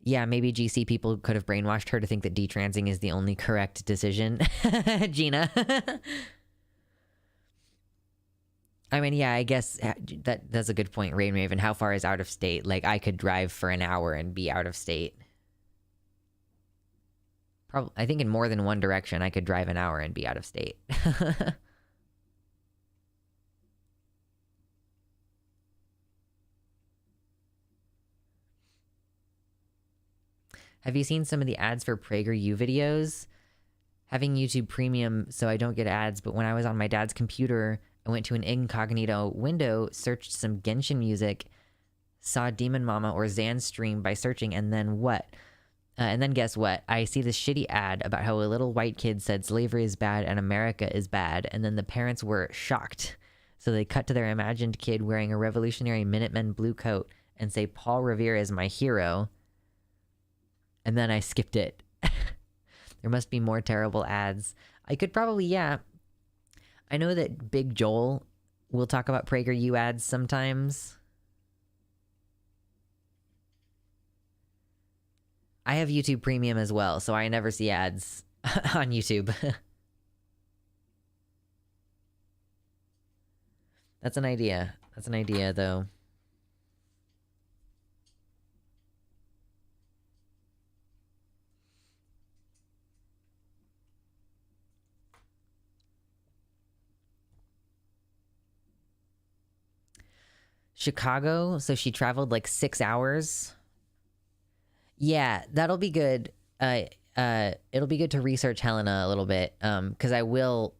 [SPEAKER 1] Yeah, maybe GC people could have brainwashed her to think that detransing is the only correct decision. Gina. I mean, yeah, I guess that's a good point, Rain Raven. How far is out of state? Like, I could drive for an hour and be out of state. Probably, I think in more than one direction, I could drive an hour and be out of state. Have you seen some of the ads for PragerU videos? Having YouTube Premium so I don't get ads, but when I was on my dad's computer, I went to an incognito window, searched some Genshin music, saw Demon Mama or Zan stream by searching, and then what? And then guess what? I see this shitty ad about how a little white kid said slavery is bad and America is bad, and then the parents were shocked. So they cut to their imagined kid wearing a revolutionary Minutemen blue coat and say, Paul Revere is my hero. And then I skipped it. There must be more terrible ads. I could probably, yeah. I know that Big Joel will talk about PragerU ads sometimes. I have YouTube Premium as well, so I never see ads on YouTube. That's an idea. That's an idea, though. Chicago, so she traveled like 6 hours. Yeah, that'll be good. It'll be good to research Helena a little bit, because I would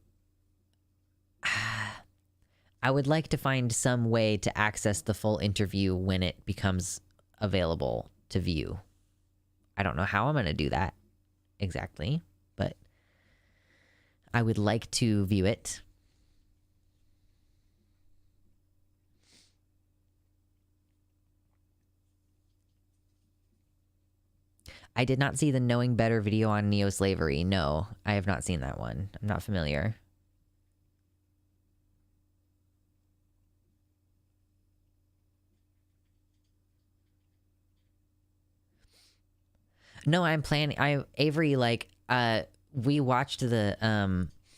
[SPEAKER 1] like to find some way to access the full interview when it becomes available to view. I don't know how I'm going to do that exactly, but I would like to view it. I did not see the Knowing Better video on neo-slavery. No, I have not seen that one. I'm not familiar. No, I'm planning. Avery, like, we watched the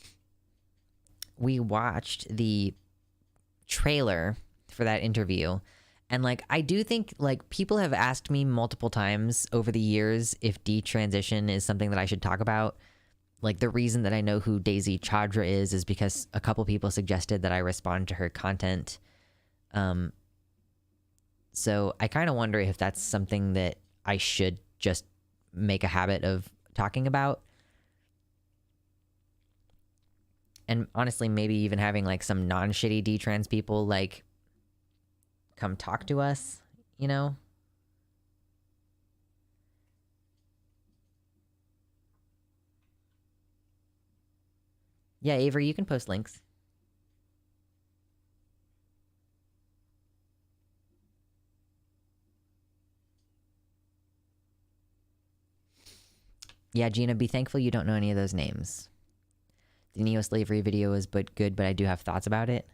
[SPEAKER 1] trailer for that interview. And, like, I do think, like, people have asked me multiple times over the years if detransition is something that I should talk about. Like, the reason that I know who Daisy Chadra is because a couple people suggested that I respond to her content. So I kind of wonder if that's something that I should just make a habit of talking about. And honestly, maybe even having, like, some non-shitty detrans people, like, come talk to us, you know? Yeah, Avery, you can post links. Yeah, Gina, be thankful you don't know any of those names. The neo-slavery video is good, but I do have thoughts about it.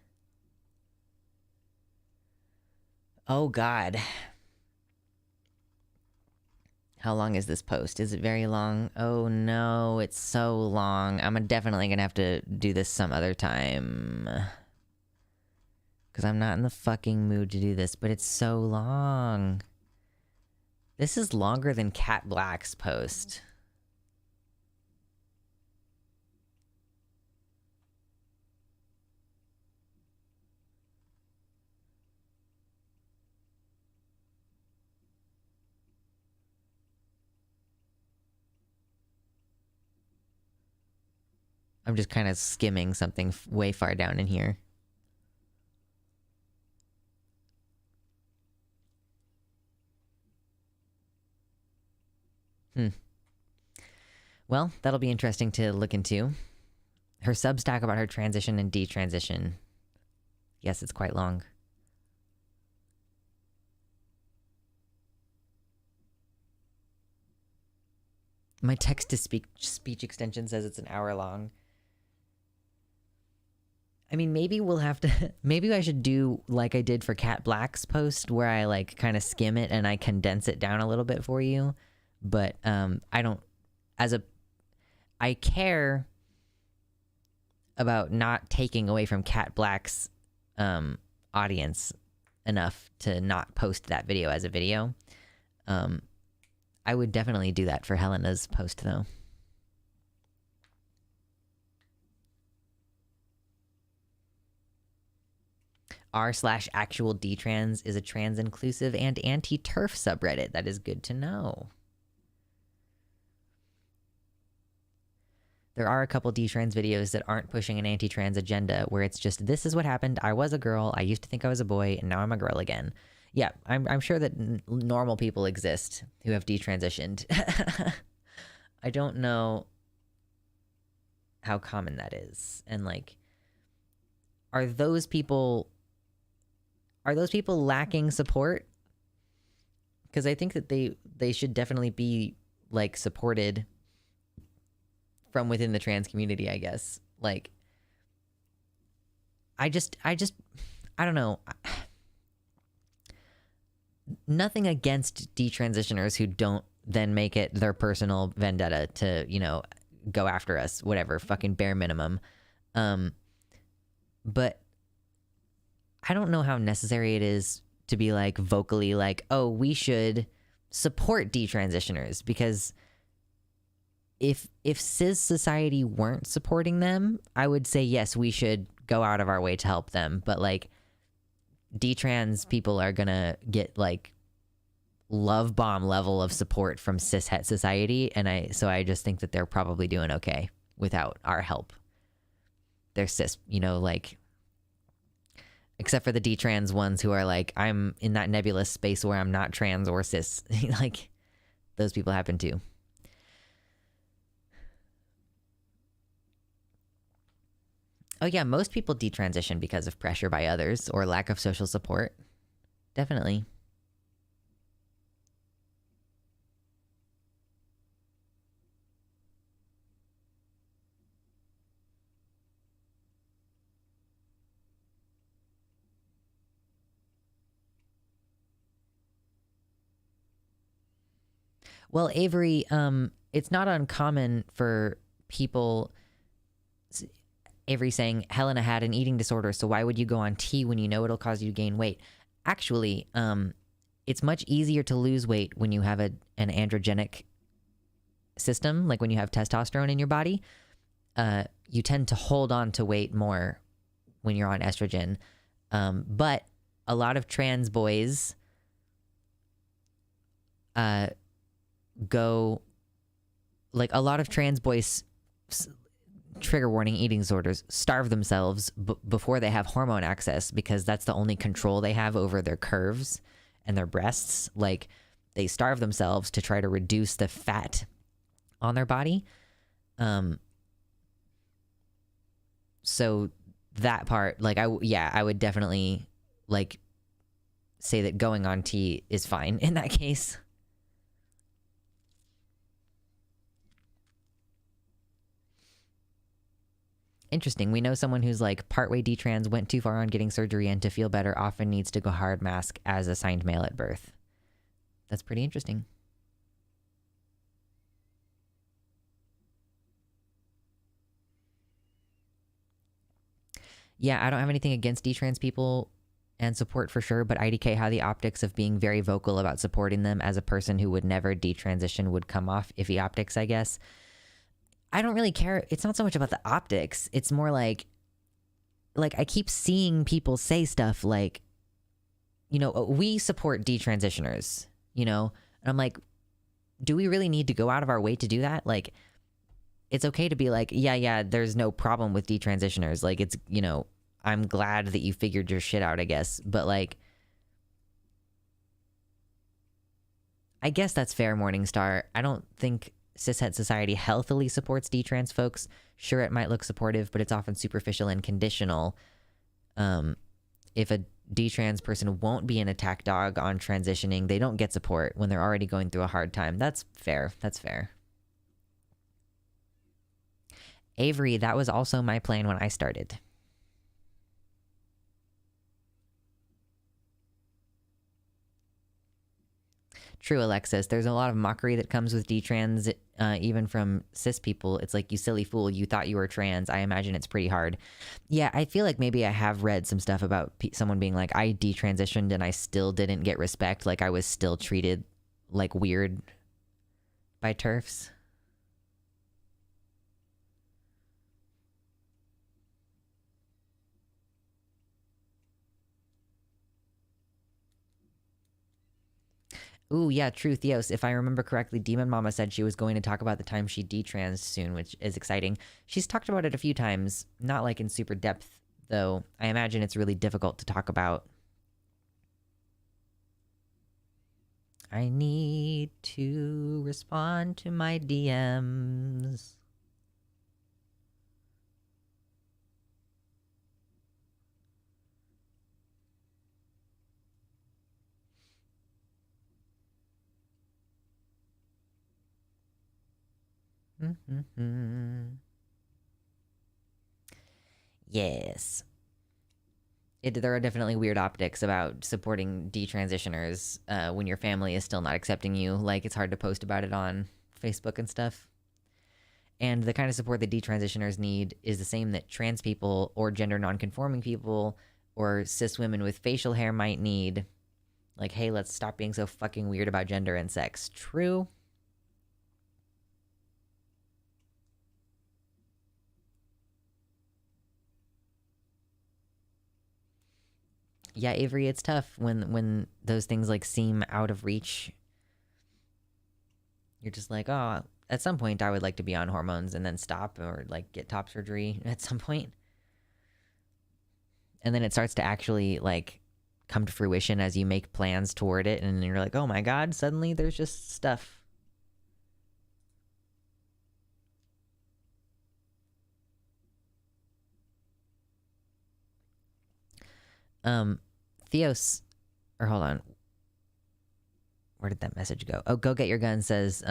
[SPEAKER 1] Oh, God. How long is this post? Is it very long? Oh, no, it's so long. I'm definitely going to have to do this some other time. Because I'm not in the fucking mood to do this, but it's so long. This is longer than Cat Black's post. I'm just kind of skimming something way far down in here. Well, that'll be interesting to look into. her Substack about her transition and detransition. Yes, it's quite long. My text-to-speech extension says it's an hour long. I mean, maybe we'll have to... Maybe I should do like I did for Cat Black's post, where I like kind of skim it and I condense it down a little bit for you. But I don't... I care about not taking away from Cat Black's audience enough to not post that video as a video. I would definitely do that for Helena's post, though. r/actual dtrans is a trans-inclusive and anti-TERF subreddit. That is good to know. There are a couple detrans videos that aren't pushing an anti-trans agenda, where it's just, this is what happened. I was a girl. I used to think I was a boy, and now I'm a girl again. Yeah, I'm sure that normal people exist who have detransitioned. I don't know how common that is. And like, are those people lacking support? Because I think that they should definitely be like supported from within the trans community, I guess. Like, I don't know. Nothing against detransitioners who don't then make it their personal vendetta to, you know, go after us, whatever, fucking bare minimum. But I don't know how necessary it is to be like vocally like, oh, we should support detransitioners, because if cis society weren't supporting them, I would say yes, we should go out of our way to help them. But like, detrans people are gonna get like love bomb level of support from cis het society, and I just think that they're probably doing okay without our help. They're cis, you know, like, except for the detrans ones who are like, I'm in that nebulous space where I'm not trans or cis. Like, those people happen too. Oh yeah, most people detransition because of pressure by others or lack of social support. Definitely. Well, Avery, it's not uncommon for people... Avery saying, Helena had an eating disorder, so why would you go on tea when you know it'll cause you to gain weight? Actually, it's much easier to lose weight when you have an androgenic system, like when you have testosterone in your body. You tend to hold on to weight more when you're on estrogen. But a lot of trans boys trigger warning, eating disorders, starve themselves before they have hormone access, because that's the only control they have over their curves and their breasts. Like, they starve themselves to try to reduce the fat on their body. So that part, like, I would definitely like say that going on tea is fine in that case. Interesting. We know someone who's like partway detrans, went too far on getting surgery, and to feel better often needs to go hard mask as assigned male at birth. That's pretty interesting. Yeah, I don't have anything against detrans people and support for sure, but IDK, how the optics of being very vocal about supporting them as a person who would never detransition would come off iffy optics, I guess. I don't really care. It's not so much about the optics. It's more like I keep seeing people say stuff like, you know, we support detransitioners, you know? And I'm like, do we really need to go out of our way to do that? Like, it's okay to be like, yeah, there's no problem with detransitioners. Like, it's, you know, I'm glad that you figured your shit out, I guess. But like, I guess that's fair, Morningstar. I don't think cishet society healthily supports detrans folks, sure, it might look supportive, but it's often superficial and conditional. If a detrans person won't be an attack dog on transitioning, they don't get support when they're already going through a hard time. That's fair. That's fair. Avery, that was also my plan when I started. True, Alexis. There's a lot of mockery that comes with detrans, even from cis people. It's like, you silly fool, you thought you were trans. I imagine it's pretty hard. Yeah, I feel like maybe I have read some stuff about someone being like, I detransitioned and I still didn't get respect. Like, I was still treated like weird by TERFs. Ooh, yeah, true, Theos. If I remember correctly, Demon Mama said she was going to talk about the time she detrans soon, which is exciting. She's talked about it a few times, not like in super depth, though. I imagine it's really difficult to talk about. I need to respond to my DMs. Yes. There are definitely weird optics about supporting detransitioners when your family is still not accepting you. Like, it's hard to post about it on Facebook and stuff. And the kind of support that detransitioners need is the same that trans people or gender nonconforming people or cis women with facial hair might need. Like, hey, let's stop being so fucking weird about gender and sex. True. Yeah, Avery, it's tough when those things like seem out of reach. You're just like, oh, at some point I would like to be on hormones and then stop, or like get top surgery at some point. And then it starts to actually like come to fruition as you make plans toward it, and you're like, oh my god, suddenly there's just stuff. Theos, or hold on, where did that message go? Oh, Go Get Your Gun says,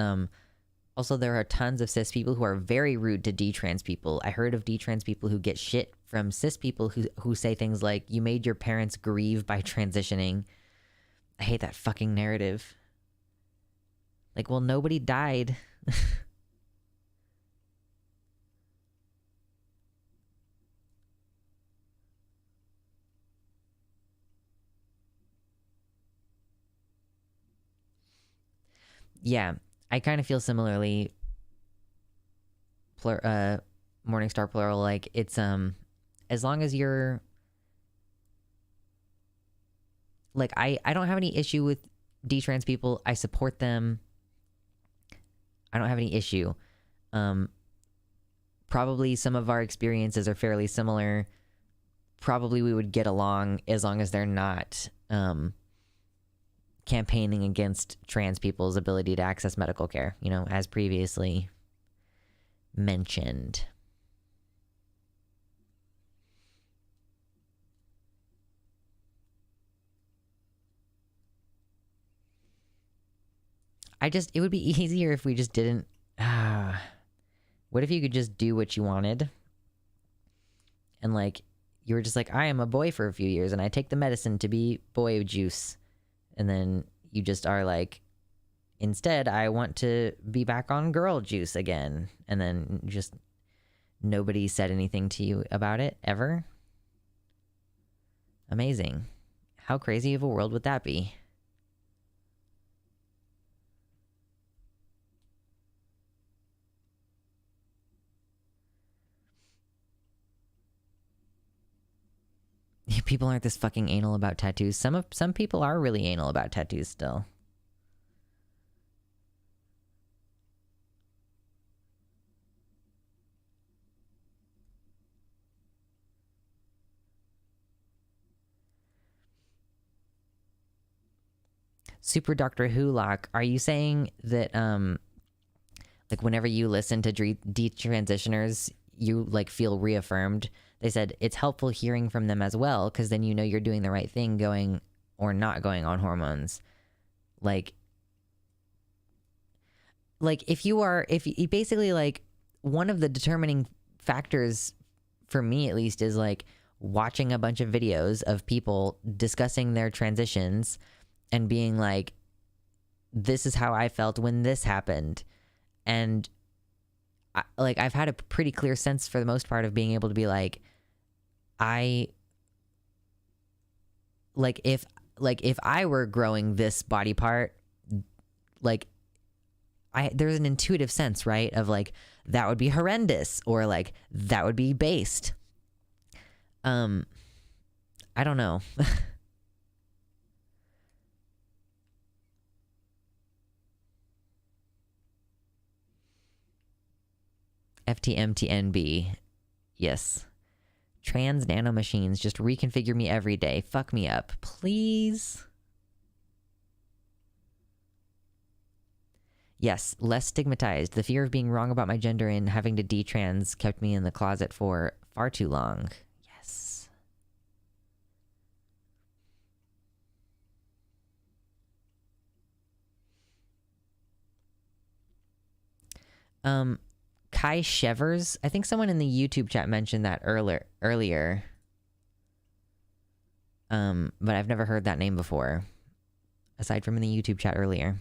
[SPEAKER 1] also, there are tons of cis people who are very rude to detrans people. I heard of detrans people who get shit from cis people who say things like, you made your parents grieve by transitioning. I hate that fucking narrative. Like, well, nobody died. Yeah, I kind of feel similarly. Morningstar plural, like, it's as long as you're like, I don't have any issue with detrans people. I support them. I don't have any issue. Probably some of our experiences are fairly similar. Probably we would get along as long as they're not campaigning against trans people's ability to access medical care, you know, as previously mentioned. It would be easier if we just didn't. What if you could just do what you wanted? And like, you were just like, I am a boy for a few years and I take the medicine to be boy juice. And then you just are like, instead, I want to be back on girl juice again. And then just nobody said anything to you about it ever. Amazing. How crazy of a world would that be? People aren't this fucking anal about tattoos. Some people are really anal about tattoos still. Super Doctor Who Lock, are you saying that Like whenever you listen to detransitioners, you like feel reaffirmed. They said it's helpful hearing from them as well, because then you know you're doing the right thing going or not going on hormones. Like if you basically, like, one of the determining factors for me at least is like watching a bunch of videos of people discussing their transitions and being like, this is how I felt when this happened. And I've had a pretty clear sense for the most part of being able to be like, if I were growing this body part, like there's an intuitive sense, right, of like that would be horrendous or like that would be based. I don't know. FTMTNB. Yes. Trans nanomachines just reconfigure me every day. Fuck me up, please. Yes, less stigmatized. The fear of being wrong about my gender and having to detrans kept me in the closet for far too long. Yes. Kai Shevers. I think someone in the YouTube chat mentioned that earlier. But I've never heard that name before, aside from in the YouTube chat earlier.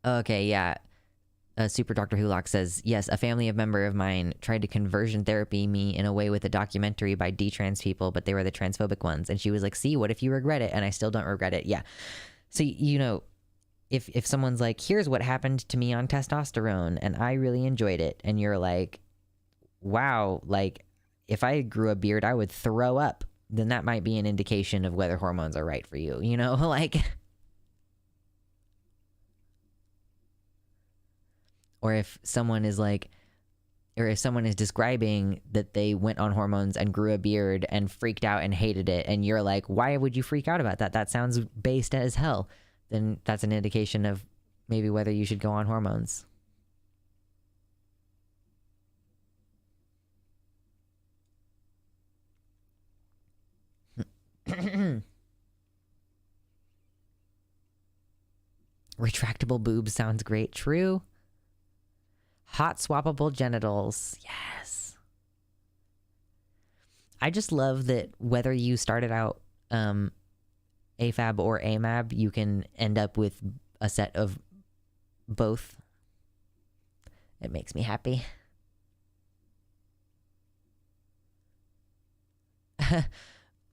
[SPEAKER 1] Okay, yeah. Super Dr. Hulock says, yes, a family member of mine tried to conversion therapy me in a way with a documentary by detrans people, but they were the transphobic ones. And she was like, see, what if you regret it? And I still don't regret it. Yeah. So, you know, if someone's like, here's what happened to me on testosterone and I really enjoyed it. And you're like, wow, like if I grew a beard, I would throw up. Then that might be an indication of whether hormones are right for you, you know, like... Or if someone is like, or if someone is describing that they went on hormones and grew a beard and freaked out and hated it, and you're like, why would you freak out about that? That sounds based as hell. Then that's an indication of maybe whether you should go on hormones. Retractable boobs sounds great. True. Hot swappable genitals. Yes. I just love that whether you started out AFAB or AMAB, you can end up with a set of both. It makes me happy.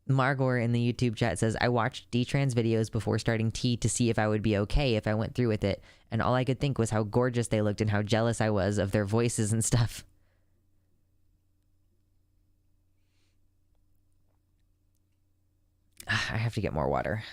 [SPEAKER 1] Margor in the YouTube chat says, I watched detrans videos before starting T to see if I would be okay if I went through with it, and all I could think was how gorgeous they looked and how jealous I was of their voices and stuff. I have to get more water.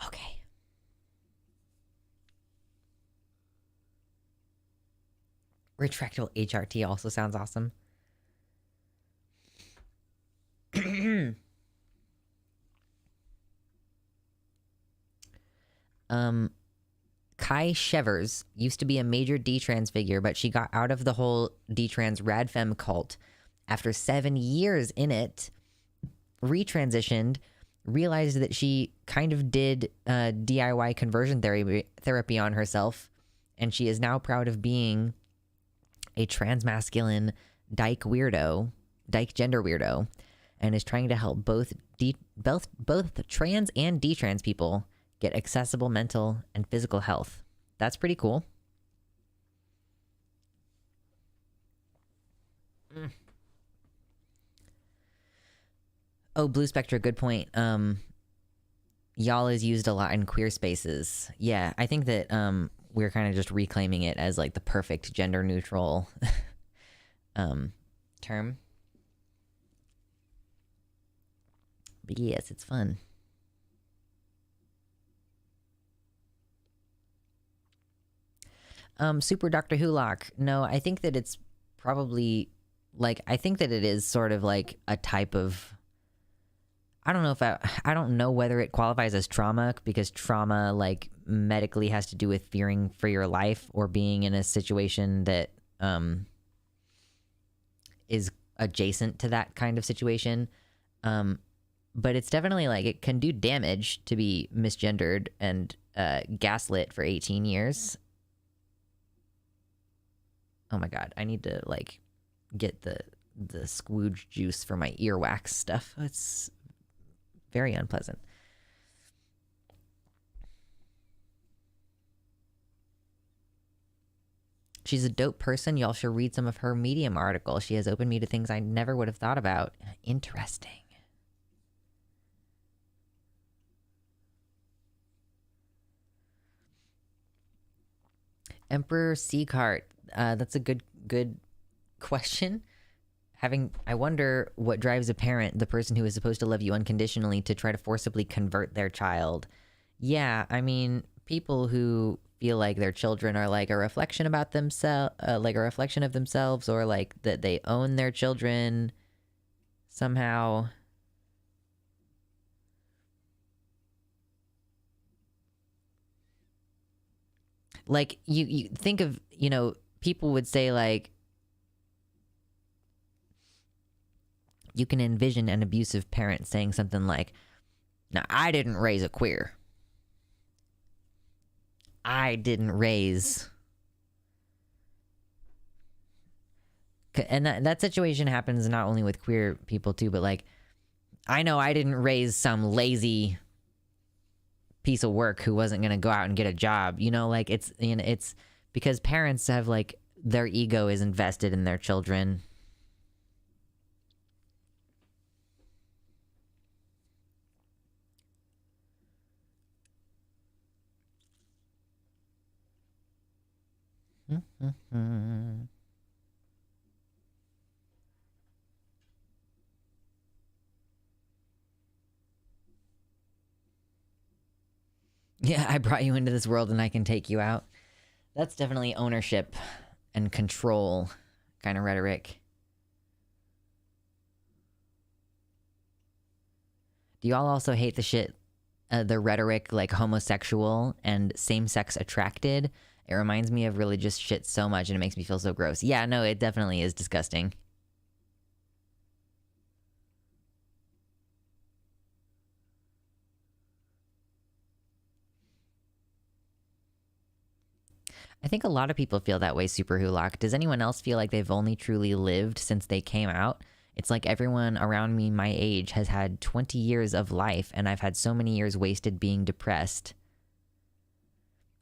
[SPEAKER 1] Okay. Retractable HRT also sounds awesome. Kai Shevers used to be a major detrans figure, but she got out of the whole detrans radfem cult after 7 years in it, retransitioned, realized that she kind of did DIY conversion therapy on herself, and she is now proud of being a transmasculine dyke gender weirdo, and is trying to help both trans and detrans people get accessible mental and physical health. That's pretty cool. Oh, Blue Spectre, good point. Y'all is used a lot in queer spaces. Yeah, I think that we're kind of just reclaiming it as like the perfect gender neutral term. But yes, it's fun. Super Dr. Hulock. No, I think that it's probably like, I think that it is sort of like a type of, I don't know if I don't know whether it qualifies as trauma, because trauma like medically has to do with fearing for your life or being in a situation that is adjacent to that kind of situation. But it's definitely like it can do damage to be misgendered and gaslit for 18 years. Oh my God, I need to like get the squooge juice for my earwax stuff. It's very unpleasant. She's a dope person. Y'all should read some of her Medium articles. She has opened me to things I never would have thought about. Interesting. Emperor Seacart. That's a good question. I wonder what drives a parent, the person who is supposed to love you unconditionally, to try to forcibly convert their child. Yeah, I mean, people who feel like their children are like a reflection about themselves, like a reflection of themselves, or like that they own their children somehow. Like you think of, people would say like, you can envision an abusive parent saying something like, "Now, I didn't raise a queer. I didn't raise..." And that situation happens not only with queer people too, but like, I know I didn't raise some lazy piece of work who wasn't going to go out and get a job. Like it's because parents have like, their ego is invested in their children. Yeah, I brought you into this world and I can take you out. That's definitely ownership and control kind of rhetoric. Do y'all also hate the rhetoric like homosexual and same-sex attracted? It reminds me of religious shit so much and it makes me feel so gross. Yeah, no, it definitely is disgusting. I think a lot of people feel that way, Super Hulock. Does anyone else feel like they've only truly lived since they came out? It's like everyone around me my age has had 20 years of life, and I've had so many years wasted being depressed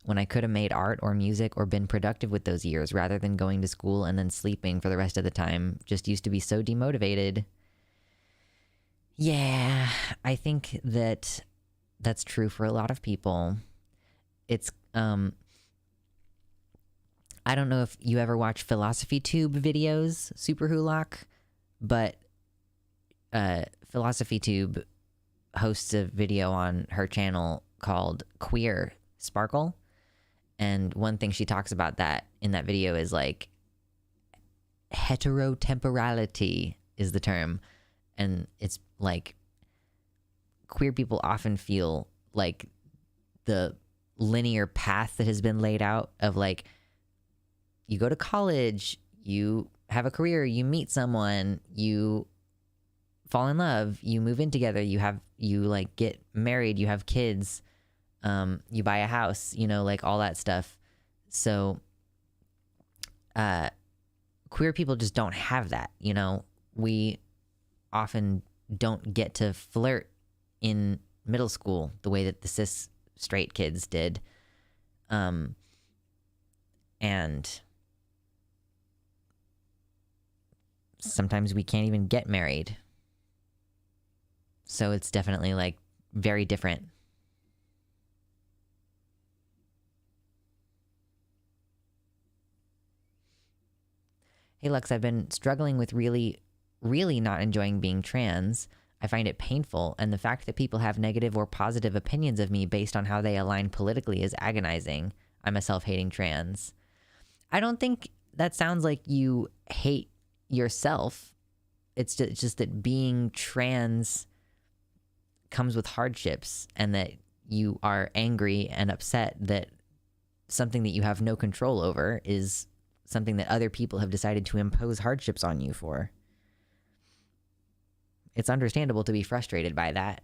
[SPEAKER 1] when I could have made art or music or been productive with those years rather than going to school and then sleeping for the rest of the time. Just used to be so demotivated. Yeah, I think that that's true for a lot of people. It's, I don't know if you ever watch Philosophy Tube videos, Super Hulock, but Philosophy Tube hosts a video on her channel called Queer Sparkle. And one thing she talks about that in that video is like heterotemporality is the term. And it's like queer people often feel like the linear path that has been laid out of like, you go to college, you have a career, you meet someone, you fall in love, you move in together, you like get married, you have kids, you buy a house, like all that stuff. So queer people just don't have that. We often don't get to flirt in middle school the way that the cis straight kids did. And sometimes we can't even get married. So it's definitely like very different. Hey Lux, I've been struggling with really not enjoying being trans. I find it painful, and the fact that people have negative or positive opinions of me based on how they align politically is agonizing. I'm a self-hating trans. I don't think that sounds like you hate yourself. It's just that being trans comes with hardships, and that you are angry and upset that something that you have no control over is something that other people have decided to impose hardships on you for. It's understandable to be frustrated by that.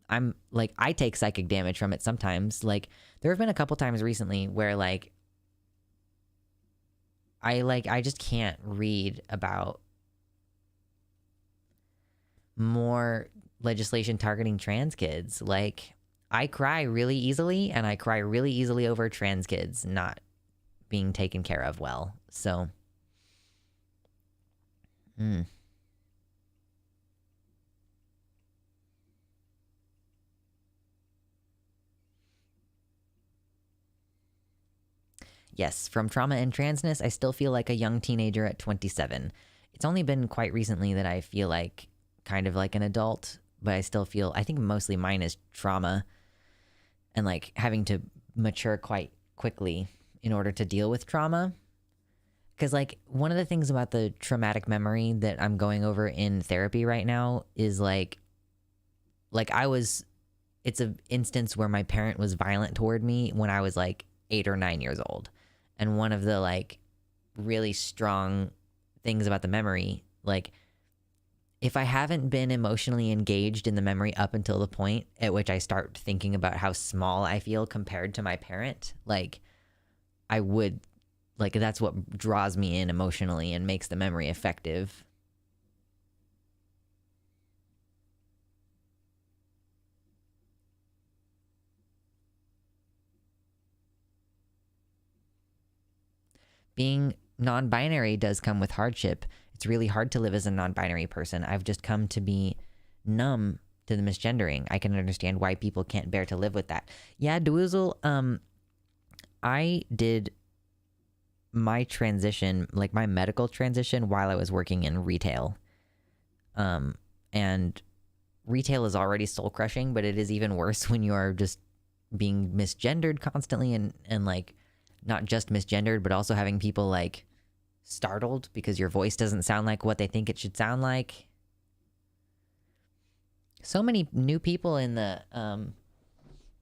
[SPEAKER 1] I take psychic damage from it sometimes. Like, there have been a couple times recently where I just can't read about more legislation targeting trans kids. Like, I cry really easily, and I cry really easily over trans kids not being taken care of well. So, Yes, from trauma and transness, I still feel like a young teenager at 27. It's only been quite recently that I feel like kind of like an adult, but I still feel, I think mostly mine is trauma and like having to mature quite quickly in order to deal with trauma. Because like one of the things about the traumatic memory that I'm going over in therapy right now is like it's an instance where my parent was violent toward me when I was like 8 or 9 years old. And one of the like really strong things about the memory, like if I haven't been emotionally engaged in the memory up until the point at which I start thinking about how small I feel compared to my parent, like I would, like that's what draws me in emotionally and makes the memory effective. Being non-binary does come with hardship. It's really hard to live as a non-binary person. I've just come to be numb to the misgendering. I can understand why people can't bear to live with that. Yeah, Dwoozle, I did my transition, like my medical transition, while I was working in retail. And retail is already soul-crushing, but it is even worse when you are just being misgendered constantly and like not just misgendered, but also having people like startled because your voice doesn't sound like what they think it should sound like. So many new people in the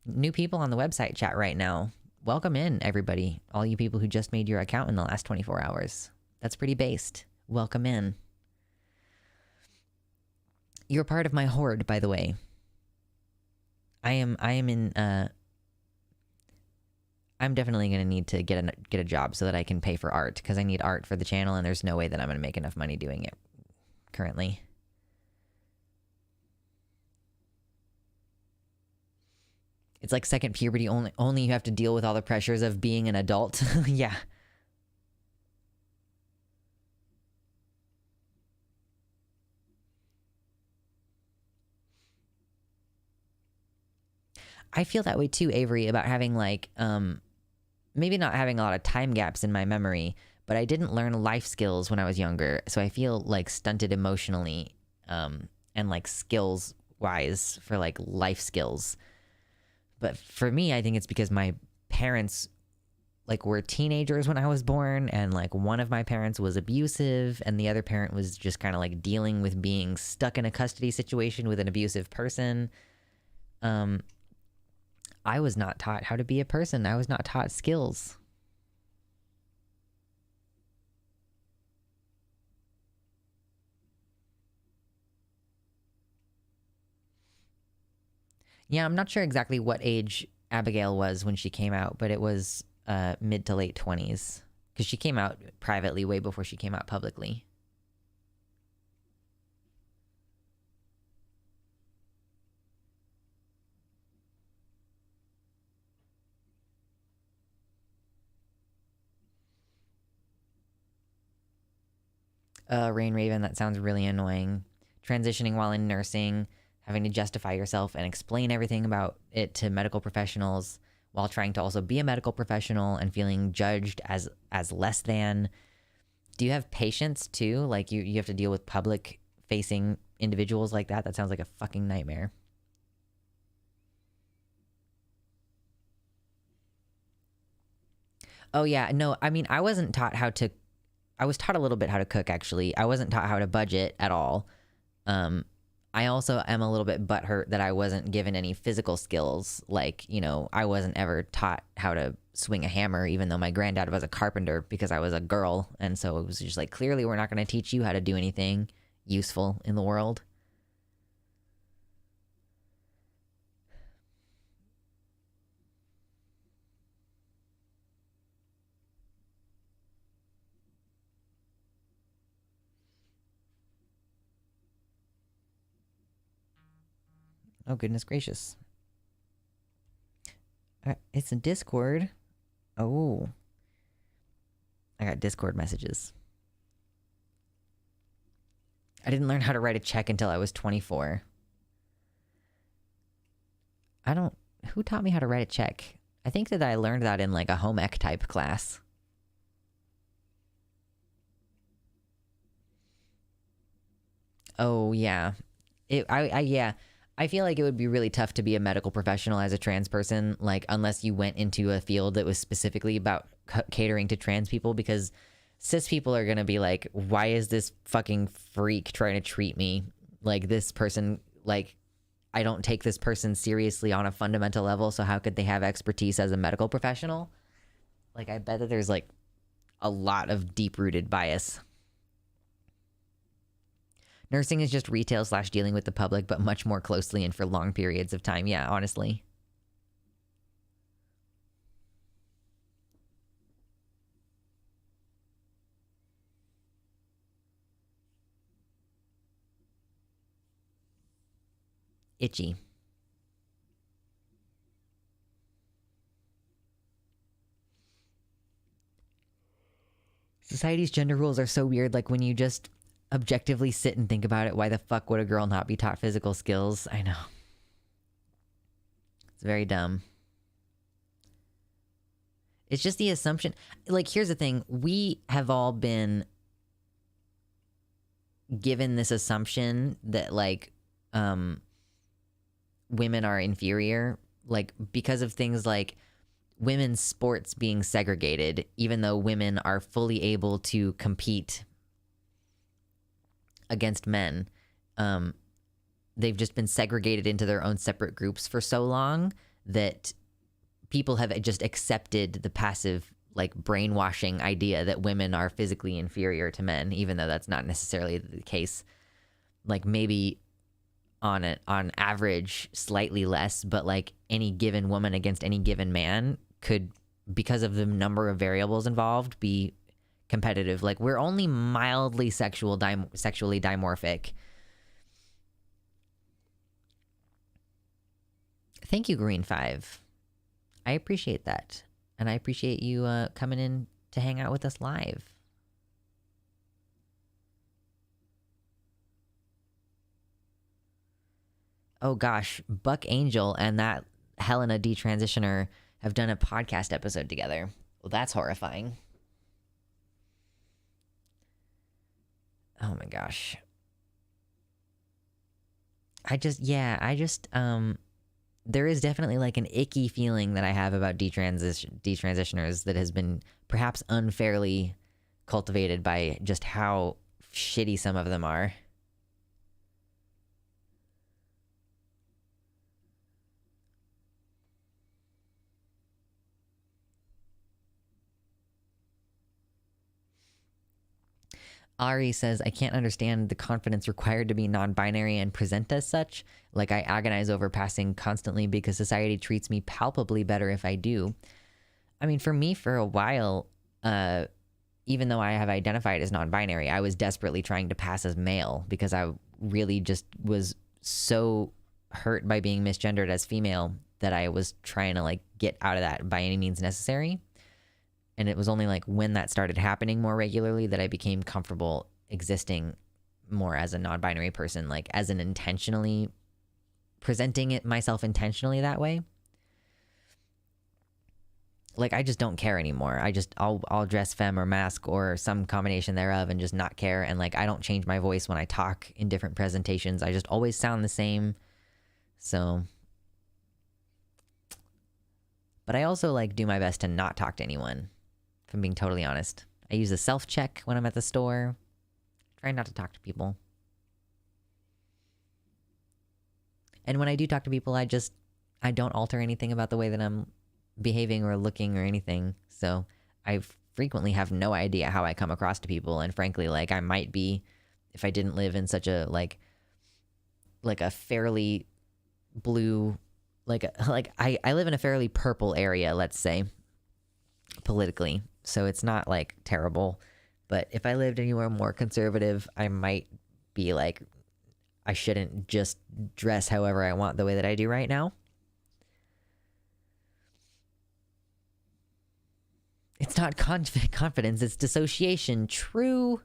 [SPEAKER 1] new people on the website chat right now. Welcome in, everybody. All you people who just made your account in the last 24 hours. That's pretty based. Welcome in. You're part of my horde, by the way. I am in I'm definitely going to need to get a job so that I can pay for art, because I need art for the channel, and there's no way that I'm going to make enough money doing it currently. It's like second puberty, only you have to deal with all the pressures of being an adult. Yeah. I feel that way too, Avery, about having like maybe not having a lot of time gaps in my memory, but I didn't learn life skills when I was younger. So I feel like stunted emotionally and like skills wise for like life skills. But for me, I think it's because my parents like were teenagers when I was born, and like one of my parents was abusive and the other parent was just kind of like dealing with being stuck in a custody situation with an abusive person. I was not taught how to be a person. I was not taught skills. Yeah, I'm not sure exactly what age Abigail was when she came out, but it was mid to late 20s, because she came out privately way before she came out publicly. Rain Raven, that sounds really annoying. transitioning while in nursing, having to justify yourself and explain everything about it to medical professionals while trying to also be a medical professional and feeling judged as less than. Do you have patience too? Like you have to deal with public facing individuals like that? That sounds like a fucking nightmare. Oh yeah, no, I mean, I was taught a little bit how to cook, actually. I wasn't taught how to budget at all. I also am a little bit butthurt that I wasn't given any physical skills. Like, you know, I wasn't ever taught how to swing a hammer, even though my granddad was a carpenter, because I was a girl. And so it was just like, clearly we're not going to teach you how to do anything useful in the world. Oh, goodness gracious. It's a Discord. Oh. I got Discord messages. I didn't learn how to write a check until I was 24. Who taught me how to write a check? I think that I learned that in like a home ec type class. Oh, yeah. Yeah. I feel like it would be really tough to be a medical professional as a trans person, like unless you went into a field that was specifically about catering to trans people, because cis people are going to be like, why is this fucking freak trying to treat me? Like this person, like I don't take this person seriously on a fundamental level, so how could they have expertise as a medical professional? Like I bet that there's like a lot of deep-rooted bias. Nursing is just retail / dealing with the public, but much more closely and for long periods of time. Yeah, honestly. Itchy. Society's gender rules are so weird. Like when you just objectively sit and think about it, why the fuck would a girl not be taught physical skills? I know. It's very dumb. It's just the assumption. Like, here's the thing. We have all been given this assumption that, like, women are inferior, like, because of things like women's sports being segregated, even though women are fully able to compete against men. They've just been segregated into their own separate groups for so long that people have just accepted the passive, like, brainwashing idea that women are physically inferior to men, even though that's not necessarily the case. Like, maybe on average slightly less, but like any given woman against any given man could, because of the number of variables involved, be competitive. Like, we're only mildly sexually dimorphic. Thank you, Green 5. I appreciate that. And I appreciate you coming in to hang out with us live. Oh gosh, Buck Angel and that Helena Detransitioner have done a podcast episode together. Well, that's horrifying. Oh my gosh. There is definitely like an icky feeling that I have about detransitioners that has been perhaps unfairly cultivated by just how shitty some of them are. Ari says, I can't understand the confidence required to be non-binary and present as such. Like, I agonize over passing constantly because society treats me palpably better if I do. I mean, for me, for a while, even though I have identified as non-binary, I was desperately trying to pass as male because I really just was so hurt by being misgendered as female that I was trying to, like, get out of that by any means necessary. And it was only like when that started happening more regularly that I became comfortable existing more as a non-binary person, like as an intentionally presenting it myself intentionally that way. Like, I just don't care anymore. I'll dress femme or masc or some combination thereof and just not care. And like, I don't change my voice when I talk in different presentations. I just always sound the same. So, but I also like do my best to not talk to anyone, if I'm being totally honest. I use a self-check when I'm at the store. Try not to talk to people. And when I do talk to people, I don't alter anything about the way that I'm behaving or looking or anything. So I frequently have no idea how I come across to people. And frankly, like, I might be, if I didn't live in such a like a fairly blue, I live in a fairly purple area, let's say, politically. So it's not like terrible. But if I lived anywhere more conservative, I might be like, I shouldn't just dress however I want the way that I do right now. It's not confidence, it's dissociation. True.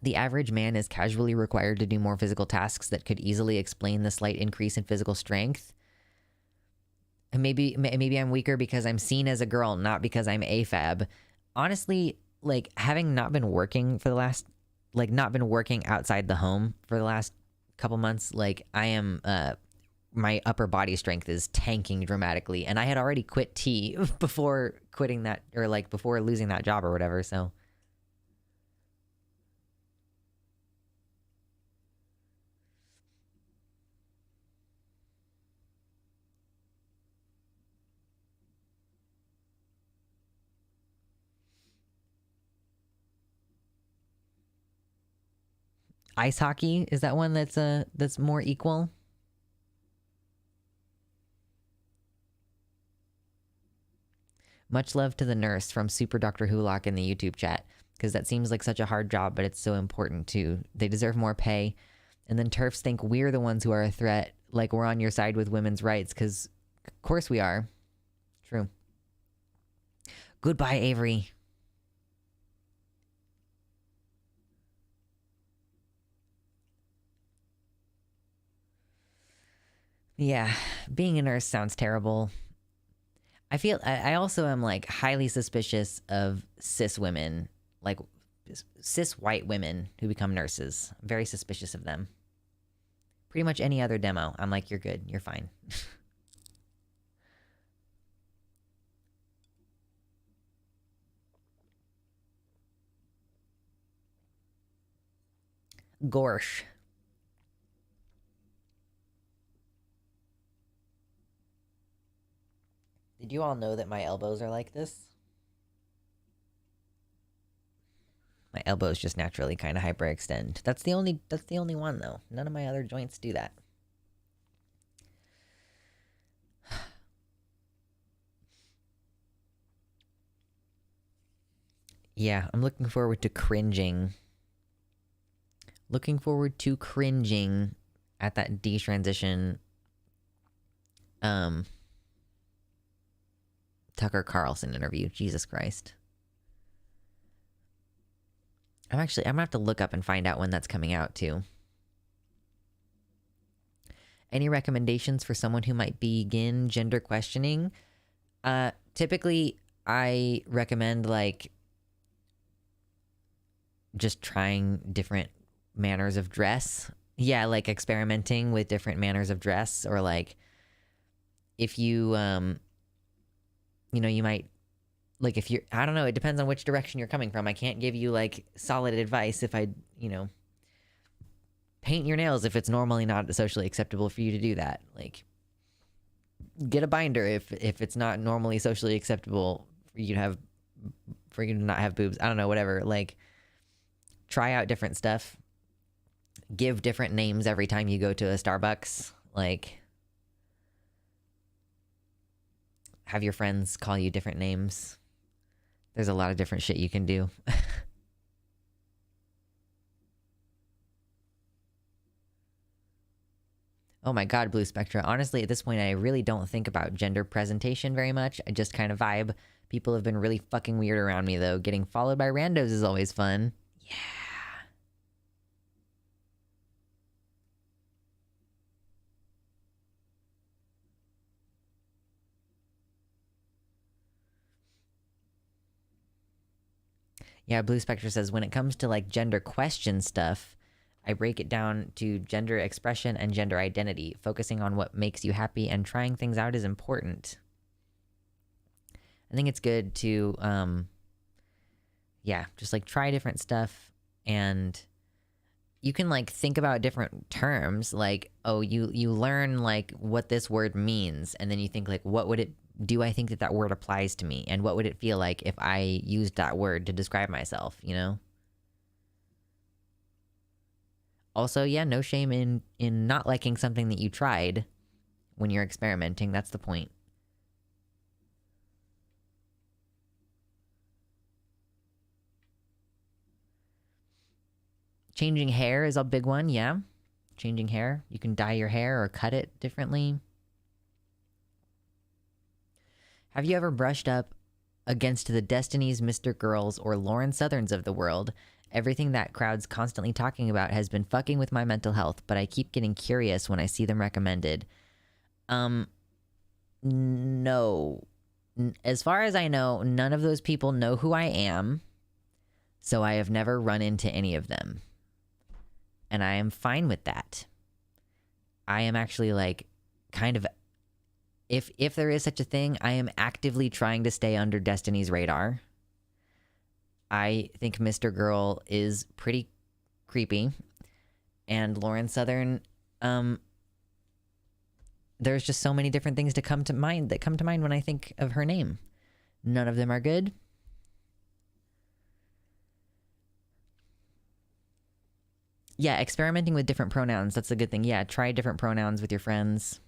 [SPEAKER 1] The average man is casually required to do more physical tasks that could easily explain the slight increase in physical strength. And maybe I'm weaker because I'm seen as a girl, not because I'm AFAB. Honestly, like, having not been working outside the home for the last couple months, like, I am, my upper body strength is tanking dramatically. And I had already quit tea before quitting that, or like before losing that job or whatever, so. Ice hockey, is that one that's more equal? Much love to the nurse from Super Dr. Hulock in the YouTube chat, because that seems like such a hard job, but it's so important too. They deserve more pay. And then TERFs think we're the ones who are a threat, like we're on your side with women's rights, because of course we are. True. Goodbye, Avery. Yeah, being a nurse sounds terrible. I also am like highly suspicious of cis women, like cis white women who become nurses. I'm very suspicious of them. Pretty much any other demo, I'm like, you're good, you're fine. Gorsh. Did you all know that my elbows are like this? My elbows just naturally kind of hyperextend. That's the only one though. None of my other joints do that. Yeah, I'm looking forward to cringing. Looking forward to cringing at that Detransition Tucker Carlson interview. Jesus Christ. I'm gonna have to look up and find out when that's coming out too. Any recommendations for someone who might begin gender questioning? Typically I recommend like just trying different manners of dress. Yeah, like experimenting with different manners of dress, or like if you you might, like, if you're, I don't know, it depends on which direction you're coming from. I can't give you like solid advice if I, paint your nails if it's normally not socially acceptable for you to do that. Like, get a binder if it's not normally socially acceptable for you to not have boobs. I don't know, whatever. Like, try out different stuff. Give different names every time you go to a Starbucks. Like, have your friends call you different names. There's a lot of different shit you can do. Oh my God, Blue Spectra. Honestly, at this point, I really don't think about gender presentation very much. I just kind of vibe. People have been really fucking weird around me, though. Getting followed by randos is always fun. Yeah. Yeah, Blue Spectre says, when it comes to like gender question stuff, I break it down to gender expression and gender identity. Focusing on what makes you happy and trying things out is important. I think it's good to, just like try different stuff, and you can like think about different terms. Like, oh, you learn like what this word means, and then you think like, what would it do? I think that word applies to me, and what would it feel like if I used that word to describe myself, you know? Also, yeah, no shame in not liking something that you tried when you're experimenting. That's the point. Changing hair is a big one, yeah. Changing hair. You can dye your hair or cut it differently. Have you ever brushed up against the Destinies, Mr. Girls, or Lauren Southerns of the world? Everything that crowd's constantly talking about has been fucking with my mental health, but I keep getting curious when I see them recommended. No. As far as I know, none of those people know who I am, so I have never run into any of them. And I am fine with that. I am actually like kind of, if there is such a thing, I am actively trying to stay under Destiny's radar. I think Mr. Girl is pretty creepy, and Lauren Southern, there's just so many different things that come to mind when I think of her name. None of them are good. Yeah, experimenting with different pronouns, that's a good thing. Yeah, try different pronouns with your friends.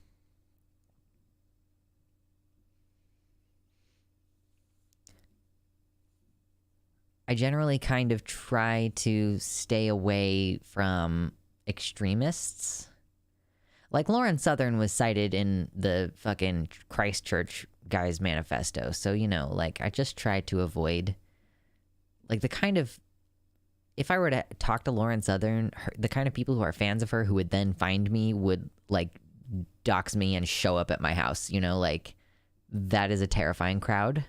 [SPEAKER 1] I generally kind of try to stay away from extremists. Like Lauren Southern was cited in the fucking Christchurch guy's manifesto. So, you know, like I just try to avoid like the kind of, if I were to talk to Lauren Southern, the kind of people who are fans of her who would then find me would like dox me and show up at my house, you know, like that is a terrifying crowd.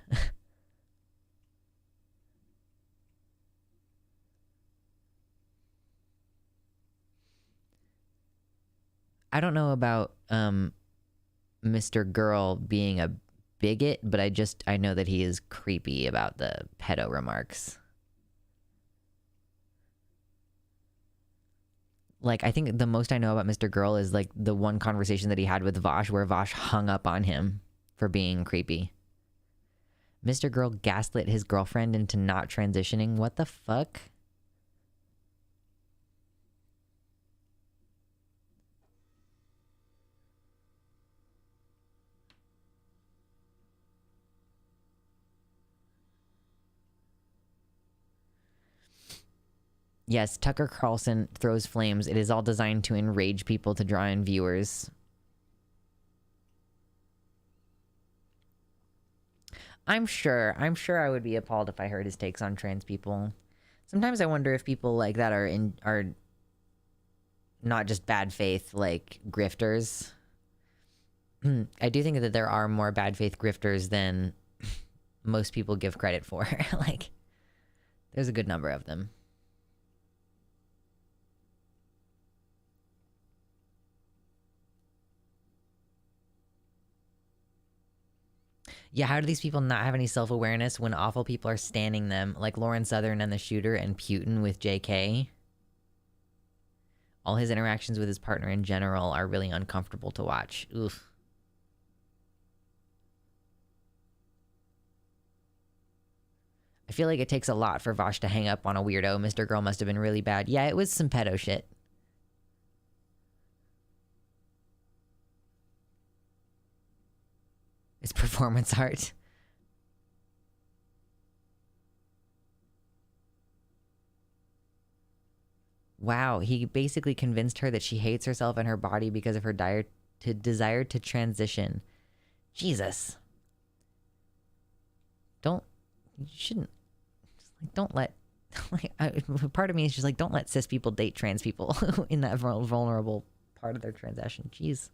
[SPEAKER 1] I don't know about Mr. Girl being a bigot, but I know that he is creepy about the pedo remarks. Like, I think the most I know about Mr. Girl is like the one conversation that he had with Vosh where Vosh hung up on him for being creepy. Mr. Girl gaslit his girlfriend into not transitioning. What the fuck? Yes, Tucker Carlson throws flames. It is all designed to enrage people to draw in viewers. I'm sure I would be appalled if I heard his takes on trans people. Sometimes I wonder if people like that are not just bad faith, like grifters. I do think that there are more bad faith grifters than most people give credit for. Like, there's a good number of them. Yeah, how do these people not have any self-awareness when awful people are standing them, like Lauren Southern and the shooter and Putin with JK? All his interactions with his partner in general are really uncomfortable to watch. Oof. I feel like it takes a lot for Vosh to hang up on a weirdo. Mr. Girl must have been really bad. Yeah, it was some pedo shit. It's performance art. Wow, he basically convinced her that she hates herself and her body because of her desire to transition. Jesus. You shouldn't, like, don't let, like, part of me is just like, don't let cis people date trans people in that vulnerable part of their transition. Jeez.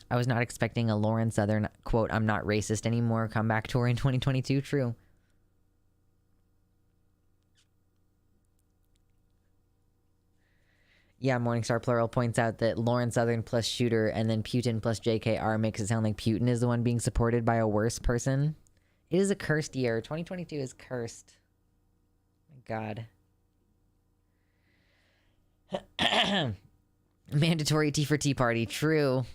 [SPEAKER 1] I was not expecting a Lauren Southern, quote, "I'm not racist anymore" comeback tour in 2022. True. Yeah, Morningstar Plural points out that Lauren Southern plus Shooter and then Putin plus JKR makes it sound like Putin is the one being supported by a worse person. It is a cursed year. 2022 is cursed. My God. Mandatory Tea for Tea Party. True.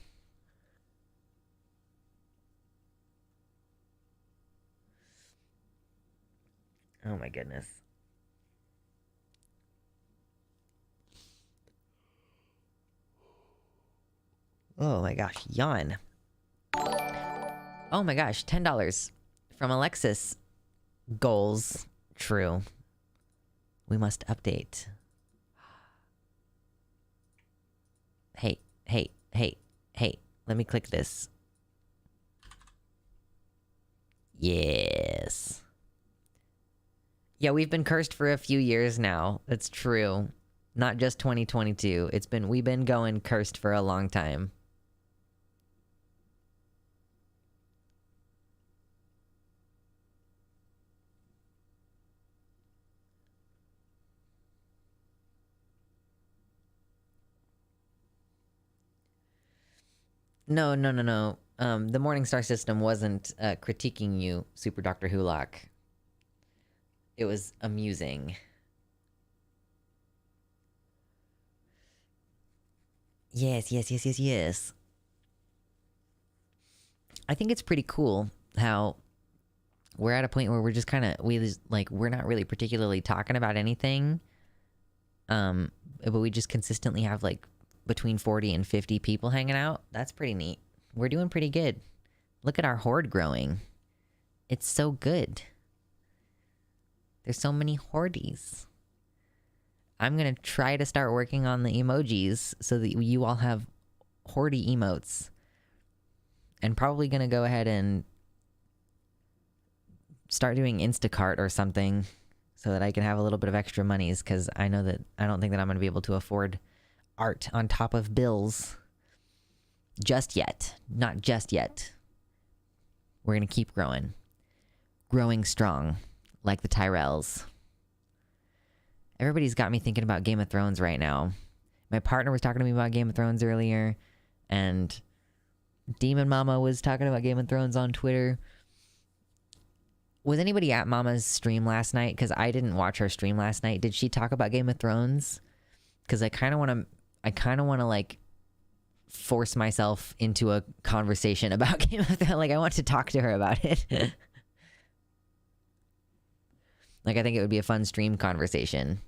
[SPEAKER 1] Oh my goodness. Oh my gosh, yawn. Oh my gosh, $10 from Alexis. Goals. True. We must update. Hey. Let me click this. Yes. Yeah, we've been cursed for a few years now. That's true. Not just 2022. We've been going cursed for a long time. No. The Morningstar system wasn't critiquing you, Super Dr. Hulock. It was amusing. Yes. I think it's pretty cool how we're at a point where we're just kind of, we're not really particularly talking about anything. But we just consistently have like between 40 and 50 people hanging out. That's pretty neat. We're doing pretty good. Look at our horde growing. It's so good. There's so many hordes. I'm going to try to start working on the emojis so that you all have horde emotes. And probably going to go ahead and start doing Instacart or something so that I can have a little bit of extra monies, because I know that I don't think that I'm going to be able to afford art on top of bills just yet. Not just yet. We're going to keep growing. Growing strong, like the Tyrells. Everybody's got me thinking about Game of Thrones right now. My partner was talking to me about Game of Thrones earlier, and Demon Mama was talking about Game of Thrones on Twitter. Was anybody at Mama's stream last night? Because I didn't watch her stream last night. Did she talk about Game of Thrones? Because I kind of want to like force myself into a conversation about Game of Thrones. Like, I want to talk to her about it. Like, I think it would be a fun stream conversation.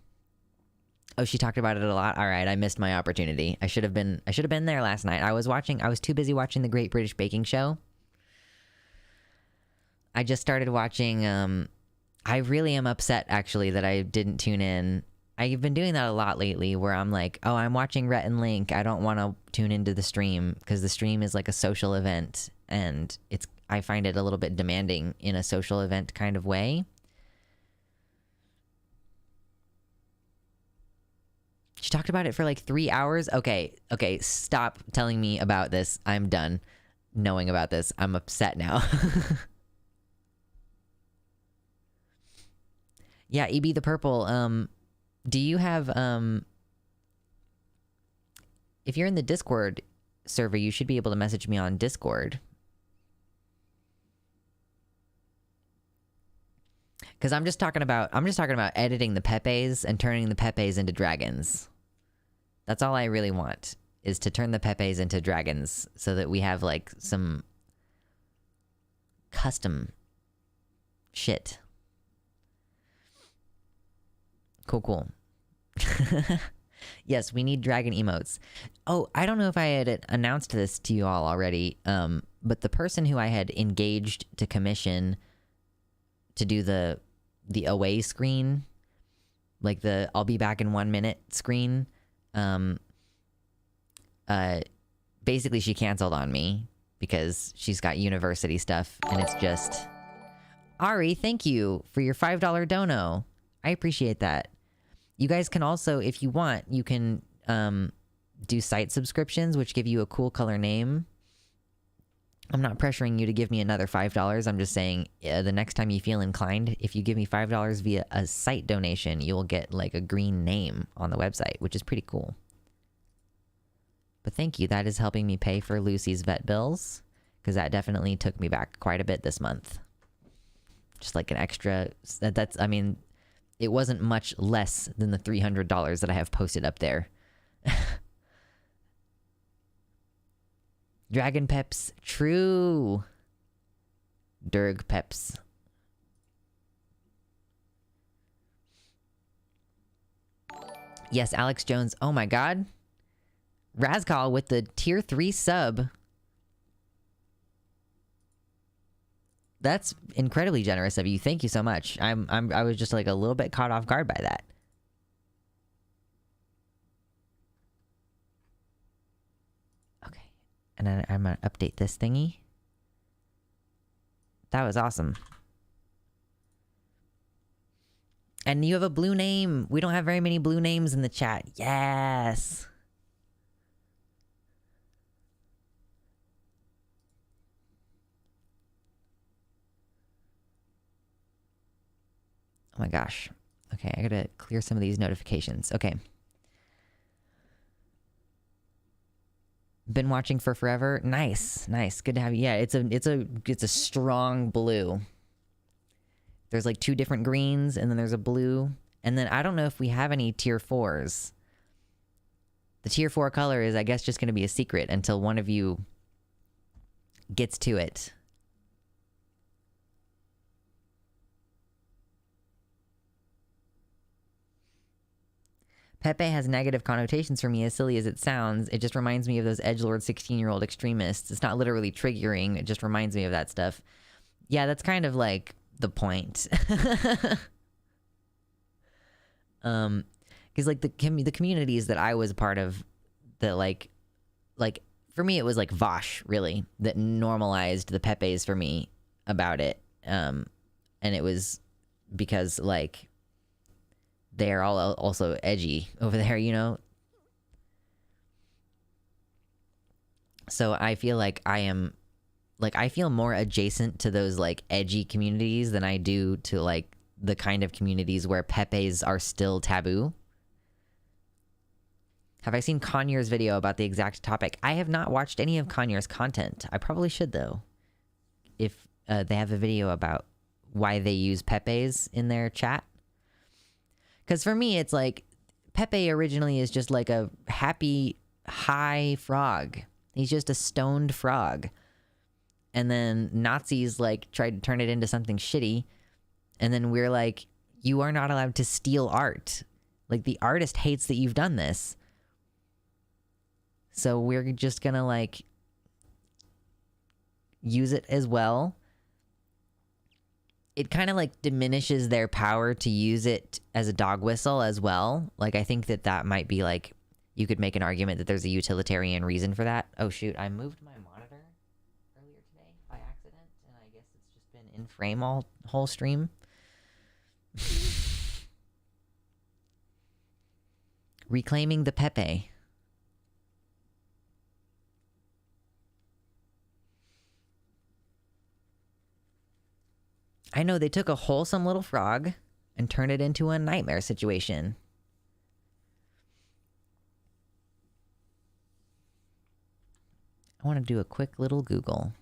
[SPEAKER 1] Oh, she talked about it a lot. All right, I missed my opportunity. I should have been there last night. I was too busy watching the Great British Baking Show. I just started watching. I really am upset, actually, that I didn't tune in. I've been doing that a lot lately, where I'm like, oh, I'm watching Rhett and Link. I don't want to tune into the stream because the stream is like a social event, and I find it a little bit demanding in a social event kind of way. She talked about it for like 3 hours. Okay, stop telling me about this. I'm done knowing about this. I'm upset now. Yeah, EB the Purple. Do you have if you're in the Discord server, you should be able to message me on Discord. Because I'm just talking about editing the Pepes and turning the Pepes into dragons. That's all I really want, is to turn the Pepes into dragons so that we have like some custom shit. Cool. Yes, we need dragon emotes. Oh, I don't know if I had announced this to you all already, but the person who I had engaged to commission to do the away screen, like the I'll be back in 1 minute screen. Basically she canceled on me because she's got university stuff, and it's just... Ari, thank you for your $5 dono. I appreciate that. You guys can also, if you want, you can do site subscriptions, which give you a cool color name. I'm not pressuring you to give me another $5. I'm just saying the next time you feel inclined, if you give me $5 via a site donation, you will get like a green name on the website, which is pretty cool. But thank you. That is helping me pay for Lucy's vet bills, because that definitely took me back quite a bit this month. Just like an extra, that's, I mean, it wasn't much less than the $300 that I have posted up there. Dragon Peps, true. Durg Peps. Yes, Alex Jones. Oh my god. Razkal with the tier 3 sub. That's incredibly generous of you. Thank you so much. I was just like a little bit caught off guard by that. Okay. And then I'm gonna update this thingy. That was awesome. And you have a blue name. We don't have very many blue names in the chat. Yes. Oh my gosh. Okay, I gotta clear some of these notifications. Okay. Been watching for forever. Nice, nice. Good to have you. Yeah, it's a strong blue. There's like 2 different greens, and then there's a blue. And then I don't know if we have any tier 4s. The tier 4 color is, I guess, just gonna be a secret until one of you gets to it. Pepe has negative connotations for me, as silly as it sounds. It just reminds me of those edgelord 16-year-old extremists. It's not literally triggering. It just reminds me of that stuff. Yeah, that's kind of like the point. Because like the communities that I was a part of, that like for me it was like Vosh really that normalized the Pepes for me about it. And it was because like they're all also edgy over there, you know? So I feel like I feel more adjacent to those like edgy communities than I do to like the kind of communities where Pepes are still taboo. Have I seen Conyers' video about the exact topic? I have not watched any of Conyers' content. I probably should though. If they have a video about why they use Pepes in their chat. Because for me, it's like, Pepe originally is just like a happy, high frog. He's just a stoned frog. And then Nazis like tried to turn it into something shitty. And then we're like, you are not allowed to steal art. Like, the artist hates that you've done this. So we're just gonna like use it as well. It kind of like diminishes their power to use it as a dog whistle as well. Like, I think that might be like, you could make an argument that there's a utilitarian reason for that. Oh shoot, I moved my monitor earlier today by accident, and I guess it's just been in frame whole stream. Reclaiming the Pepe. I know, they took a wholesome little frog and turned it into a nightmare situation. I want to do a quick little Google.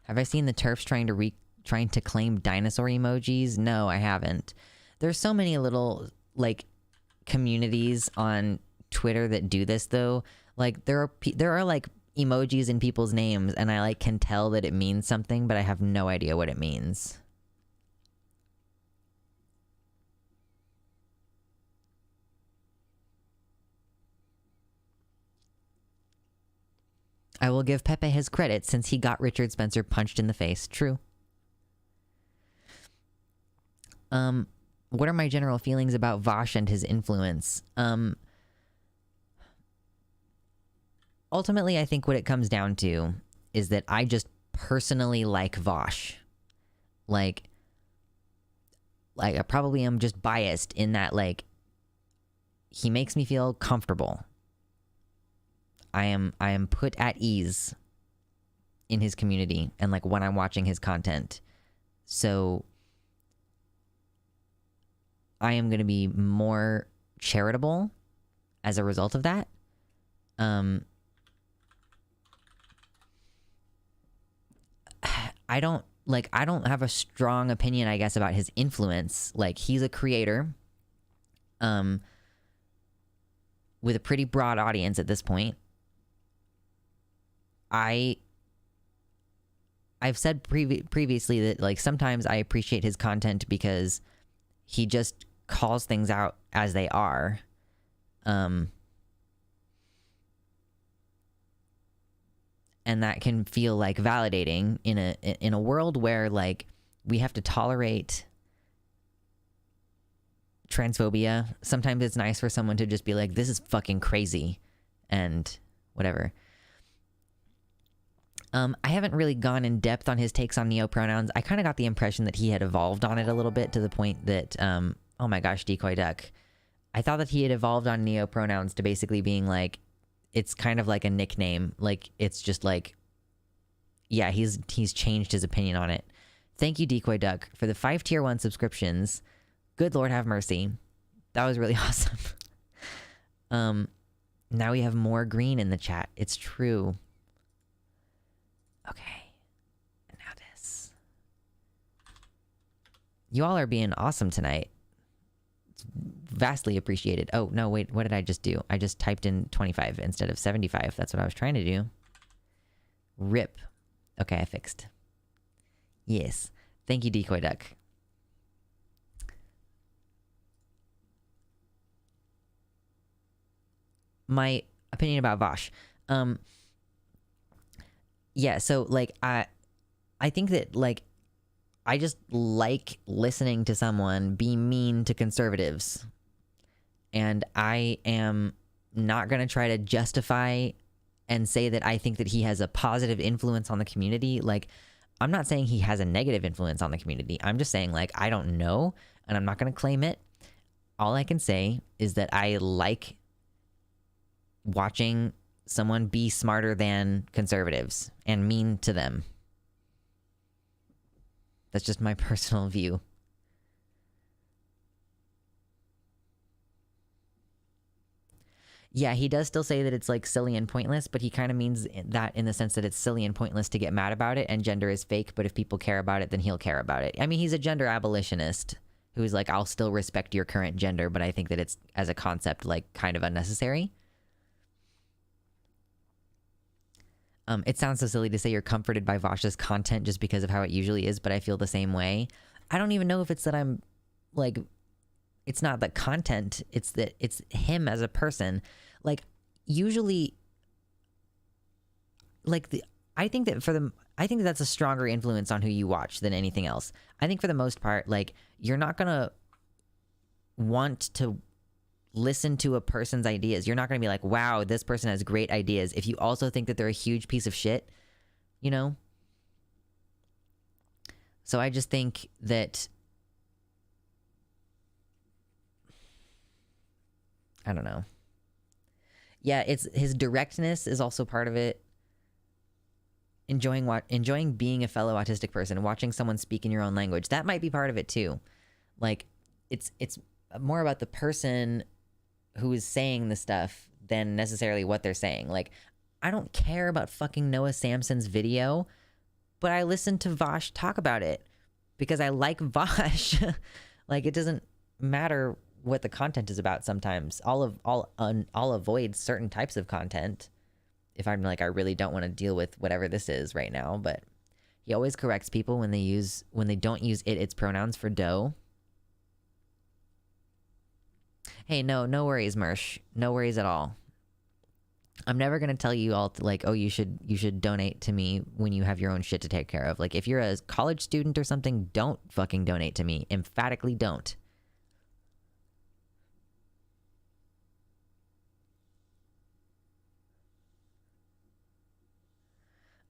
[SPEAKER 1] Have I seen the TERFs trying to claim dinosaur emojis? No, I haven't. There's so many little like communities on Twitter that do this though. Like there are like emojis in people's names, and I like can tell that it means something, but I have no idea what it means. I will give Pepe his credit since he got Richard Spencer punched in the face. True. What are my general feelings about Vosh and his influence? Ultimately, I think what it comes down to is that I just personally like Vosh. Like I probably am just biased in that, like, he makes me feel comfortable. I am put at ease in his community and, like, when I'm watching his content. So I am going to be more charitable as a result of that. I don't have a strong opinion, I guess, about his influence. Like, he's a creator with a pretty broad audience at this point. I've said previously that, like, sometimes I appreciate his content because he just calls things out as they are. And that can feel, like, validating in a world where, like, we have to tolerate transphobia. Sometimes it's nice for someone to just be like, this is fucking crazy and whatever. I haven't really gone in depth on his takes on neopronouns. I kind of got the impression that he had evolved on it a little bit, to the point that, oh my gosh, Decoy Duck. I thought that he had evolved on neopronouns to basically being like, it's kind of like a nickname. Like, it's just like, yeah, he's changed his opinion on it. Thank you, Decoy Duck, for the 5 tier 1 subscriptions. Good Lord have mercy. That was really awesome. Now we have more green in the chat. It's true. Okay. And now this. You all are being awesome tonight. It's vastly appreciated. Oh, no, wait. What did I just do? I just typed in 25 instead of 75. That's what I was trying to do. RIP. Okay, I fixed. Yes. Thank you, Decoy Duck. My opinion about Vosh. Yeah, so, like, I think that, like, I just like listening to someone be mean to conservatives. And I am not going to try to justify and say that I think that he has a positive influence on the community. Like, I'm not saying he has a negative influence on the community. I'm just saying, like, I don't know, and I'm not going to claim it. All I can say is that I like watching someone be smarter than conservatives and mean to them. That's just my personal view. Yeah, he does still say that it's, like, silly and pointless, but he kind of means that in the sense that it's silly and pointless to get mad about it, and gender is fake, but if people care about it, then he'll care about it. I mean, he's a gender abolitionist who's like, I'll still respect your current gender, but I think that it's, as a concept, like, kind of unnecessary. It sounds so silly to say you're comforted by Vosh's content just because of how it usually is, but I feel the same way. I don't even know if it's that I'm, like, it's not the content, it's that it's him as a person. Like, usually, like, I think that that's a stronger influence on who you watch than anything else. I think for the most part, like, you're not gonna want to listen to a person's ideas. You're not going to be like, wow, this person has great ideas, if you also think that they're a huge piece of shit, you know? So I just think that, I don't know. Yeah, it's his directness is also part of it. Enjoying being a fellow autistic person, watching someone speak in your own language, that might be part of it too. Like, it's more about the person who is saying the stuff than necessarily what they're saying. Like, I don't care about fucking Noah Samson's video, but I listen to Vosh talk about it because I like Vosh. Like, it doesn't matter what the content is about sometimes. I'll avoid certain types of content if I'm like, I really don't want to deal with whatever this is right now, but he always corrects people when they don't use its pronouns for doe. Hey, no worries, Mersh. No worries at all. I'm never going to tell you all to, like, oh, you should donate to me when you have your own shit to take care of. Like, if you're a college student or something, don't fucking donate to me. Emphatically don't.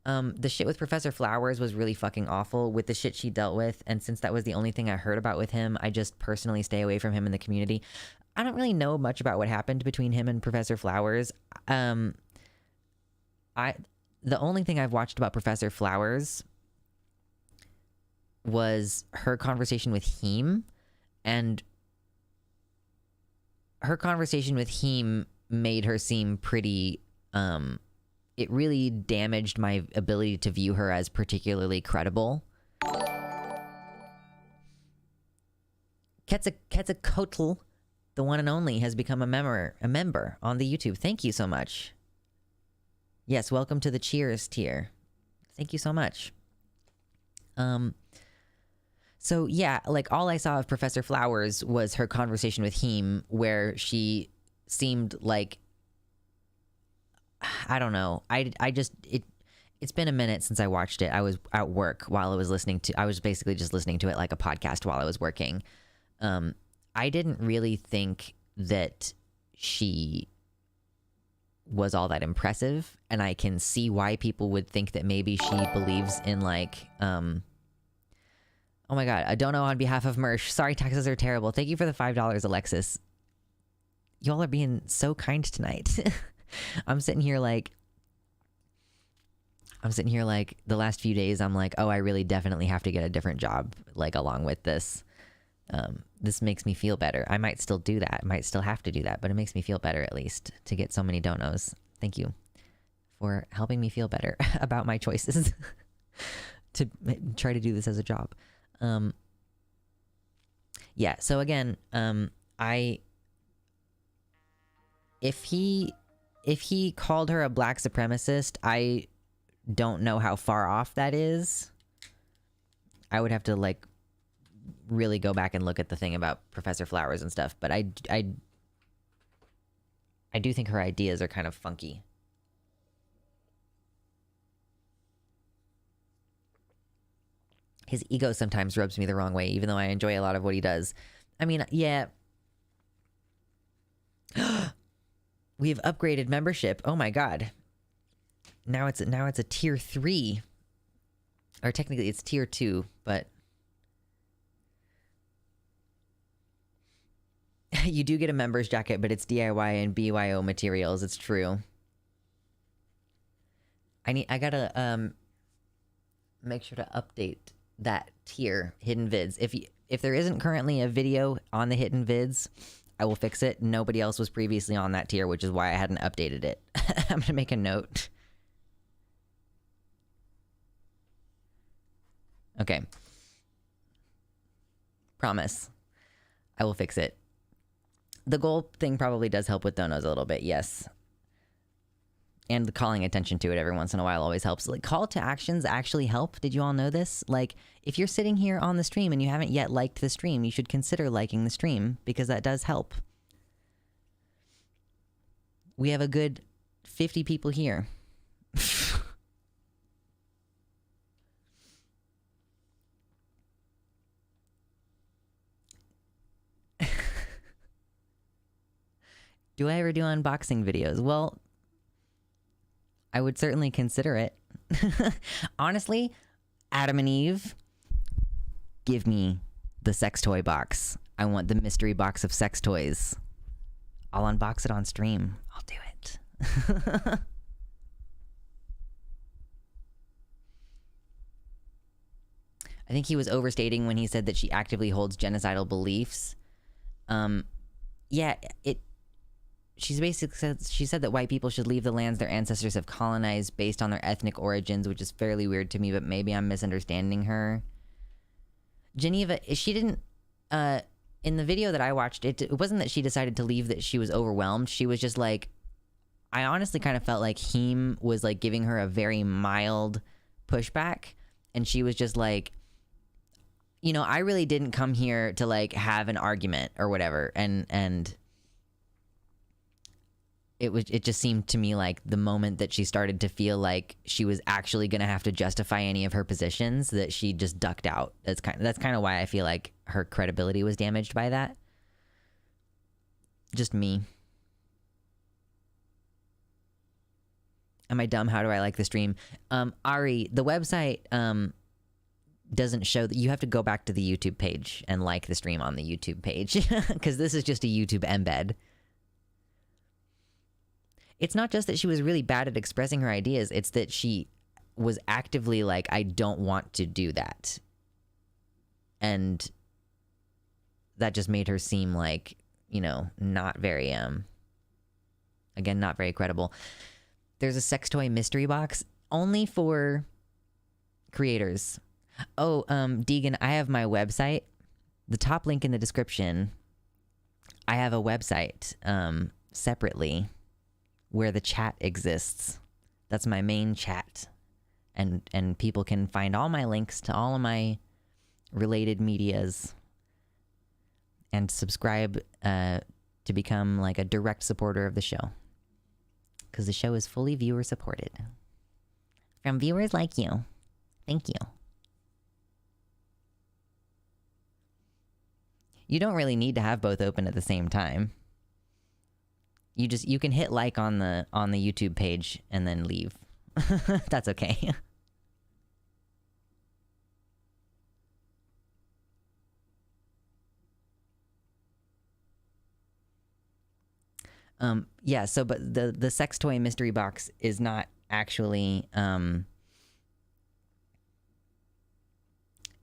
[SPEAKER 1] The shit with Professor Flowers was really fucking awful with the shit she dealt with. And since that was the only thing I heard about with him, I just personally stay away from him in the community. I don't really know much about what happened between him and Professor Flowers. The only thing I've watched about Professor Flowers was her conversation with Heem, and her conversation with Heem made her seem pretty, it really damaged my ability to view her as particularly credible. Quetzalcoatl, the one and only, has become a member on the YouTube. Thank you so much. Yes, welcome to the cheers tier. Thank you so much. So yeah, like all I saw of Professor Flowers was her conversation with Heem, where she seemed like, I don't know. It's been a minute since I watched it. I was at work while I was I was basically just listening to it like a podcast while I was working. I didn't really think that she was all that impressive, and I can see why people would think that maybe she believes in like, oh my God, I don't know on behalf of Mersh. Sorry, taxes are terrible. Thank you for the $5, Alexis. Y'all are being so kind tonight. I'm sitting here like the last few days, I'm like, oh, I really definitely have to get a different job, like along with this. This makes me feel better. I might still do that. I might still have to do that, but it makes me feel better at least to get so many donos. Thank you for helping me feel better about my choices to try to do this as a job. Yeah. So again, if he called her a black supremacist, I don't know how far off that is. I would have to like really go back and look at the thing about Professor Flowers and stuff, but I do think her ideas are kind of funky. His ego sometimes rubs me the wrong way, even though I enjoy a lot of what he does. I mean, yeah. We have upgraded membership. Oh my God. Now it's a tier 3. Or technically it's tier 2, but you do get a member's jacket, but it's DIY and BYO materials. It's true. I gotta make sure to update that tier, hidden vids. If there isn't currently a video on the hidden vids, I will fix it. Nobody else was previously on that tier, which is why I hadn't updated it. I'm gonna make a note. Okay. Promise. I will fix it. The goal thing probably does help with donos a little bit, yes. And the calling attention to it every once in a while always helps. Like, call to actions actually help. Did you all know this? Like, if you're sitting here on the stream and you haven't yet liked the stream, you should consider liking the stream, because that does help. We have a good 50 people here. Do I ever do unboxing videos? Well, I would certainly consider it. Honestly, Adam and Eve, give me the sex toy box. I want the mystery box of sex toys. I'll unbox it on stream. I'll do it. I think he was overstating when he said that she actively holds genocidal beliefs. Yeah, she said that white people should leave the lands their ancestors have colonized based on their ethnic origins, which is fairly weird to me, but maybe I'm misunderstanding her. Geneva, she didn't, in the video that I watched, it wasn't that she decided to leave that she was overwhelmed. She was just like, I honestly kind of felt like Heem was like giving her a very mild pushback, and she was just like, you know, I really didn't come here to like have an argument or whatever, and it just seemed to me like the moment that she started to feel like she was actually going to have to justify any of her positions, that she just ducked out. That's kind of why I feel like her credibility was damaged by that. Just me. Am I dumb? How do I like the stream? Ari, the website doesn't show that. You have to go back to the YouTube page and like the stream on the YouTube page, because this is just a YouTube embed. It's not just that she was really bad at expressing her ideas. It's that she was actively like, I don't want to do that. And that just made her seem like, you know, not very, again, not very credible. There's a sex toy mystery box only for creators. Oh, Deegan, I have my website. The top link in the description. I have a website, separately, where the chat exists. That's my main chat. And people can find all my links to all of my related medias and subscribe to become like a direct supporter of the show. Because the show is fully viewer supported. From viewers like you. Thank you. You don't really need to have both open at the same time. You can hit like on the YouTube page and then leave. That's okay. Yeah, so but the sex toy mystery box is not actually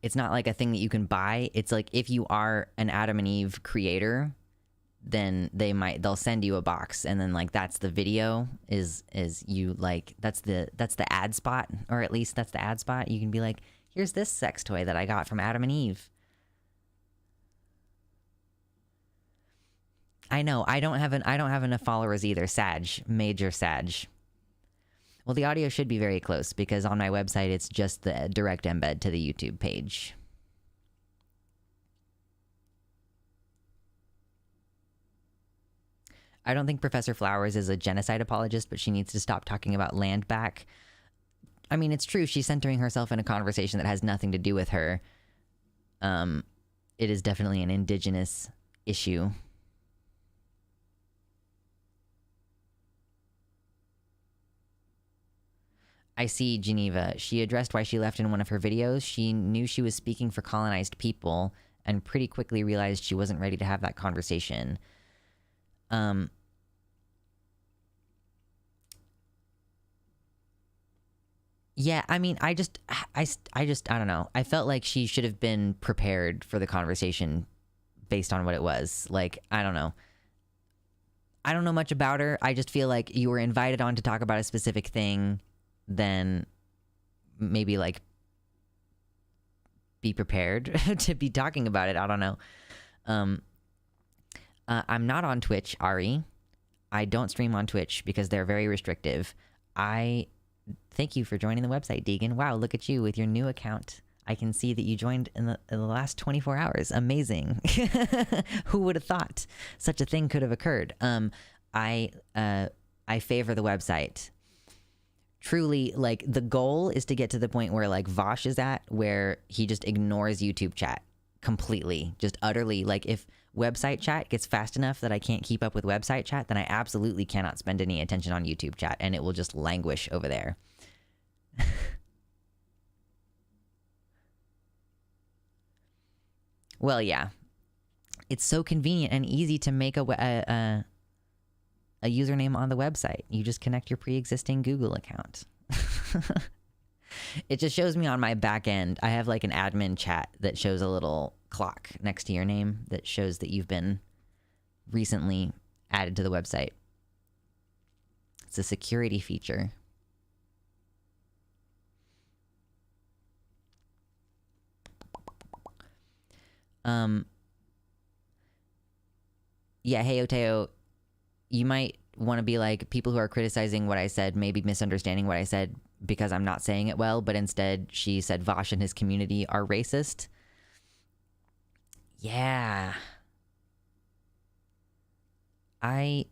[SPEAKER 1] it's not like a thing that you can buy. It's like if you are an Adam and Eve creator, then they'll send you a box, and then like that's the video is you like that's the ad spot, or at least that's the ad spot. You can be like, here's this sex toy that I got from Adam and Eve. I know I don't have enough followers either. Major Sag. Well, the audio should be very close because on my website it's just the direct embed to the YouTube page. I don't think Professor Flowers is a genocide apologist, but she needs to stop talking about land back. I mean, it's true. She's centering herself in a conversation that has nothing to do with her. It is definitely an indigenous issue. I see, Geneva. She addressed why she left in one of her videos. She knew she was speaking for colonized people and pretty quickly realized she wasn't ready to have that conversation. Yeah, I mean, I don't know. I felt like she should have been prepared for the conversation based on what it was. Like, I don't know. I don't know much about her. I just feel like you were invited on to talk about a specific thing, then maybe like be prepared to be talking about it. I don't know. I'm not on Twitch, Ari. I don't stream on Twitch because they're very restrictive. Thank you for joining the website, Deegan. Wow, look at you with your new account. I can see that you joined in the last 24 hours. Amazing. Who would have thought such a thing could have occurred? I favor the website. Truly, like, the goal is to get to the point where, like, Vosh is at, where he just ignores YouTube chat completely. Just utterly. Like, if website chat gets fast enough that I can't keep up with website chat, then I absolutely cannot spend any attention on YouTube chat, and it will just languish over there. Well, yeah. It's so convenient and easy to make a username on the website. You just connect your pre-existing Google account. It just shows me on my back end. I have like an admin chat that shows a little clock next to your name that shows that you've been recently added to the website. It's a security feature. Yeah, hey, Oteo, you might want to be like, people who are criticizing what I said may be misunderstanding what I said because I'm not saying it well, but instead she said Vosh and his community are racist. Yeah. I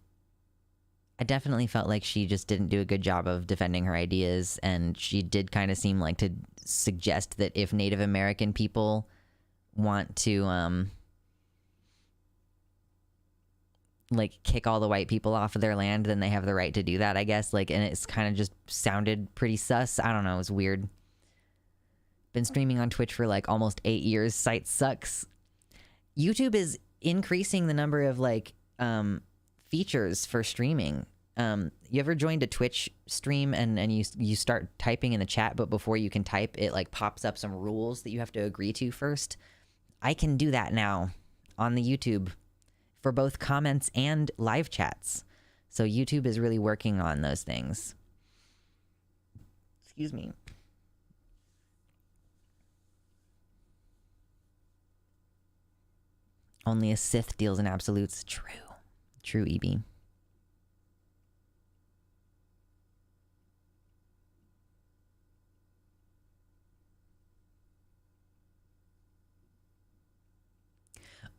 [SPEAKER 1] I definitely felt like she just didn't do a good job of defending her ideas, and she did kind of seem like to suggest that if Native American people want to like kick all the white people off of their land, then they have the right to do that, I guess. Like, and it's kind of just sounded pretty sus. I don't know, it was weird. Been streaming on Twitch for like almost 8 years. Site sucks. YouTube is increasing the number of like features for streaming. You ever joined a Twitch stream and you start typing in the chat, but before you can type, it like pops up some rules that you have to agree to first? I can do that now on the YouTube for both comments and live chats. So YouTube is really working on those things. Excuse me. Only a Sith deals in absolutes. True. True, EB.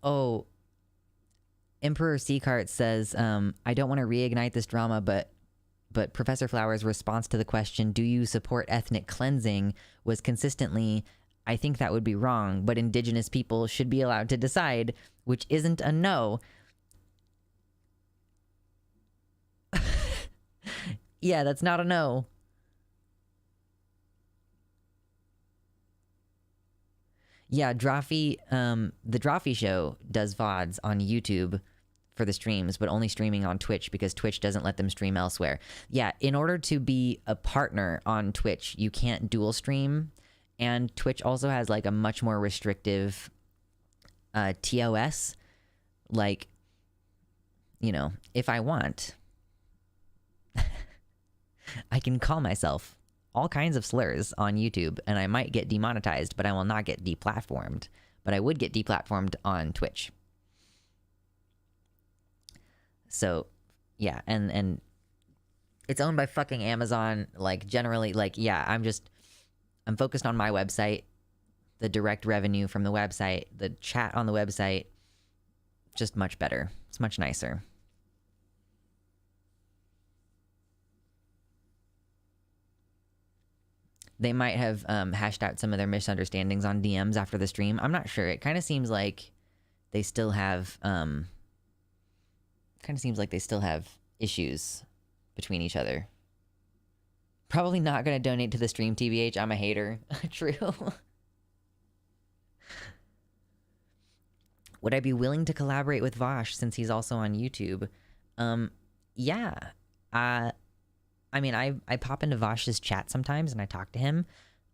[SPEAKER 1] Oh, Emperor Seacart says, I don't want to reignite this drama, but Professor Flower's response to the question, do you support ethnic cleansing, was consistently, I think that would be wrong, but indigenous people should be allowed to decide, which isn't a no. Yeah, that's not a no. Yeah, Drawfee, the Drawfee Show does VODs on YouTube for the streams, but only streaming on Twitch because Twitch doesn't let them stream elsewhere. Yeah, in order to be a partner on Twitch, you can't dual stream, and Twitch also has like a much more restrictive TOS. Like, you know, if I want, I can call myself all kinds of slurs on YouTube, and I might get demonetized, but I will not get deplatformed. But I would get deplatformed on Twitch. So, yeah, and it's owned by fucking Amazon. Like, generally, like, yeah, I'm focused on my website, the direct revenue from the website, the chat on the website, just much better. It's much nicer. They might have hashed out some of their misunderstandings on DMs after the stream. I'm not sure. It kind of seems like they still have issues between each other. Probably not going to donate to the stream, TBH. I'm a hater. True. Would I be willing to collaborate with Vosh since he's also on YouTube? Yeah. I mean, I pop into Vosh's chat sometimes and I talk to him.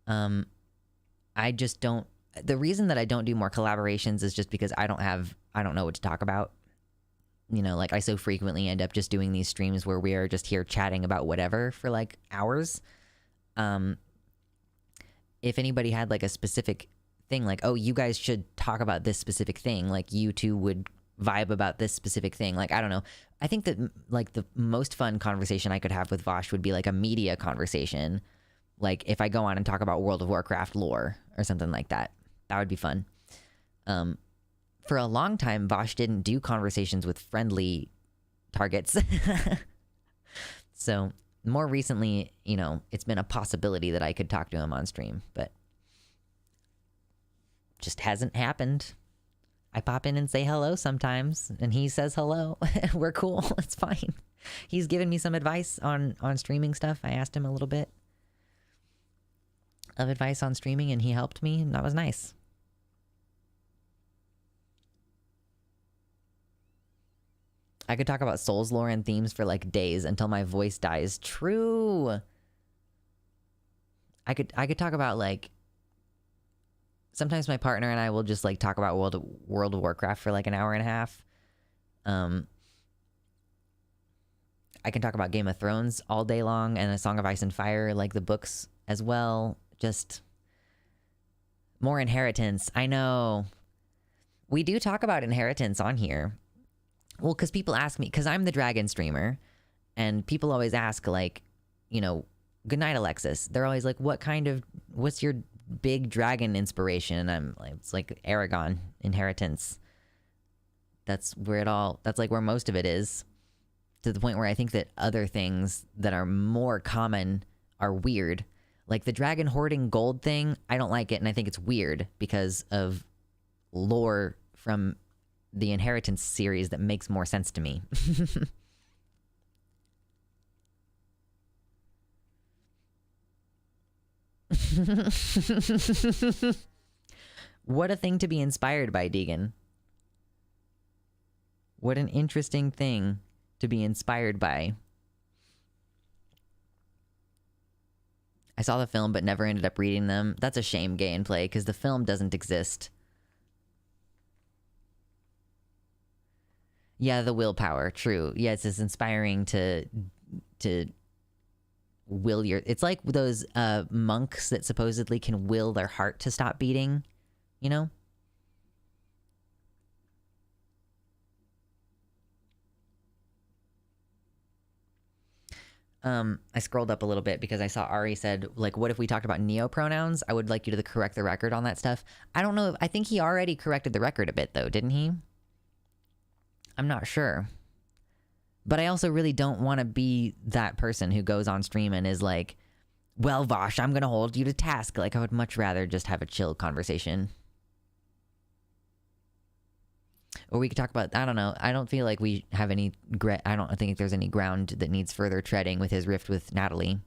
[SPEAKER 1] I just don't... The reason that I don't do more collaborations is just because I don't know what to talk about. You know, like I so frequently end up just doing these streams where we are just here chatting about whatever for like hours. If anybody had like a specific thing, like, oh, you guys should talk about this specific thing, like you two would vibe about this specific thing. Like, I don't know. I think that like the most fun conversation I could have with Vosh would be like a media conversation. Like if I go on and talk about World of Warcraft lore or something like that, that would be fun. For a long time, Vosh didn't do conversations with friendly targets. So more recently, you know, it's been a possibility that I could talk to him on stream, but just hasn't happened. I pop in and say hello sometimes, and he says hello. We're cool. It's fine. He's given me some advice on streaming stuff. I asked him a little bit of advice on streaming, and he helped me, and that was nice. I could talk about Souls lore and themes for like days until my voice dies. True. I could talk about like... Sometimes my partner and I will just like talk about World of Warcraft for like an hour and a half. I can talk about Game of Thrones all day long and A Song of Ice and Fire, like the books as well. Just more inheritance. I know. We do talk about inheritance on here. Well, because people ask me, because I'm the dragon streamer, and people always ask like, you know, good night, Alexis. They're always like, what's your big dragon inspiration? And I'm like, it's like Aragon inheritance. That's like where most of it is. to the point where I think that other things that are more common are weird. Like the dragon hoarding gold thing, I don't like it, and I think it's weird because of lore from the Inheritance series that makes more sense to me. What a thing to be inspired by, Deegan. What an interesting thing to be inspired by. I saw the film but never ended up reading them. That's a shame, Gay and Play, because the film doesn't exist. Yeah, the willpower, true. Yeah, it's inspiring to will your... It's like those monks that supposedly can will their heart to stop beating, you know? I scrolled up a little bit because I saw Ari said, like, what if we talked about neopronouns? I would like you to correct the record on that stuff. I don't know. I think he already corrected the record a bit, though, didn't he? I'm not sure. But I also really don't want to be that person who goes on stream and is like, well, Vosh, I'm going to hold you to task. Like, I would much rather just have a chill conversation. Or we could talk about, I don't know. I don't feel like we have any, I don't think there's any ground that needs further treading with his rift with Natalie.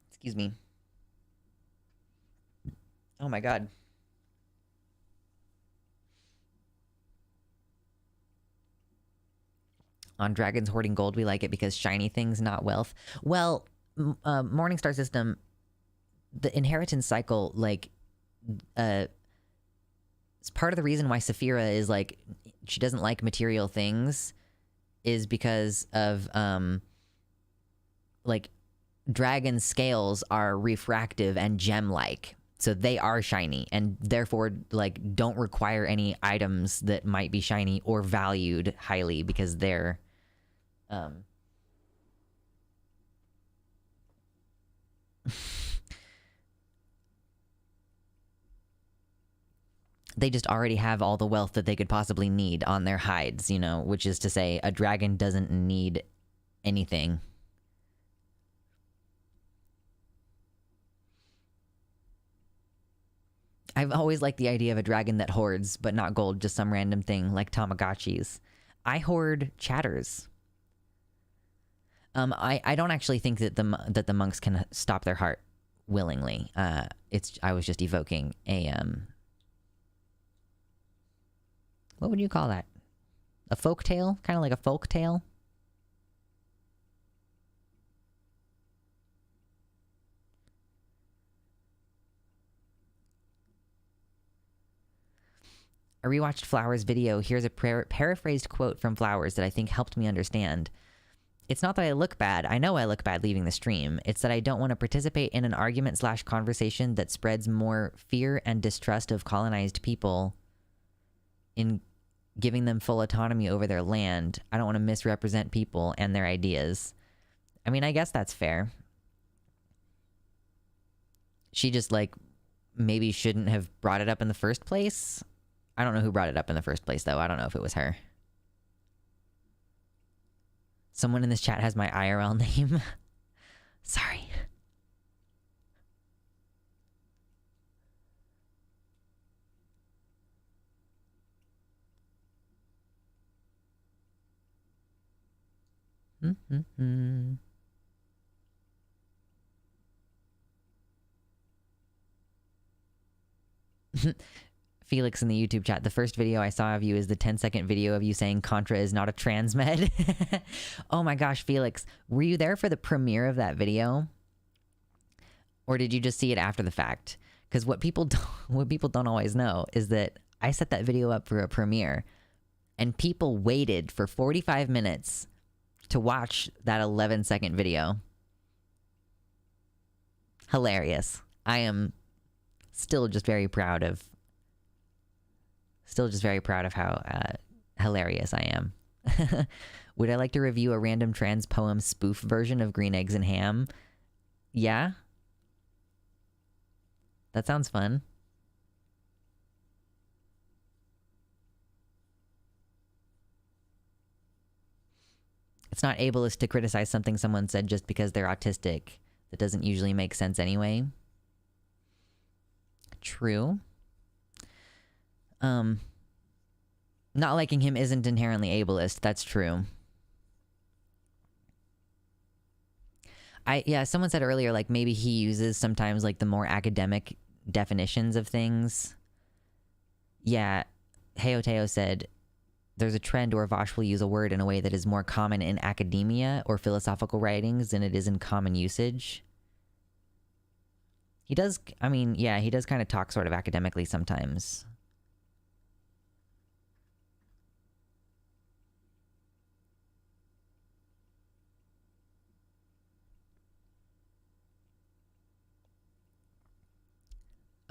[SPEAKER 1] Excuse me. Oh my God. On dragons hoarding gold, we like it because shiny things, not wealth. Well, Morningstar system, the inheritance cycle, like, it's part of the reason why Saphira is like, she doesn't like material things is because of, like, dragon scales are refractive and gem-like. So they are shiny and therefore, like, don't require any items that might be shiny or valued highly because they're, they just already have all the wealth that they could possibly need on their hides, you know, which is to say a dragon doesn't need anything. I've always liked the idea of a dragon that hoards, but not gold, just some random thing like Tamagotchis. I hoard chatters. I don't actually think that the monks can stop their heart willingly. I was just evoking a what would you call that? A folk tale? Kind of like a folk tale? I rewatched Flowers' video. Here's a paraphrased quote from Flowers that I think helped me understand. It's not that I look bad. I know I look bad leaving the stream. It's that I don't want to participate in an argument/conversation that spreads more fear and distrust of colonized people in giving them full autonomy over their land. I don't want to misrepresent people and their ideas. I mean, I guess that's fair. She just, like, maybe shouldn't have brought it up in the first place. I don't know who brought it up in the first place, though. I don't know if it was her. Someone in this chat has my IRL name. Sorry. Felix in the YouTube chat, the first video I saw of you is the 10-second video of you saying Contra is not a transmed. Oh my gosh, Felix, were you there for the premiere of that video? Or did you just see it after the fact? Because what people don't always know is that I set that video up for a premiere and people waited for 45 minutes to watch that 11-second video. Hilarious. I am still just very proud of how hilarious I am. Would I like to review a random trans poem spoof version of Green Eggs and Ham? Yeah? That sounds fun. It's not ableist to criticize something someone said just because they're autistic. That doesn't usually make sense anyway. True. Not liking him isn't inherently ableist. That's true. Someone said earlier, like, maybe he uses sometimes, like, the more academic definitions of things. Yeah, Heoteo said, there's a trend where Vosh will use a word in a way that is more common in academia or philosophical writings than it is in common usage. He does, he does kind of talk sort of academically sometimes.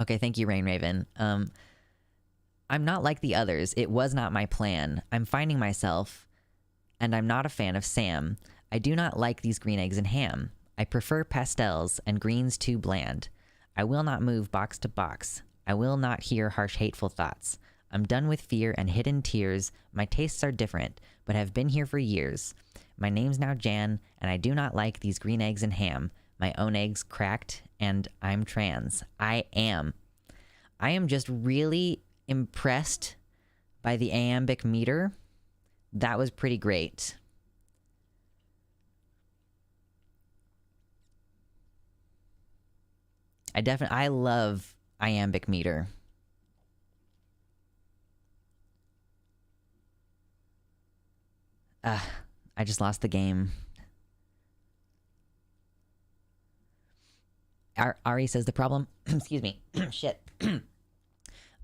[SPEAKER 1] Okay, thank you, Rain Raven. I'm not like the others. It was not my plan. I'm finding myself, and I'm not a fan of Sam. I do not like these green eggs and ham. I prefer pastels and greens too bland. I will not move box to box. I will not hear harsh, hateful thoughts. I'm done with fear and hidden tears. My tastes are different, but have been here for years. My name's now Jan, and I do not like these green eggs and ham. My own eggs cracked, and I'm trans. I am just really impressed by the iambic meter. That was pretty great. I love iambic meter. I just lost the game. Ari says the problem, excuse me, shit.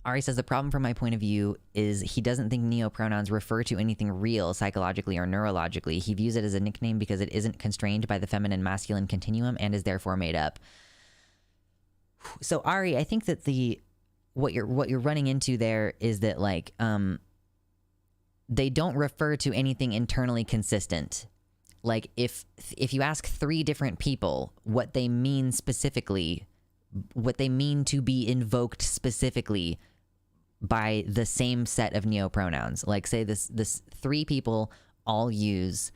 [SPEAKER 1] Ari says the problem from my point of view is he doesn't think neopronouns refer to anything real psychologically or neurologically. He views it as a nickname because it isn't constrained by the feminine-masculine continuum and is therefore made up. So Ari, I think that what you're running into there is that, like, they don't refer to anything internally consistent. Like, if you ask 3 different people what they mean specifically, what they mean to be invoked specifically by the same set of neopronouns, like, say this 3 people all use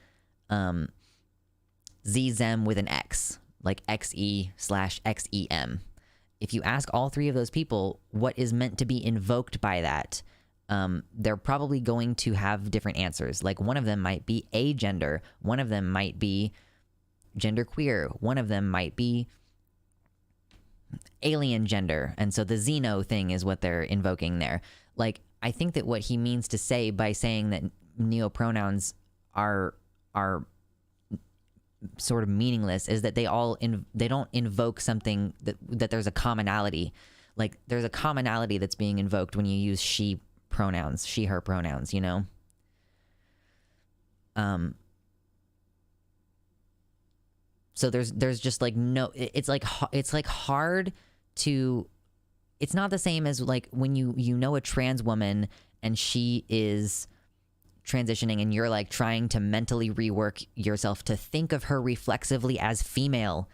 [SPEAKER 1] z them with an x, like xe/xem. If you ask all 3 of those people what is meant to be invoked by that, they're probably going to have different answers. Like, one of them might be agender, one of them might be genderqueer, one of them might be alien gender, and so the xeno thing is what they're invoking there. Like, I think that what he means to say by saying that neopronouns are sort of meaningless is that they don't invoke something that there's a commonality. Like, there's a commonality that's being invoked when you use she pronouns, she, her pronouns, you know? So there's just, like, no, it's like hard to, it's not the same as, like, when you know a trans woman and she is transitioning and you're, like, trying to mentally rework yourself to think of her reflexively as female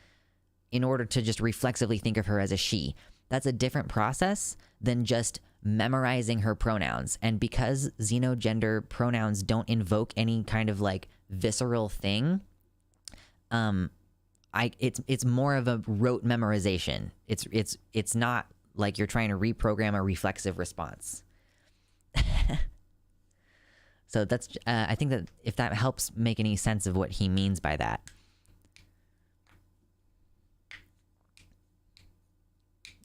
[SPEAKER 1] in order to just reflexively think of her as a she. That's a different process than just memorizing her pronouns. And because xenogender pronouns don't invoke any kind of, like, visceral thing, it's more of a rote memorization. It's not like you're trying to reprogram a reflexive response. So that's I think that if that helps make any sense of what he means by that.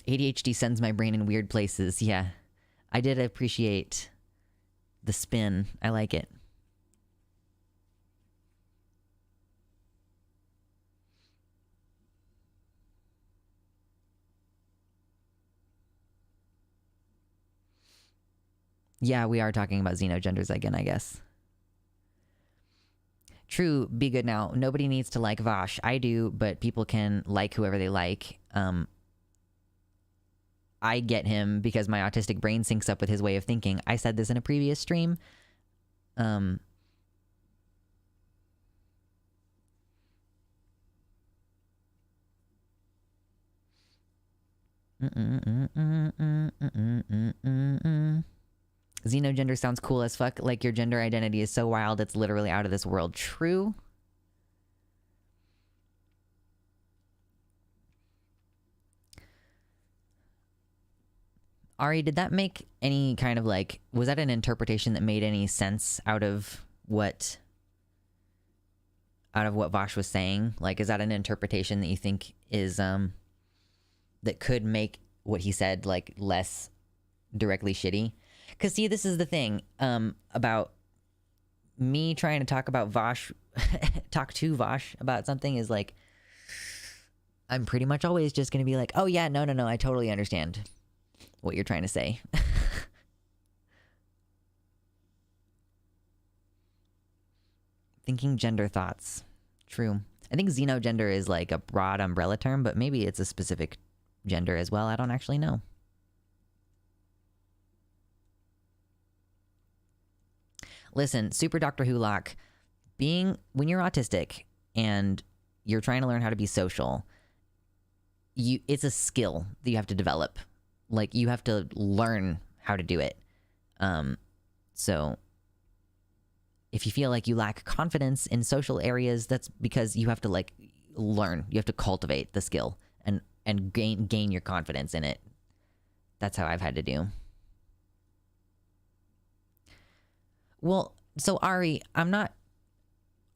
[SPEAKER 1] ADHD sends my brain in weird places. Yeah, I did appreciate the spin. I like it. Yeah, we are talking about xenogenders again, I guess. True, be good now. Nobody needs to like Vosh. I do, but people can like whoever they like. I get him because my autistic brain syncs up with his way of thinking. I said this in a previous stream. Xenogender sounds cool as fuck. Like your gender identity is so wild, it's literally out of this world. True. Ari, did that make any kind of like, was that an interpretation that made any sense out of what Vosh was saying? Like, is that an interpretation that you think is, that could make what he said like less directly shitty? Because see, this is the thing about me trying to talk about Vosh, talk to Vosh about something is like, I'm pretty much always just going to be like, oh yeah, no, I totally understand what you're trying to say. Thinking gender thoughts. True. I think xenogender is like a broad umbrella term, but maybe it's a specific gender as well. I don't actually know. Listen, Super Dr. Hulock, when you're autistic and you're trying to learn how to be social, it's a skill that you have to develop. Like, you have to learn how to do it. So if you feel like you lack confidence in social areas, that's because you have to like learn. You have to cultivate the skill and gain your confidence in it. That's how I've had to do. Well, so Ari, I'm not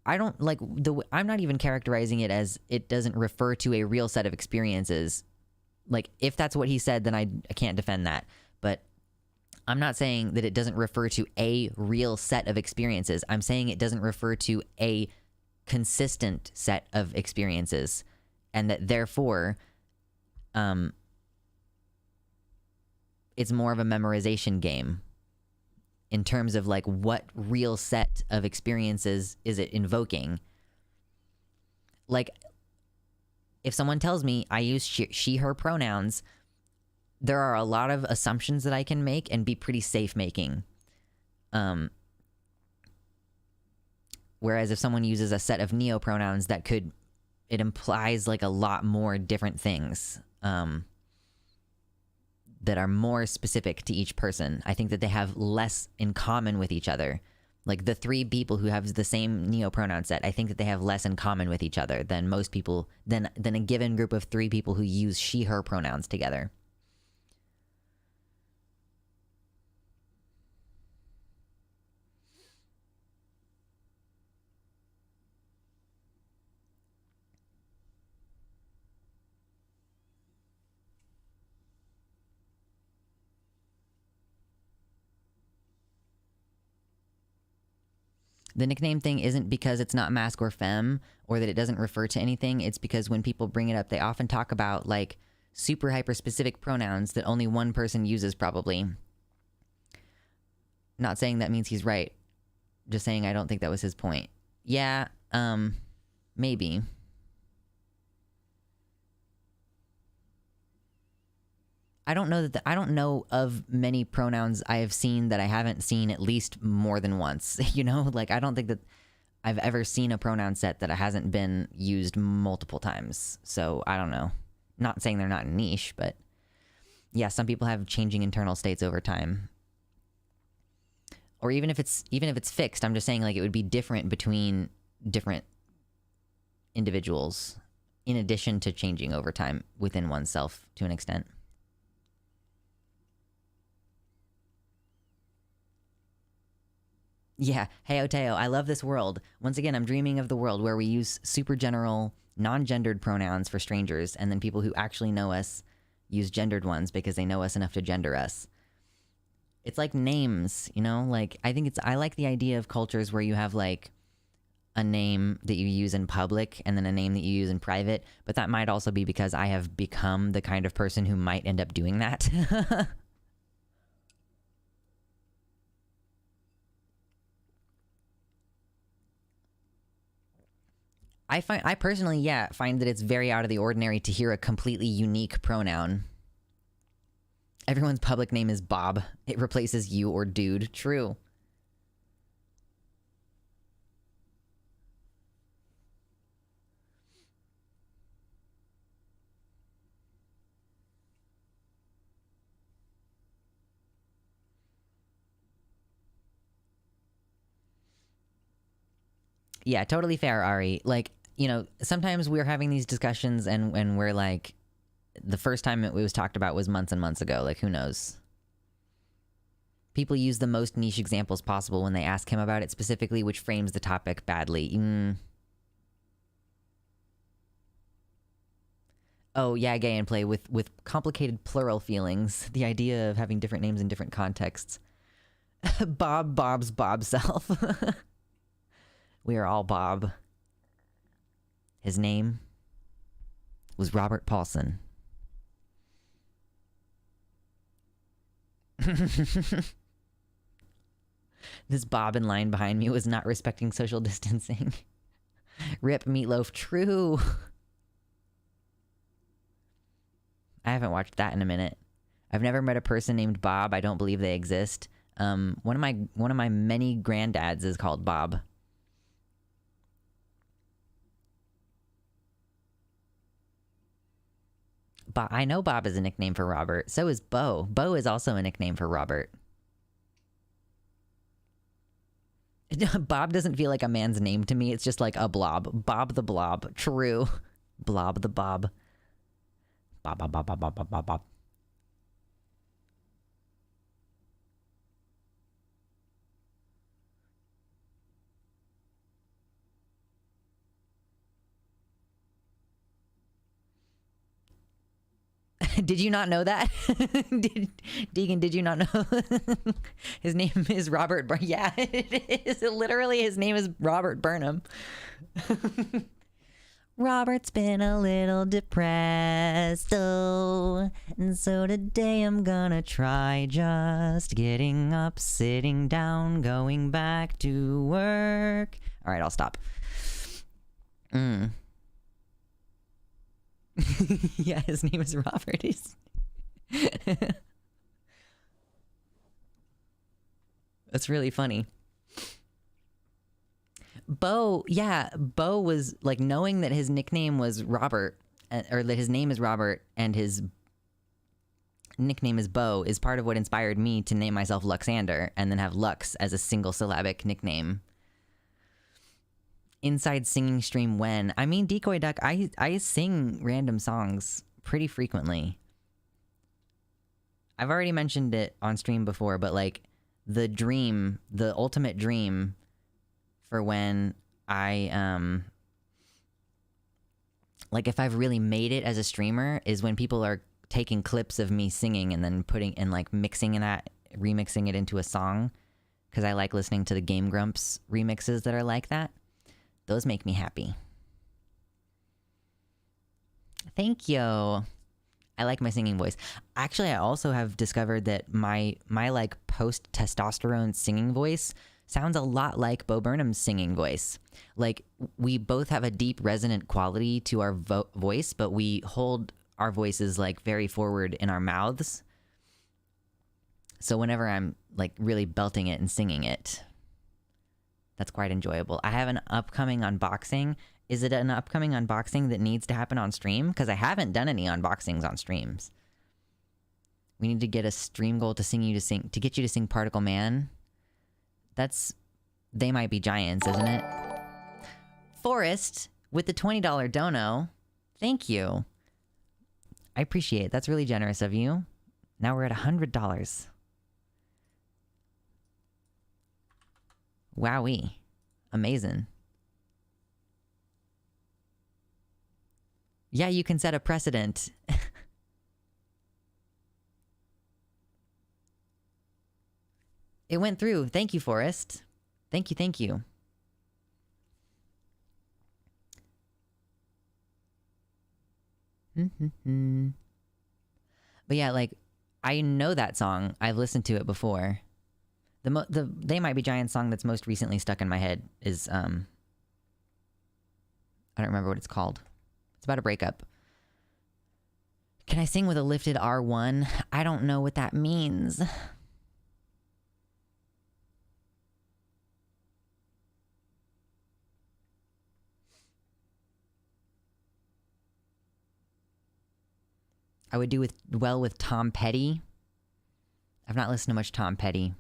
[SPEAKER 1] even characterizing it as it doesn't refer to a real set of experiences. Like, if that's what he said, then I can't defend that. But I'm not saying that it doesn't refer to a real set of experiences. I'm saying it doesn't refer to a consistent set of experiences, and that therefore, it's more of a memorization game in terms of like what real set of experiences is it invoking. Like, if someone tells me I use she, her pronouns, there are a lot of assumptions that I can make and be pretty safe making. Whereas if someone uses a set of neopronouns, it implies like a lot more different things that are more specific to each person. I think that they have less in common with each other. Like the three people who have the same neopronoun set, I think that they have less in common with each other than most people, than a given group of three people who use she, her pronouns together. The nickname thing isn't because it's not masc or femme or that it doesn't refer to anything. It's because when people bring it up, they often talk about like super hyper specific pronouns that only one person uses probably. Not saying that means he's right. Just saying I don't think that was his point. Yeah, maybe. I don't know of many pronouns I have seen that I haven't seen at least more than once. You know, like I don't think that I've ever seen a pronoun set that hasn't been used multiple times. So I don't know. Not saying they're not niche, but yeah, some people have changing internal states over time. Or even if it's fixed, I'm just saying like it would be different between different individuals in addition to changing over time within oneself to an extent. Yeah, hey Oteo, I love this world. Once again, I'm dreaming of the world where we use super general, non-gendered pronouns for strangers, and then people who actually know us use gendered ones because they know us enough to gender us. It's like names, you know? Like, I like the idea of cultures where you have, like, a name that you use in public and then a name that you use in private, but that might also be because I have become the kind of person who might end up doing that. I personally, find that it's very out of the ordinary to hear a completely unique pronoun. Everyone's public name is Bob. It replaces you or dude. True. Yeah, totally fair, Ari. Like, you know, sometimes we're having these discussions and we're like, the first time it was talked about was months and months ago. Like, who knows? People use the most niche examples possible when they ask him about it specifically, which frames the topic badly. Oh, yeah, gay and play with complicated plural feelings. The idea of having different names in different contexts. Bob's Bob self. We are all Bob. His name was Robert Paulson. This Bob in line behind me was not respecting social distancing. Rip Meatloaf, true. I haven't watched that in a minute. I've never met a person named Bob. I don't believe they exist. One of my many granddads is called Bob. I know Bob is a nickname for Robert. So is Bo. Bo is also a nickname for Robert. Bob doesn't feel like a man's name to me. It's just like a blob. Bob the Blob. True. Blob the Bob. Bob, Bob, Bob, Bob, Bob, Bob, Bob, Bob. Did you not know that? Deegan, did you not know? His name is Robert yeah, it is. Literally, his name is Robert Burnham. Robert's been a little depressed, oh, and so today I'm gonna try just getting up, sitting down, going back to work. All right, I'll stop. Yeah, his name is Robert. That's really funny. Bo was like, knowing that his nickname was Robert, or that his name is Robert and his nickname is Bo, is part of what inspired me to name myself Luxander and then have Lux as a single syllabic nickname. Inside singing stream when? I mean, Decoy Duck, I sing random songs pretty frequently. I've already mentioned it on stream before, but like the ultimate dream for when I, like if I've really made it as a streamer is when people are taking clips of me singing and then putting and like remixing it into a song. Cause I like listening to the Game Grumps remixes that are like that. Those make me happy. Thank you. I like my singing voice. Actually, I also have discovered that my like post-testosterone singing voice sounds a lot like Bo Burnham's singing voice. Like, we both have a deep resonant quality to our voice, but we hold our voices like very forward in our mouths. So whenever I'm like really belting it and singing it, that's quite enjoyable. I have an upcoming unboxing. Is it an upcoming unboxing that needs to happen on stream? Because I haven't done any unboxings on streams. We need to get a stream goal to get you to sing Particle Man. That's They Might Be Giants, isn't it? Forrest with the $20 dono. Thank you. I appreciate it. That's really generous of you. Now we're at $100. Wowee. Amazing. Yeah, you can set a precedent. It went through. Thank you, Forrest. Thank you, thank you. But yeah, like, I know that song. I've listened to it before. The They Might Be Giants song that's most recently stuck in my head is, I don't remember what it's called. It's about a breakup. Can I sing with a lifted R1? I don't know what that means. I would do well with Tom Petty. I've not listened to much Tom Petty.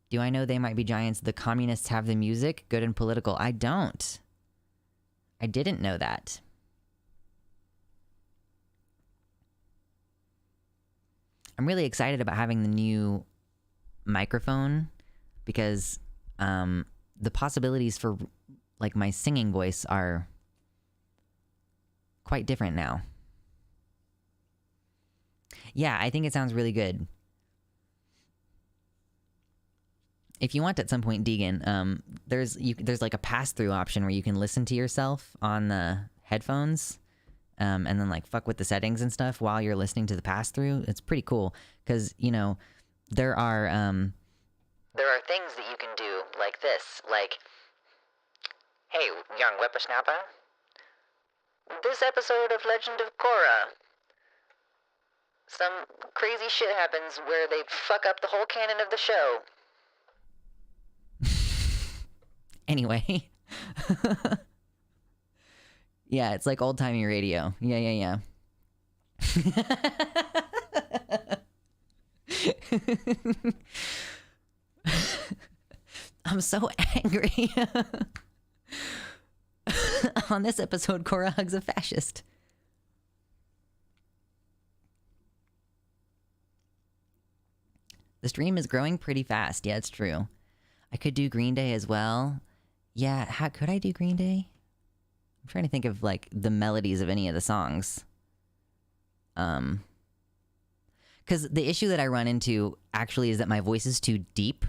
[SPEAKER 1] Do I know They Might Be Giants? The communists have the music, good and political. I don't. I didn't know that. I'm really excited about having the new microphone because the possibilities for like my singing voice are quite different now. Yeah, I think it sounds really good. If you want at some point, Deegan, there's like a pass-through option where you can listen to yourself on the headphones, and then like fuck with the settings and stuff while you're listening to the pass-through. It's pretty cool because, you know, there are things that you can do like this, like, hey, young whippersnapper, this episode of Legend of Korra, some crazy shit happens where they fuck up the whole canon of the show. Anyway. Yeah, it's like old-timey radio. Yeah. I'm so angry. On this episode, Korra hugs a fascist. The stream is growing pretty fast. Yeah, it's true. I could do Green Day as well. Yeah, how could I do Green Day? I'm trying to think of like the melodies of any of the songs. Because the issue that I run into actually is that my voice is too deep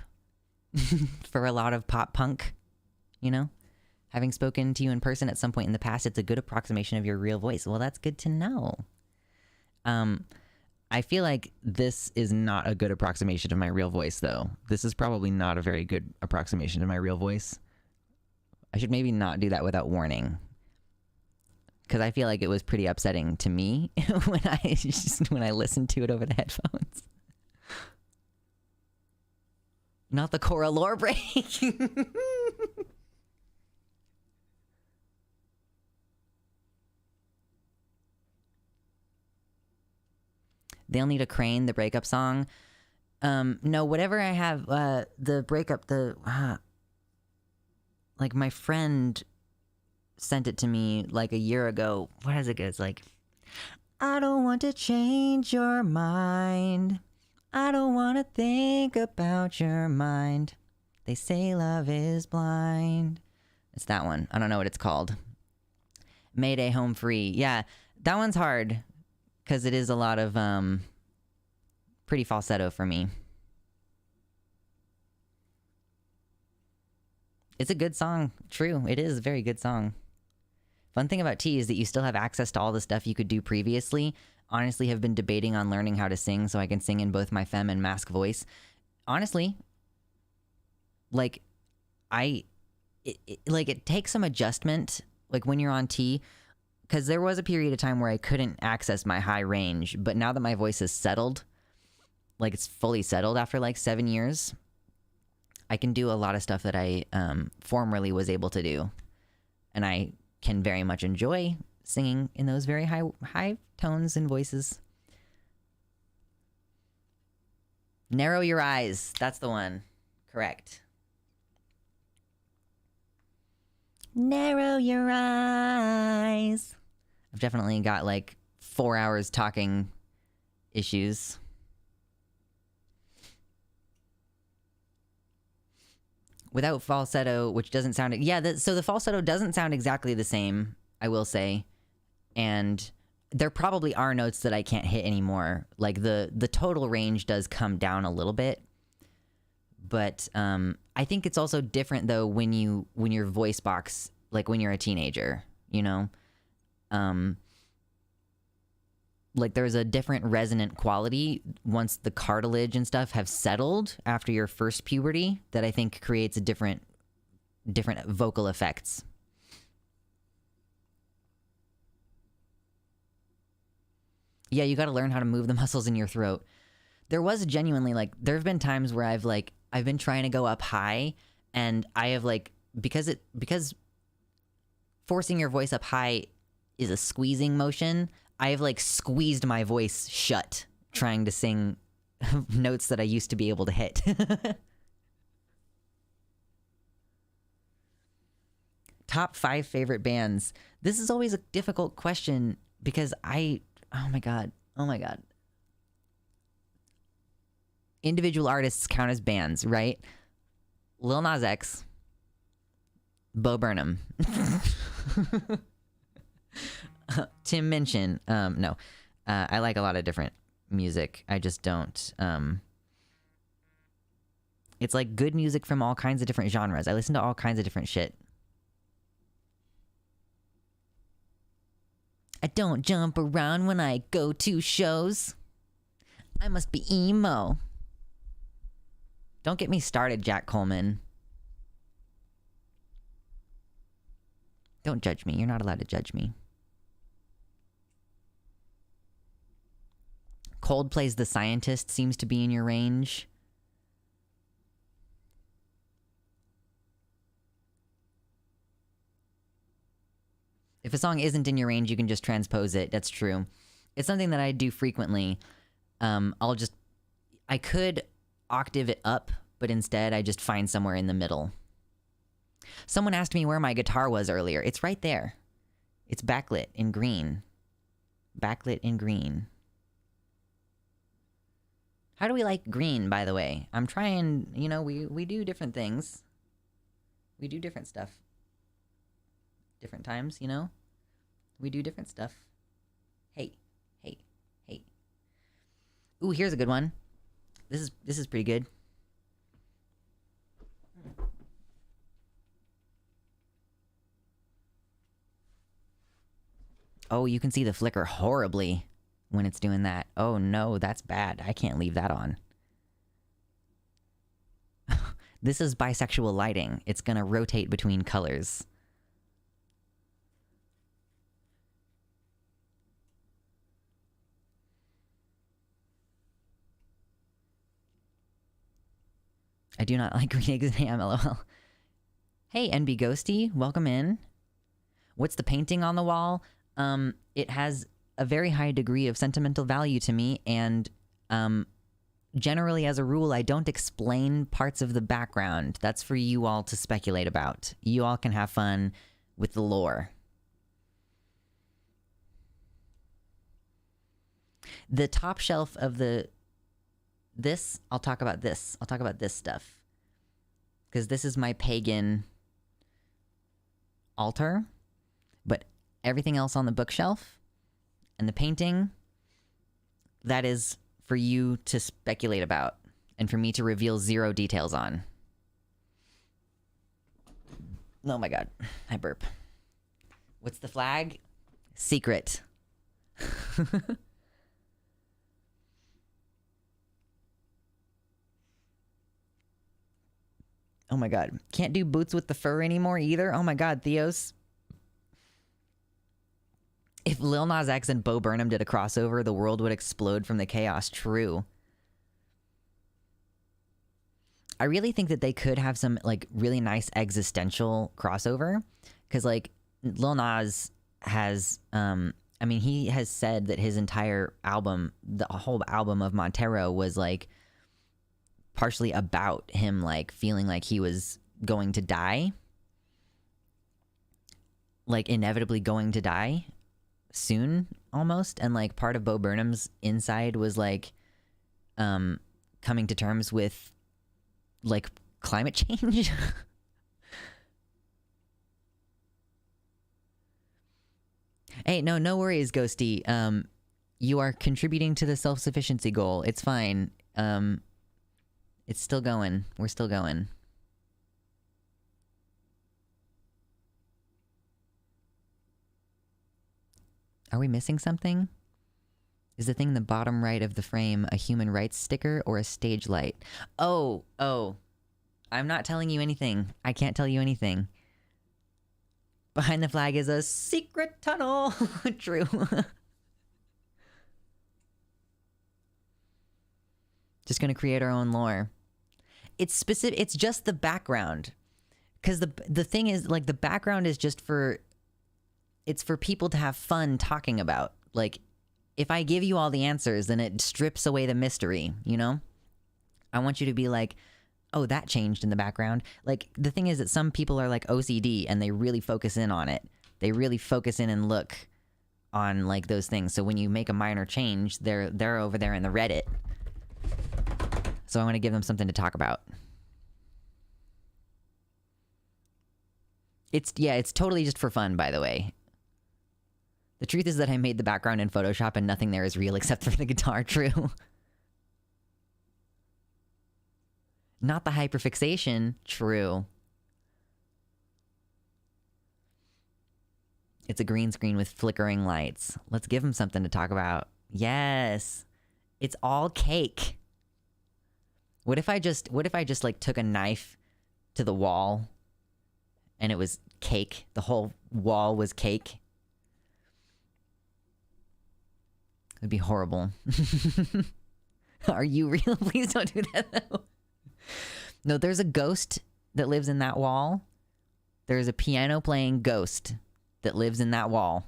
[SPEAKER 1] for a lot of pop punk, you know? Having spoken to you in person at some point in the past, it's a good approximation of your real voice. Well, that's good to know. I feel like this is not a good approximation of my real voice, though. This is probably not a very good approximation of my real voice. I should maybe not do that without warning. Because I feel like it was pretty upsetting to me when I listened to it over the headphones. Not the Korra lore break. They'll Need a Crane, the breakup song. No, whatever I have, the breakup, like my friend sent it to me like a year ago. What does it go? It's like, I don't want to change your mind. I don't want to think about your mind. They say love is blind. It's that one. I don't know what it's called. Mayday Home Free. Yeah, that one's hard because it is a lot of pretty falsetto for me. It's a good song. True, it is a very good song. Fun thing about T is that you still have access to all the stuff you could do previously. Honestly, have been debating on learning how to sing so I can sing in both my femme and masc voice. Honestly, like, it takes some adjustment, like when you're on T, because there was a period of time where I couldn't access my high range, but now that my voice is settled, like it's fully settled after like 7 years, I can do a lot of stuff that I formerly was able to do. And I can very much enjoy singing in those very high tones and voices. Narrow Your Eyes. That's the one. Correct. Narrow your eyes. I've definitely got like 4 hours talking issues. Without falsetto, which doesn't sound... Yeah, so the falsetto doesn't sound exactly the same, I will say. And there probably are notes that I can't hit anymore. Like, the total range does come down a little bit. But I think it's also different, though, when your voice box... Like, when you're a teenager, you know? Like, there's a different resonant quality once the cartilage and stuff have settled after your first puberty that I think creates a different vocal effects. Yeah, you got to learn how to move the muscles in your throat. There was genuinely, like, there have been times where I've been trying to go up high, and I have, like, because forcing your voice up high is a squeezing motion, I have, like, squeezed my voice shut trying to sing notes that I used to be able to hit. Top 5 favorite bands. This is always a difficult question because oh my god. Individual artists count as bands, right? Lil Nas X, Bo Burnham, Tim Minchin. No, I like a lot of different music. I just don't. It's like good music from all kinds of different genres. I listen to all kinds of different shit. I don't jump around when I go to shows. I must be emo. Don't get me started, Jack Coleman. Don't judge me. You're not allowed to judge me. Coldplay's The Scientist seems to be in your range. If a song isn't in your range, you can just transpose it. That's true. It's something that I do frequently. I could octave it up, but instead I just find somewhere in the middle. Someone asked me where my guitar was earlier. It's right there. It's backlit in green. Backlit in green. How do we like green, by the way? I'm trying, we do different things. We do different stuff. Different times, We do different stuff. Hey. Ooh, here's a good one. This is pretty good. Oh, you can see the flicker horribly when it's doing that. Oh no, that's bad. I can't leave that on. This is bisexual lighting. It's gonna rotate between colors. I do not like green exam, lol. Hey, NB Ghosty, welcome in. What's the painting on the wall? It has a very high degree of sentimental value to me, and generally, as a rule, I don't explain parts of the background. That's for you all to speculate about. You all can have fun with the lore. The top shelf of I'll talk about this. I'll talk about this stuff. Because this is my pagan altar. But everything else on the bookshelf and the painting, that is for you to speculate about and for me to reveal zero details on. Oh my god, I burp. What's the flag? Secret. Oh my god. Can't do boots with the fur anymore either? Oh my god, Theos. If Lil Nas X and Bo Burnham did a crossover, the world would explode from the chaos. True. I really think that they could have some, really nice existential crossover. Because, Lil Nas has, he has said that his entire album, the whole album of Montero was, partially about him feeling like he was going to die, inevitably going to die soon almost, and part of Bo Burnham's inside was coming to terms with climate change. Hey, no worries, Ghosty. You are contributing to the self-sufficiency goal. It's fine. It's still going. We're still going. Are we missing something? Is the thing in the bottom right of the frame a human rights sticker or a stage light? Oh. I'm not telling you anything. I can't tell you anything. Behind the flag is a secret tunnel. True. Just gonna create our own lore. It's specific. It's just the background, because the thing is, the background is just it's for people to have fun talking about. If I give you all the answers, then it strips away the mystery. I want you to be oh, that changed in the background. Like, the thing is that some people are like OCD and they really focus in on it. They really focus in and look on like those things. So when you make a minor change, they're over there in the Reddit. So I want to give them something to talk about. It's totally just for fun, by the way. The truth is that I made the background in Photoshop and nothing there is real except for the guitar. True. Not the hyperfixation. True. It's a green screen with flickering lights. Let's give them something to talk about. Yes. It's all cake. What if I just like took a knife to the wall and it was cake? The whole wall was cake. It'd be horrible. Are you real? Please don't do that though. No, there's a ghost that lives in that wall. There's a piano playing ghost that lives in that wall.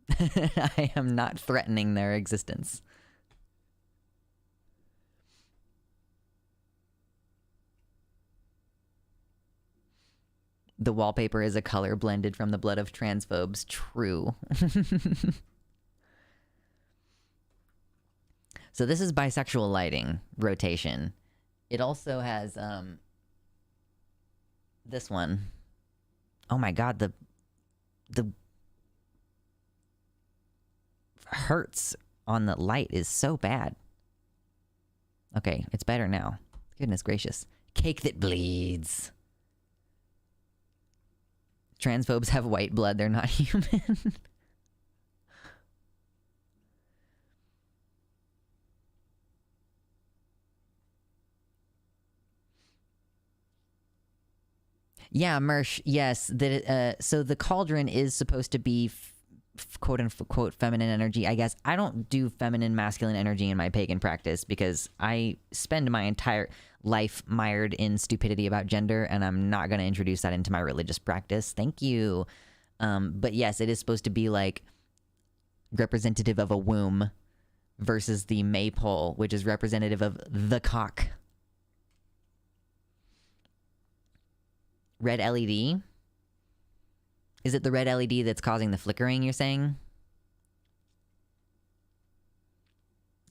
[SPEAKER 1] I am not threatening their existence. The wallpaper is a color blended from the blood of transphobes. True. So this is bisexual lighting rotation. It also has this one. Oh my god, the hertz on the light is so bad. Okay, it's better now. Goodness gracious. Cake that bleeds. Transphobes have white blood, they're not human. Yeah, Mersh, yes. So the cauldron is supposed to be quote unquote feminine energy, I guess. I don't do feminine masculine energy in my pagan practice because I spend my entire life mired in stupidity about gender, and I'm not going to introduce that into my religious practice. Thank you. But yes, it is supposed to be like representative of a womb versus the maypole, which is representative of the cock. Red LED? Is it the red LED that's causing the flickering, you're saying?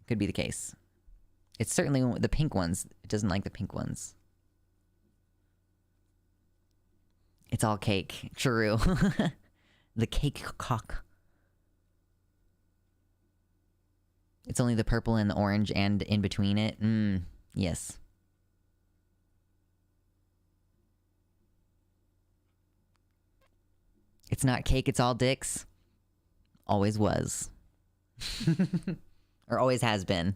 [SPEAKER 1] Could be the case. It's certainly the pink ones. It doesn't like the pink ones. It's all cake. True. The cake cock. It's only the purple and the orange and in between it. Yes. It's not cake, it's all dicks. Always was. Or always has been.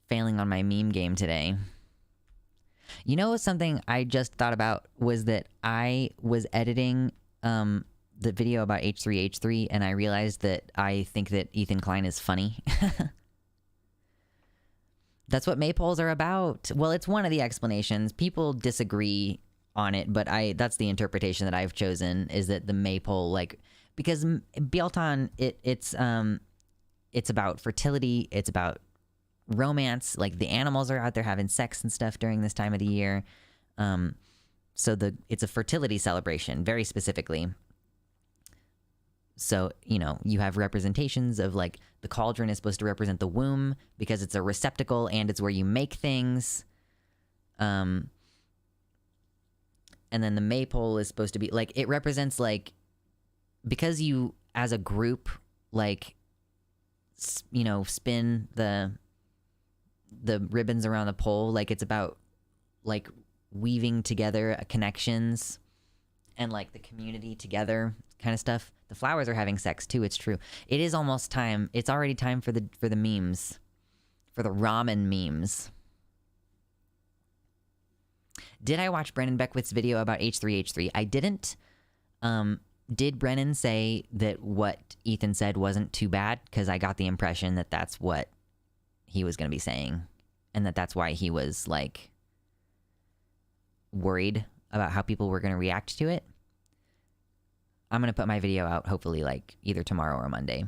[SPEAKER 1] Failing on my meme game today. You know, something I just thought about was that I was editing the video about H3H3 and I realized that I think that Ethan Klein is funny. That's what maypoles are about. Well, it's one of the explanations. People disagree on it, but that's the interpretation that I've chosen, is that the maypole, like, because Bielton, it's about fertility, it's about romance, like the animals are out there having sex and stuff during this time of the year. So it's a fertility celebration, very specifically. So, you know, you have representations of like the cauldron is supposed to represent the womb because it's a receptacle and it's where you make things. And then the maypole is supposed to be like, it represents like, because you as a group, like, you know, spin the ribbons around the pole, like it's about like weaving together connections and like the community together kind of stuff. The flowers are having sex too. It's true. It is almost time. It's already time for the memes, for the ramen memes. Did I watch Brennan Beckwith's video about H3H3? I didn't. Did Brennan say that what Ethan said wasn't too bad? Because I got the impression that that's what he was going to be saying, and that's why he was like worried about how people were going to react to it. I'm going to put my video out hopefully like either tomorrow or Monday.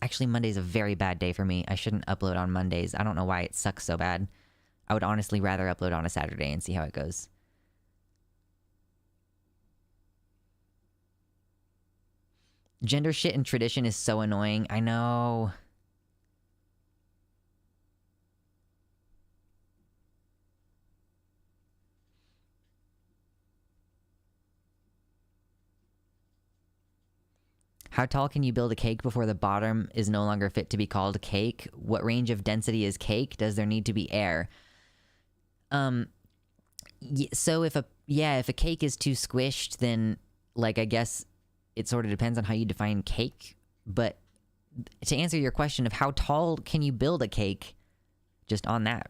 [SPEAKER 1] Actually, Monday's a very bad day for me. I shouldn't upload on Mondays. I don't know why it sucks so bad. I would honestly rather upload on a Saturday and see how it goes. Gender shit and tradition is so annoying. I know. How tall can you build a cake before the bottom is no longer fit to be called cake? What range of density is cake? Does there need to be air? So if a cake is too squished, then like I guess it sort of depends on how you define cake. But to answer your question of how tall can you build a cake, just on that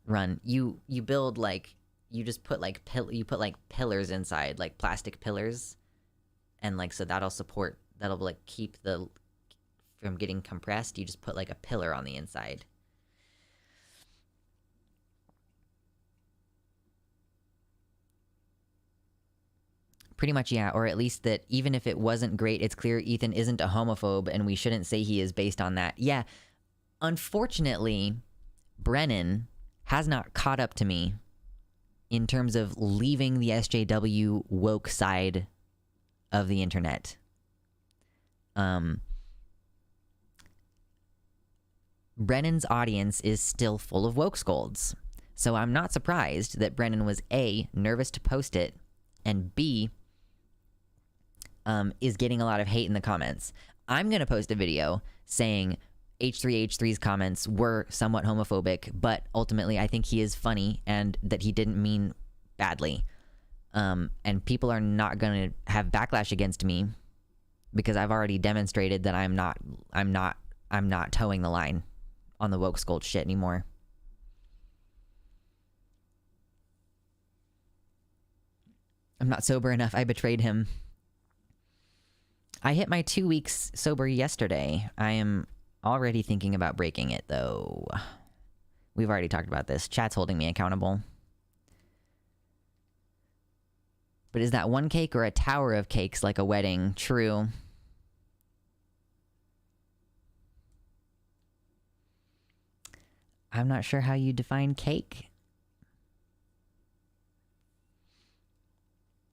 [SPEAKER 1] run, you build like you just put like pillars inside, like plastic pillars. And like, so that'll like keep from getting compressed. You just put like a pillar on the inside. Pretty much, yeah. Or at least that even if it wasn't great, it's clear Ethan isn't a homophobe and we shouldn't say he is based on that. Yeah. Unfortunately, Brennan has not caught up to me in terms of leaving the SJW woke side of the internet. Brennan's audience is still full of woke scolds. So I'm not surprised that Brennan was A, nervous to post it, and B, is getting a lot of hate in the comments. I'm going to post a video saying H3H3's comments were somewhat homophobic, but ultimately I think he is funny and that he didn't mean badly. And people are not going to have backlash against me because I've already demonstrated that I'm not towing the line on the woke scold shit anymore. I'm not sober enough. I betrayed him. I hit my 2 weeks sober yesterday. I am already thinking about breaking it, though. We've already talked about this. Chat's holding me accountable. But is that one cake or a tower of cakes like a wedding? True. I'm not sure how you define cake.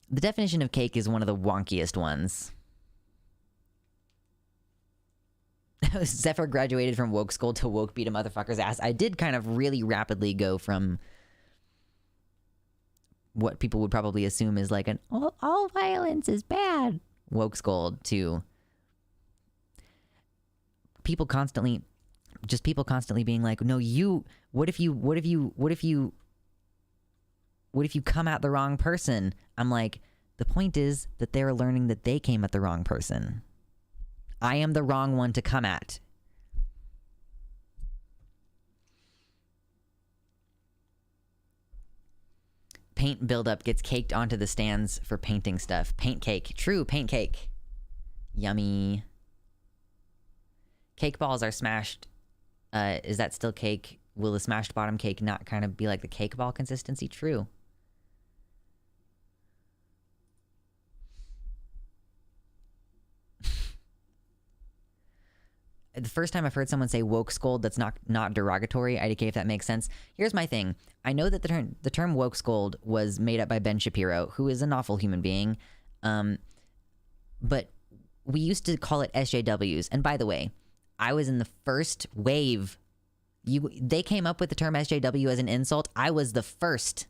[SPEAKER 1] The definition of cake is one of the wonkiest ones. Zephyr graduated from woke school to woke beat a motherfucker's ass. I did kind of really rapidly go from what people would probably assume is like an all violence is bad woke scold to people constantly being like, no, what if you come at the wrong person? I'm like, the point is that they're learning that they came at the wrong person. I am the wrong one to come at. Paint buildup gets caked onto the stands for painting stuff. Paint cake. True, paint cake. Yummy. Cake balls are smashed. Is that still cake? Will the smashed bottom cake not kind of be like the cake ball consistency? True. The first time I've heard someone say woke scold that's not derogatory, IDK, if that makes sense. Here's my thing. I know that the term woke scold was made up by Ben Shapiro, who is an awful human being. But we used to call it SJWs. And by the way, I was in the first wave. They came up with the term SJW as an insult. I was the first.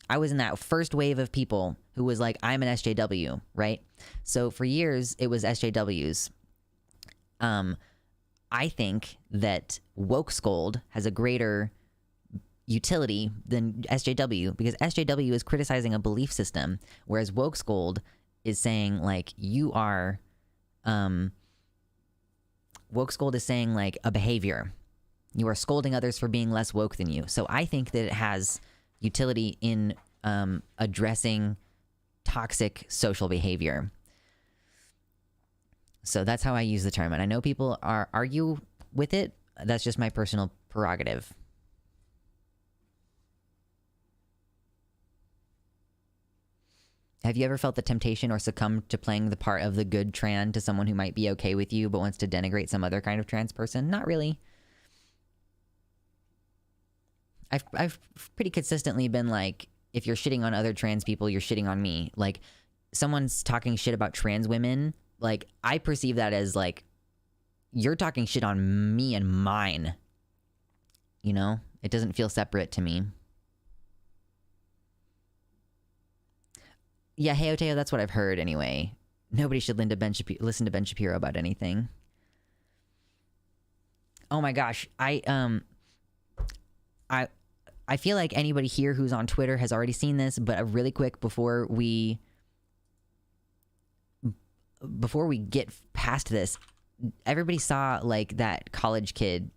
[SPEAKER 1] I was in that first wave of people who was like, I'm an SJW, right? So for years, it was SJWs. I think that woke scold has a greater utility than SJW because SJW is criticizing a belief system, whereas woke scold is saying like you are, woke scold is saying like a behavior. You are scolding others for being less woke than you. So I think that it has utility in addressing toxic social behavior. So that's how I use the term. And I know people argue with it. That's just my personal prerogative. Have you ever felt the temptation or succumbed to playing the part of the good trans to someone who might be okay with you but wants to denigrate some other kind of trans person? Not really. I've pretty consistently been like, if you're shitting on other trans people, you're shitting on me. Like, someone's talking shit about trans women, like, I perceive that as like, you're talking shit on me and mine. You know? It doesn't feel separate to me. Yeah, hey Oteo, that's what I've heard anyway. Nobody should listen to Ben Shapiro about anything. Oh my gosh, I feel like anybody here who's on Twitter has already seen this, but really quick before we get past this, everybody saw like that college kid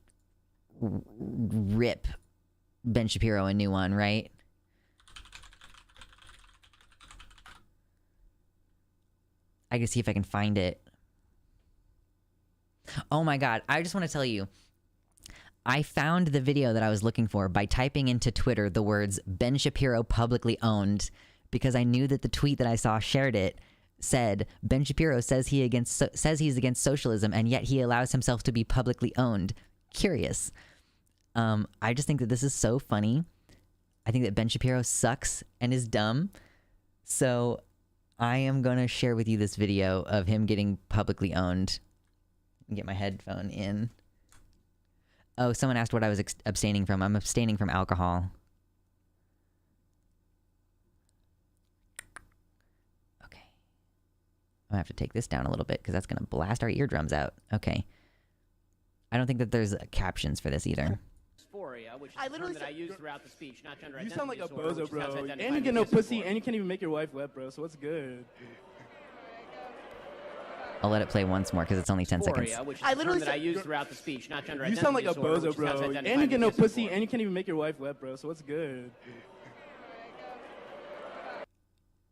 [SPEAKER 1] rip Ben Shapiro a new one, right? I can see if I can find it. Oh my god, I just want to tell you, I found the video that I was looking for by typing into Twitter the words Ben Shapiro publicly owned, because I knew that the tweet that I saw shared it said Ben Shapiro says he's against socialism and yet he allows himself to be publicly owned. Curious. I just think that this is so funny. I think that Ben Shapiro sucks and is dumb. So I am going to share with you this video of him getting publicly owned. Get my headphone in. Oh, someone asked what I was abstaining from. I'm abstaining from alcohol. Okay. I'm going to have to take this down a little bit because that's going to blast our eardrums out. Okay. I don't think that there's captions for this either.
[SPEAKER 3] Dysphoria, which is a term that I use throughout the speech, not gender
[SPEAKER 4] You
[SPEAKER 3] identity
[SPEAKER 4] sound like a
[SPEAKER 3] disorder,
[SPEAKER 4] bozo, bro.
[SPEAKER 3] which is
[SPEAKER 4] And you get no pussy, and you can't even make your wife wet, bro. So what's good?
[SPEAKER 1] I'll let it play once more because it's only 10 seconds.
[SPEAKER 3] Which is a term that I use throughout the speech, not gender
[SPEAKER 4] You
[SPEAKER 3] identity
[SPEAKER 4] sound like a
[SPEAKER 3] disorder,
[SPEAKER 4] bozo, bro.
[SPEAKER 3] which is
[SPEAKER 4] And you get no pussy,
[SPEAKER 3] disorder.
[SPEAKER 4] and you can't even make your wife wet, bro. So what's good?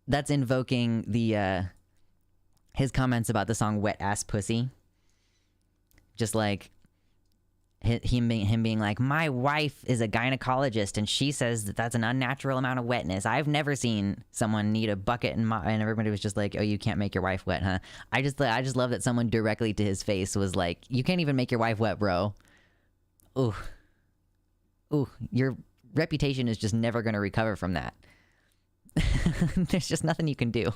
[SPEAKER 1] That's invoking the his comments about the song Wet Ass Pussy. Just like him being like, my wife is a gynecologist and she says that that's an unnatural amount of wetness. I've never seen someone need a bucket and everybody was just like, oh, you can't make your wife wet, huh? I just love that someone directly to his face was like, you can't even make your wife wet, bro. Ooh, your reputation is just never going to recover from that. There's just nothing you can do.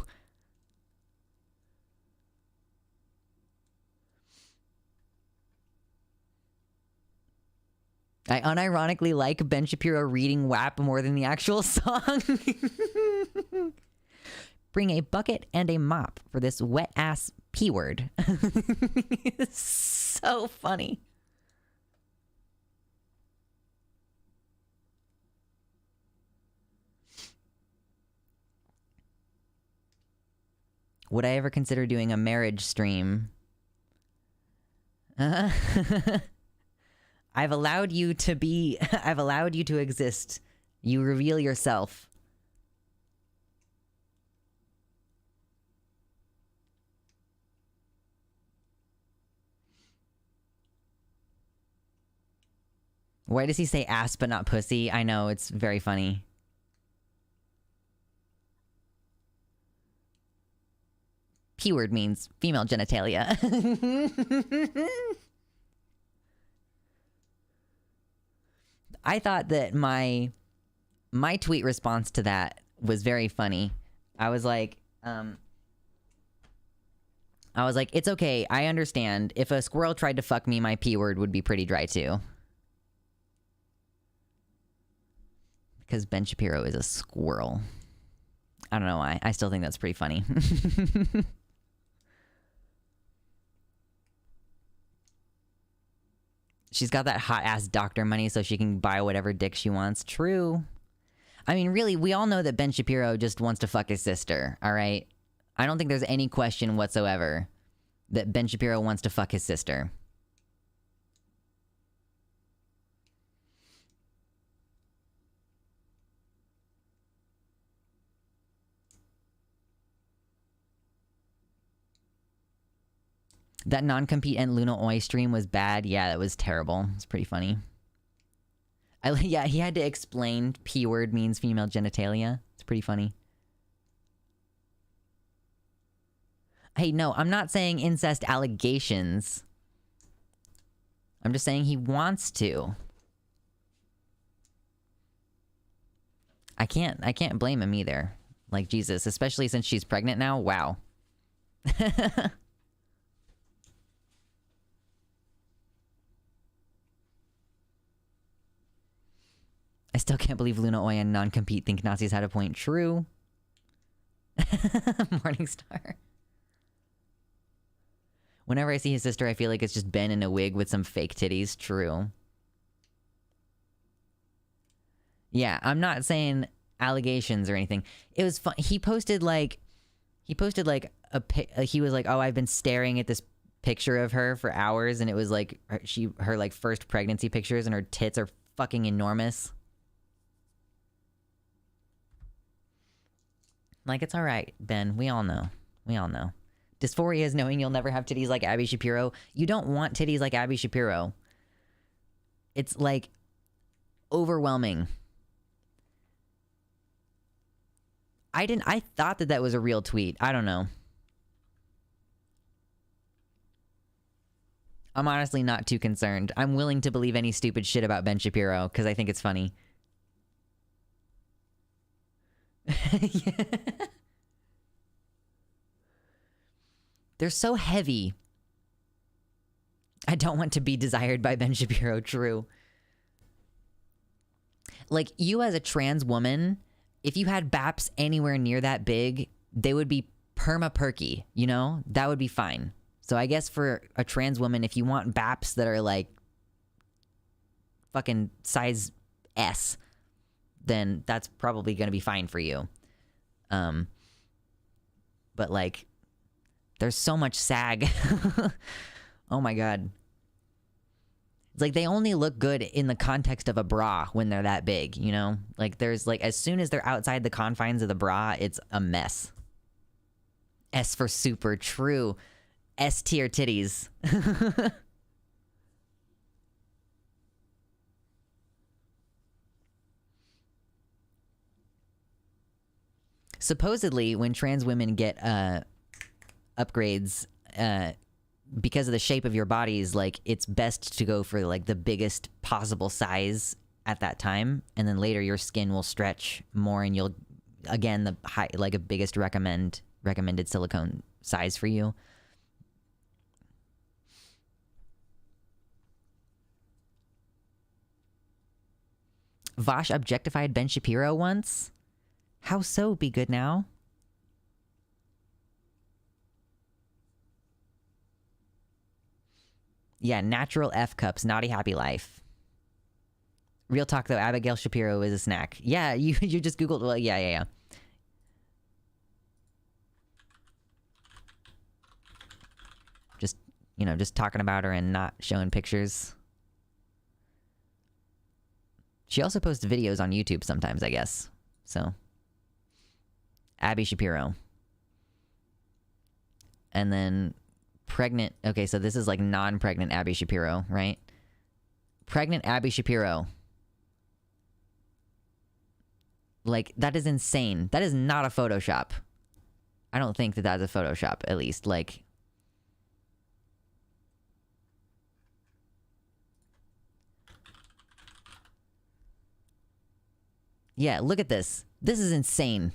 [SPEAKER 1] I unironically like Ben Shapiro reading WAP more than the actual song. Bring a bucket and a mop for this wet ass P word. It's so funny. Would I ever consider doing a marriage stream? I've allowed you to exist. You reveal yourself. Why does he say ass but not pussy? I know, it's very funny. P word means female genitalia. I thought that my tweet response to that was very funny. I was like, it's okay. I understand. If a squirrel tried to fuck me, my P word would be pretty dry too. Because Ben Shapiro is a squirrel. I don't know why. I still think that's pretty funny. She's got that hot-ass doctor money so she can buy whatever dick she wants. True. I mean, really, we all know that Ben Shapiro just wants to fuck his sister, all right? I don't think there's any question whatsoever that Ben Shapiro wants to fuck his sister. That non-compete and Luna Oi stream was bad. Yeah, that was terrible. It's pretty funny. Yeah, he had to explain P word means female genitalia. It's pretty funny. Hey, no, I'm not saying incest allegations. I'm just saying he wants to. I can't blame him either. Like, Jesus, especially since she's pregnant now. Wow. I still can't believe Luna Oya and non-compete think Nazis had a point. True. Morningstar. Whenever I see his sister, I feel like it's just Ben in a wig with some fake titties. True. Yeah, I'm not saying allegations or anything. It was fun. He posted like he was like, oh, I've been staring at this picture of her for hours, and it was like her like first pregnancy pictures, and her tits are fucking enormous. Like, it's all right, Ben. We all know. We all know. Dysphoria is knowing you'll never have titties like Abby Shapiro. You don't want titties like Abby Shapiro. It's like overwhelming. I thought that was a real tweet. I don't know. I'm honestly not too concerned. I'm willing to believe any stupid shit about Ben Shapiro because I think it's funny. Yeah. They're so heavy. I don't want to be desired by Ben Shapiro. True. Like, you as a trans woman, if you had BAPs anywhere near that big, they would be perma-perky, you know? That would be fine. So I guess for a trans woman, if you want BAPs that are like fucking size S, then that's probably going to be fine for you. But like, there's so much sag. Oh my God. It's like they only look good in the context of a bra when they're that big, you know? Like, there's like, as soon as they're outside the confines of the bra, it's a mess. S for super, true. S tier titties. Supposedly, when trans women get upgrades, because of the shape of your bodies, like, it's best to go for like the biggest possible size at that time, and then later your skin will stretch more, and you'll, again, the high, like a biggest recommended silicone size for you. Vosh objectified Ben Shapiro once. How so? Be good now. Yeah, natural F cups, naughty happy life. Real talk though, Abigail Shapiro is a snack. Yeah, you just Googled, well, yeah. Just, just talking about her and not showing pictures. She also posts videos on YouTube sometimes, I guess. So, Abby Shapiro. And then pregnant. Okay, so this is like non-pregnant Abby Shapiro, right? Pregnant Abby Shapiro. Like, that is insane. That is not a Photoshop. I don't think that that's a Photoshop, at least. Like, yeah, look at this. This is insane.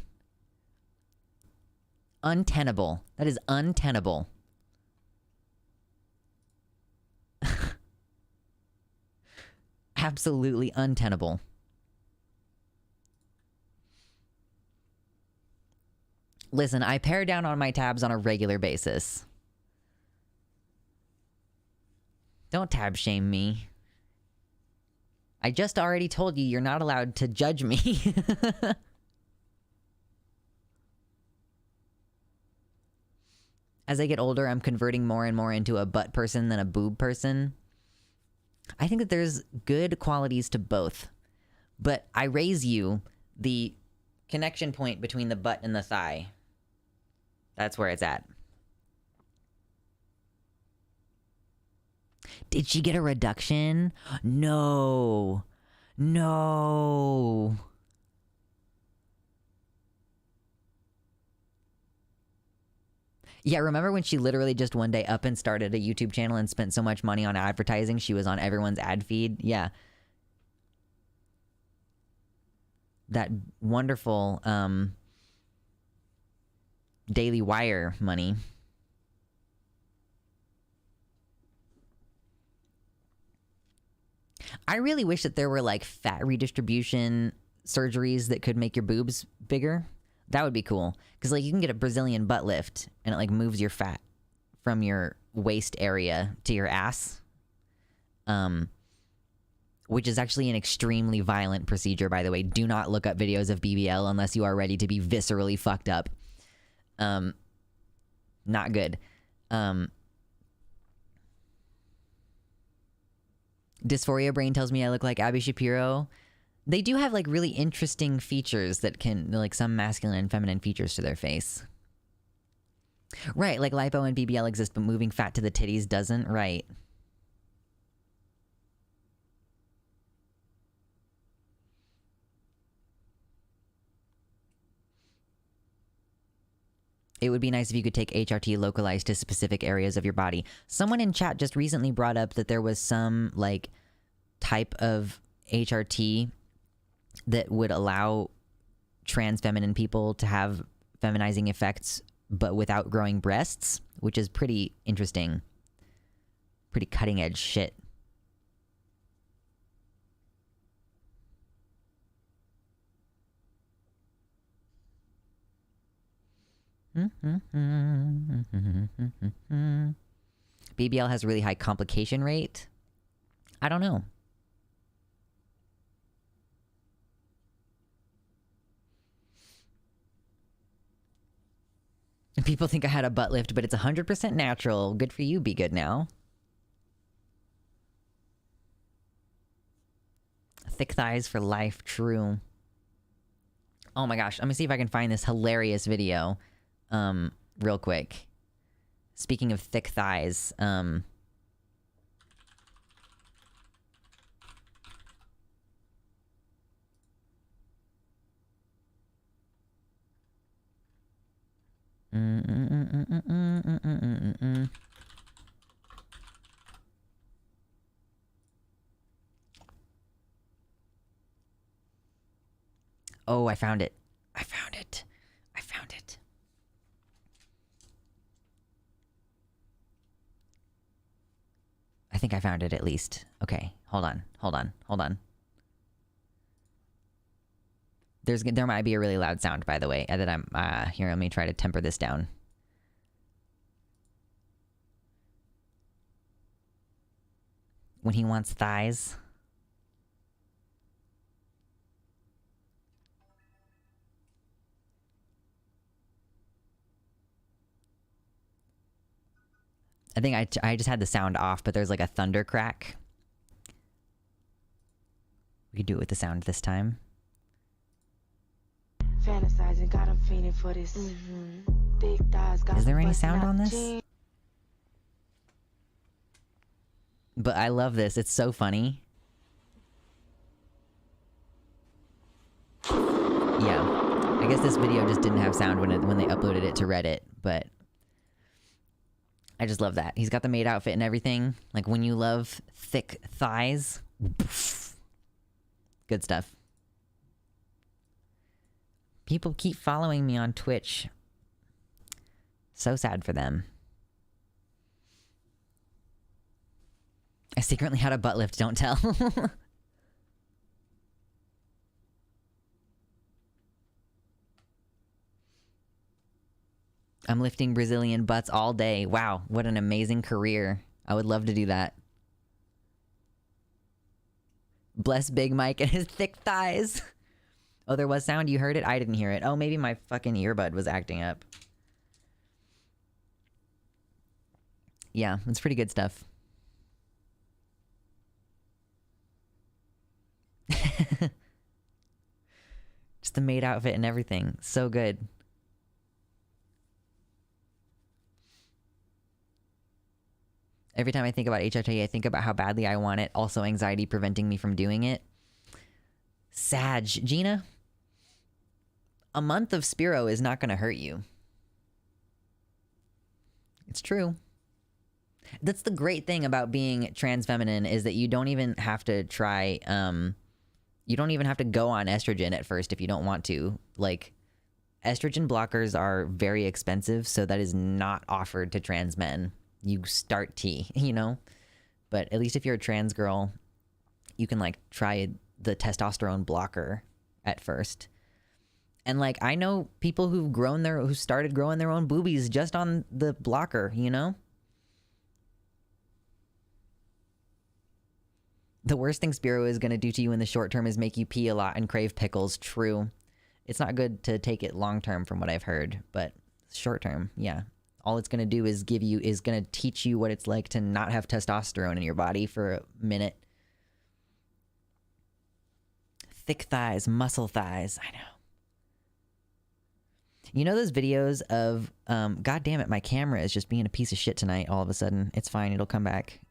[SPEAKER 1] Untenable. That is untenable. Absolutely untenable. Listen, I pare down on my tabs on a regular basis. Don't tab shame me. I just already told you you're not allowed to judge me. As I get older, I'm converting more and more into a butt person than a boob person. I think that there's good qualities to both. But I raise you the connection point between the butt and the thigh. That's where it's at. Did she get a reduction? No. No. Yeah, remember when she literally just one day up and started a YouTube channel and spent so much money on advertising, she was on everyone's ad feed? Yeah. That wonderful Daily Wire money. I really wish that there were like fat redistribution surgeries that could make your boobs bigger. That would be cool. Because like you can get a Brazilian butt lift and it like moves your fat from your waist area to your ass. Which is actually an extremely violent procedure, by the way. Do not look up videos of BBL unless you are ready to be viscerally fucked up. Not good. Dysphoria Brain tells me I look like Abby Shapiro. They do have like really interesting features that can, like some masculine and feminine features to their face. Right, like lipo and BBL exist, but moving fat to the titties doesn't. Right. It would be nice if you could take HRT localized to specific areas of your body. Someone in chat just recently brought up that there was some like type of HRT that would allow trans feminine people to have feminizing effects but without growing breasts, which is pretty interesting. Pretty cutting edge shit. BBL has a really high complication rate. I don't know. People think I had a butt lift, but it's 100% natural. Good for you, be good now. Thick thighs for life, true. Oh my gosh, let me see if I can find this hilarious video. Real quick. Speaking of thick thighs, Oh, I found it. I found it. I found it. I think I found it at least. Okay, hold on. There might be a really loud sound, by the way, that I'm here. Let me try to temper this down. When he wants thighs. I think I just had the sound off, but there's like a thunder crack. We could do it with the sound this time.
[SPEAKER 5] Fantasizing, got him feeling for this. Thick thighs, got
[SPEAKER 1] Is there
[SPEAKER 5] him
[SPEAKER 1] any
[SPEAKER 5] busting
[SPEAKER 1] sound
[SPEAKER 5] out
[SPEAKER 1] on
[SPEAKER 5] the
[SPEAKER 1] this?
[SPEAKER 5] jeans.
[SPEAKER 1] But I love this. It's so funny. Yeah. I guess this video just didn't have sound when they uploaded it to Reddit, but I just love that. He's got the maid outfit and everything. Like when you love thick thighs. Good stuff. People keep following me on Twitch. So sad for them. I secretly had a butt lift, don't tell. I'm lifting Brazilian butts all day. Wow, what an amazing career. I would love to do that. Bless Big Mike and his thick thighs. Oh, there was sound? You heard it? I didn't hear it. Oh, maybe my fucking earbud was acting up. Yeah, it's pretty good stuff. Just the maid outfit and everything. So good. Every time I think about HRT, I think about how badly I want it. Also, anxiety preventing me from doing it. Sag. Gina, a month of Spiro is not going to hurt you. It's true. That's the great thing about being trans feminine, is that you don't even have to try, you don't even have to go on estrogen at first if you don't want to. Like, estrogen blockers are very expensive, so that is not offered to trans men. You start T, you know? But at least if you're a trans girl, you can like try the testosterone blocker at first. And like, I know people who started growing their own boobies just on the blocker, you know? The worst thing Spiro is going to do to you in the short term is make you pee a lot and crave pickles. True. It's not good to take it long term from what I've heard, but short term, yeah. All it's going to do is going to teach you what it's like to not have testosterone in your body for a minute. Thick thighs, muscle thighs. I know. You know those videos of, God damn it, my camera is just being a piece of shit tonight all of a sudden. It's fine. It'll come back.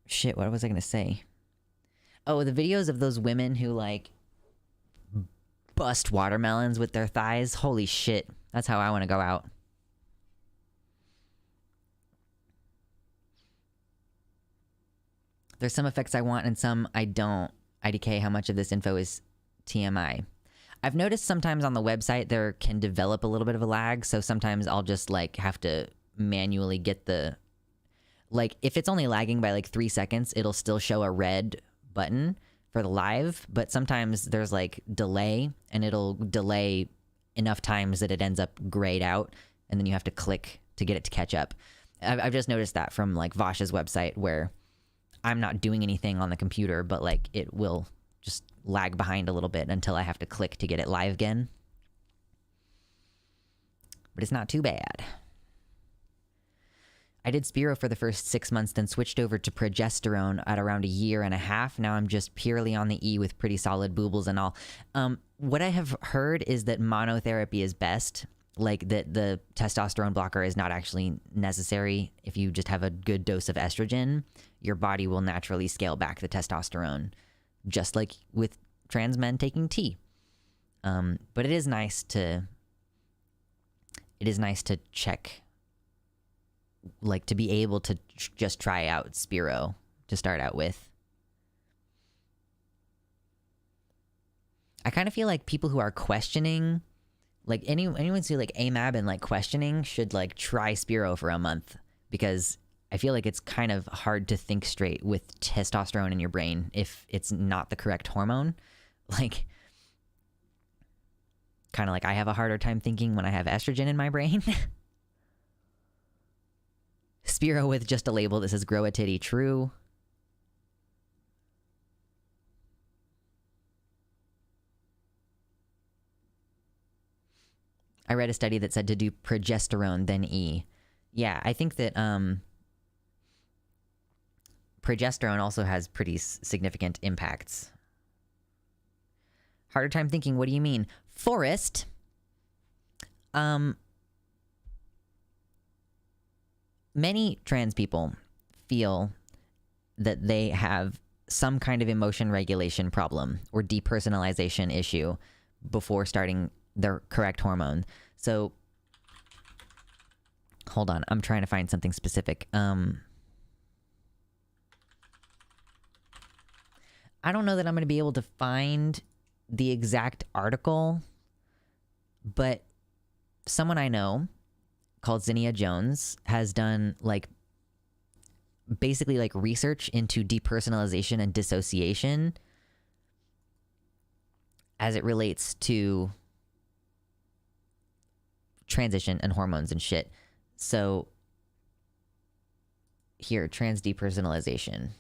[SPEAKER 1] Shit, what was I going to say? Oh, the videos of those women who, like, bust watermelons with their thighs. Holy shit. That's how I want to go out. There's some effects I want and some I don't. IDK, how much of this info is TMI? I've noticed sometimes on the website there can develop a little bit of a lag, so sometimes I'll just, like, have to manually get the... Like, if it's only lagging by, like, 3 seconds, it'll still show a red button for the live, but sometimes there's, like, delay, and it'll delay enough times that it ends up grayed out, and then you have to click to get it to catch up. I've just noticed that from, like, Vash's website, where I'm not doing anything on the computer, but, like, it will just lag behind a little bit until I have to click to get it live again. But it's not too bad. I did Spiro for the first 6 months, then switched over to progesterone at around 1.5 years. Now I'm just purely on the E with pretty solid boobles and all. What I have heard is that monotherapy is best. Like, that the testosterone blocker is not actually necessary. If you just have a good dose of estrogen, your body will naturally scale back the testosterone, just like with trans men taking T. But it is nice to check, like, to be able to just try out Spiro to start out with. I kind of feel like people who are questioning, like anyone who like AMAB and like questioning should like try Spiro for a month, because I feel like it's kind of hard to think straight with testosterone in your brain if it's not the correct hormone. Like, kind of like I have a harder time thinking when I have estrogen in my brain. Spiro with just a label that says grow a titty, true. I read a study that said to do progesterone, then E. Yeah, I think that progesterone also has pretty significant impacts. Harder time thinking, what do you mean? Forrest, many trans people feel that they have some kind of emotion regulation problem or depersonalization issue before starting their correct hormone. So, hold on, I'm trying to find something specific. I don't know that I'm going to be able to find the exact article, but someone I know called Zinnia Jones has done like basically like research into depersonalization and dissociation as it relates to transition and hormones and shit. So here, trans depersonalization.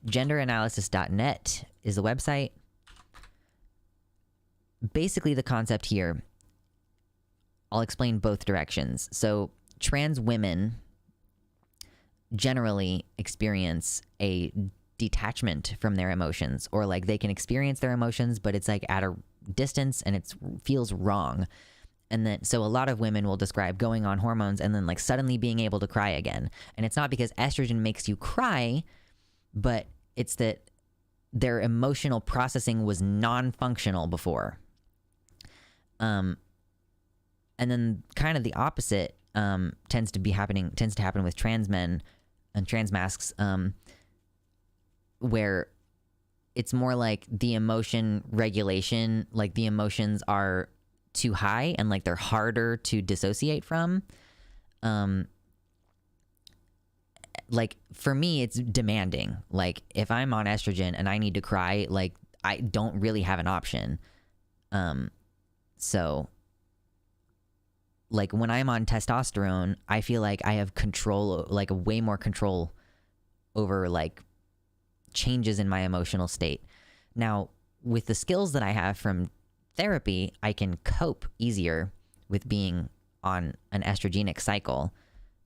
[SPEAKER 1] Genderanalysis.net is the website. Basically the concept here, I'll explain both directions. So trans women generally experience a detachment from their emotions, or like they can experience their emotions, but it's like at a distance and it feels wrong. And then, so a lot of women will describe going on hormones and then like suddenly being able to cry again. And it's not because estrogen makes you cry, but it's that their emotional processing was non-functional before. And then kind of the opposite tends to happen with trans men and trans masks, where it's more like the emotion regulation, like the emotions are too high and like they're harder to dissociate from. Like for me, it's demanding. Like if I'm on estrogen and I need to cry, like I don't really have an option. So like when I'm on testosterone, I feel like I have control, like way more control over like changes in my emotional state. Now, with the skills that I have from therapy, I can cope easier with being on an estrogenic cycle,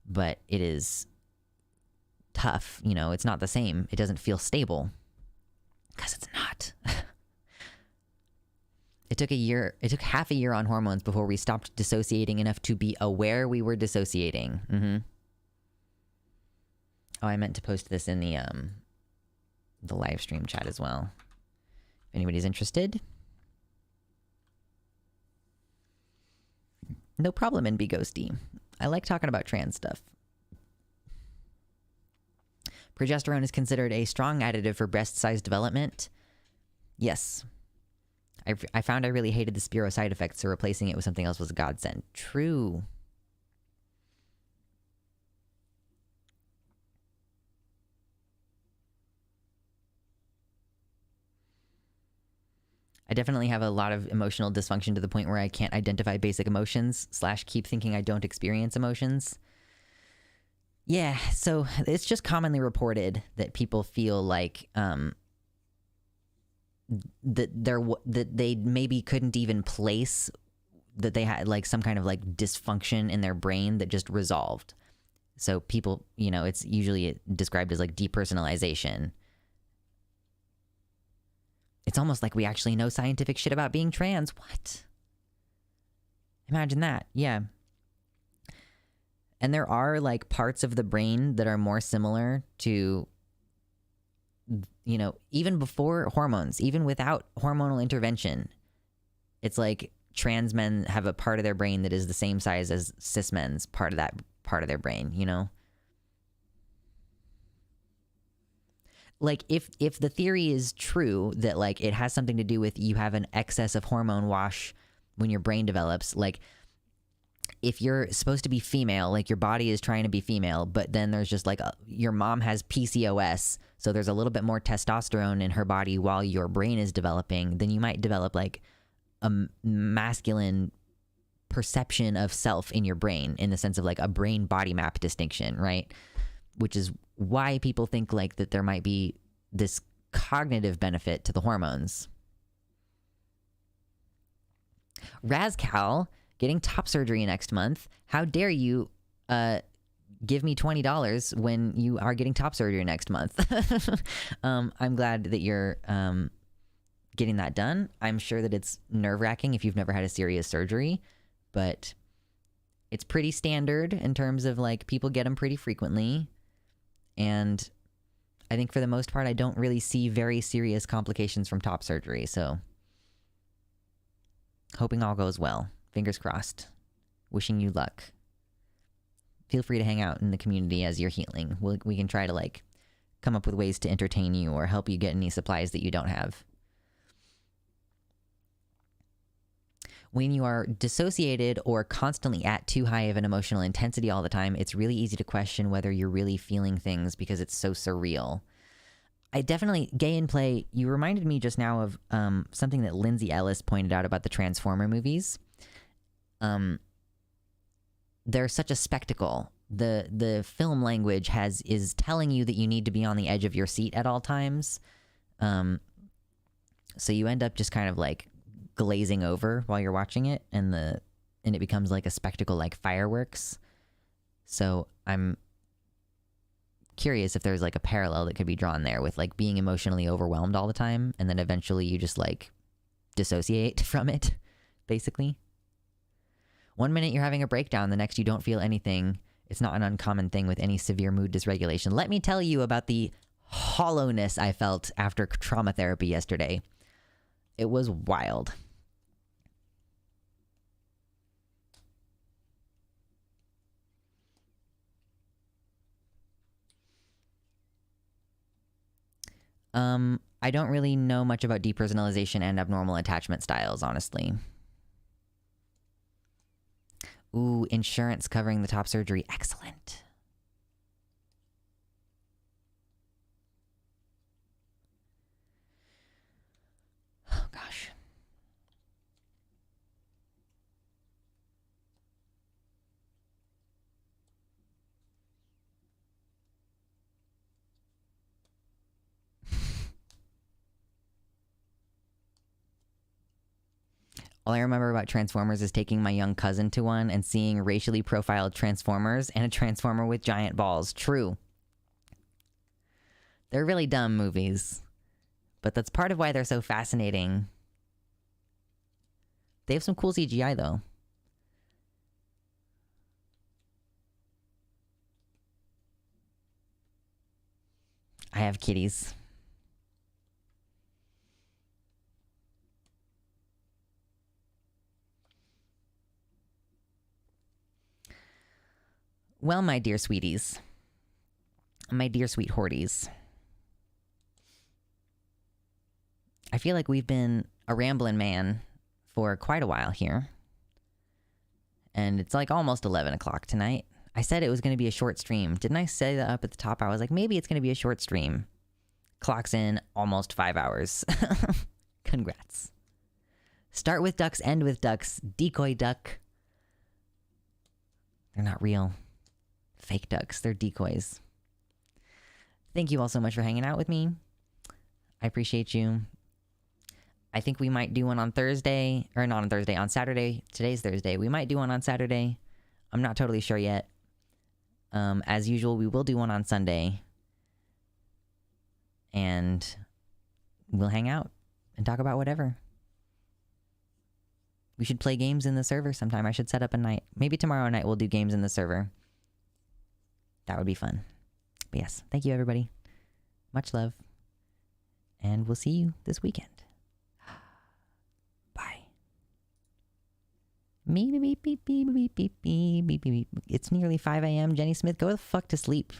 [SPEAKER 1] but it is tough. You know, it's not the same. It doesn't feel stable because it's not. It took half a year on hormones before we stopped dissociating enough to be aware we were dissociating. Oh, I meant to post this in the live stream chat as well. If anybody's interested. No problem, NB Ghosty. I like talking about trans stuff. Progesterone is considered a strong additive for breast size development. Yes. I found I really hated the Spiro side effects, so replacing it with something else was a godsend. True. I definitely have a lot of emotional dysfunction to the point where I can't identify basic emotions / keep thinking I don't experience emotions. Yeah, so it's just commonly reported that people feel like that they maybe couldn't even place that they had like some kind of like dysfunction in their brain that just resolved. So people, you know, it's usually described as like depersonalization. It's almost like we actually know scientific shit about being trans. What? Imagine that. Yeah. And there are like parts of the brain that are more similar to, you know, even before hormones, even without hormonal intervention. It's like trans men have a part of their brain that is the same size as cis men's part of their brain, you know? Like if the theory is true that like it has something to do with you have an excess of hormone wash when your brain develops, like if you're supposed to be female, like your body is trying to be female, but then there's just like your mom has PCOS, so there's a little bit more testosterone in her body while your brain is developing, then you might develop like a masculine perception of self in your brain in the sense of like a brain body map distinction, right? Which is why people think like that there might be this cognitive benefit to the hormones. Razcal getting top surgery next month. How dare you give me $20 when you are getting top surgery next month? I'm glad that you're getting that done. I'm sure that it's nerve-wracking if you've never had a serious surgery, but it's pretty standard in terms of like people get them pretty frequently. And I think for the most part, I don't really see very serious complications from top surgery. So hoping all goes well. Fingers crossed. Wishing you luck. Feel free to hang out in the community as you're healing. We can try to like come up with ways to entertain you or help you get any supplies that you don't have. When you are dissociated or constantly at too high of an emotional intensity all the time, it's really easy to question whether you're really feeling things because it's so surreal. I definitely, Gay in Play, you reminded me just now of something that Lindsay Ellis pointed out about the Transformer movies. They're such a spectacle. The film language is telling you that you need to be on the edge of your seat at all times. So you end up just kind of like glazing over while you're watching it, and it becomes like a spectacle, like fireworks. So I'm curious if there's like a parallel that could be drawn there with like being emotionally overwhelmed all the time, and then eventually you just like dissociate from it, basically. 1 minute you're having a breakdown, the next you don't feel anything. It's not an uncommon thing with any severe mood dysregulation. Let me tell you about the hollowness I felt after trauma therapy yesterday. It was wild. I don't really know much about depersonalization and abnormal attachment styles, honestly. Ooh, insurance covering the top surgery. Excellent. Oh, gosh. All I remember about Transformers is taking my young cousin to one and seeing racially profiled Transformers and a Transformer with giant balls. True. They're really dumb movies, but that's part of why they're so fascinating. They have some cool CGI, though. I have kitties. Well, my dear sweeties, my dear sweet horties, I feel like we've been a rambling man for quite a while here. And it's like almost 11 o'clock tonight. I said it was going to be a short stream. Didn't I say that up at the top? I was like, maybe it's going to be a short stream. Clock's in almost 5 hours. Congrats. Start with ducks, end with ducks. Decoy duck. They're not real. Fake ducks. They're decoys. Thank you all so much for hanging out with me. I appreciate you. I think we might do one on Thursday, or not on Thursday, on Saturday. Today's Thursday. We might do one on Saturday. I'm not totally sure yet. As usual, we will do one on Sunday. And we'll hang out and talk about whatever. We should play games in the server sometime. I should set up a night. Maybe tomorrow night we'll do games in the server. That would be fun. But yes, thank you everybody. Much love. And we'll see you this weekend. Bye. Beep, beep, beep, beep, beep, beep, beep, beep, beep, beep. It's nearly 5 a.m. Jenny Smith, go the fuck to sleep.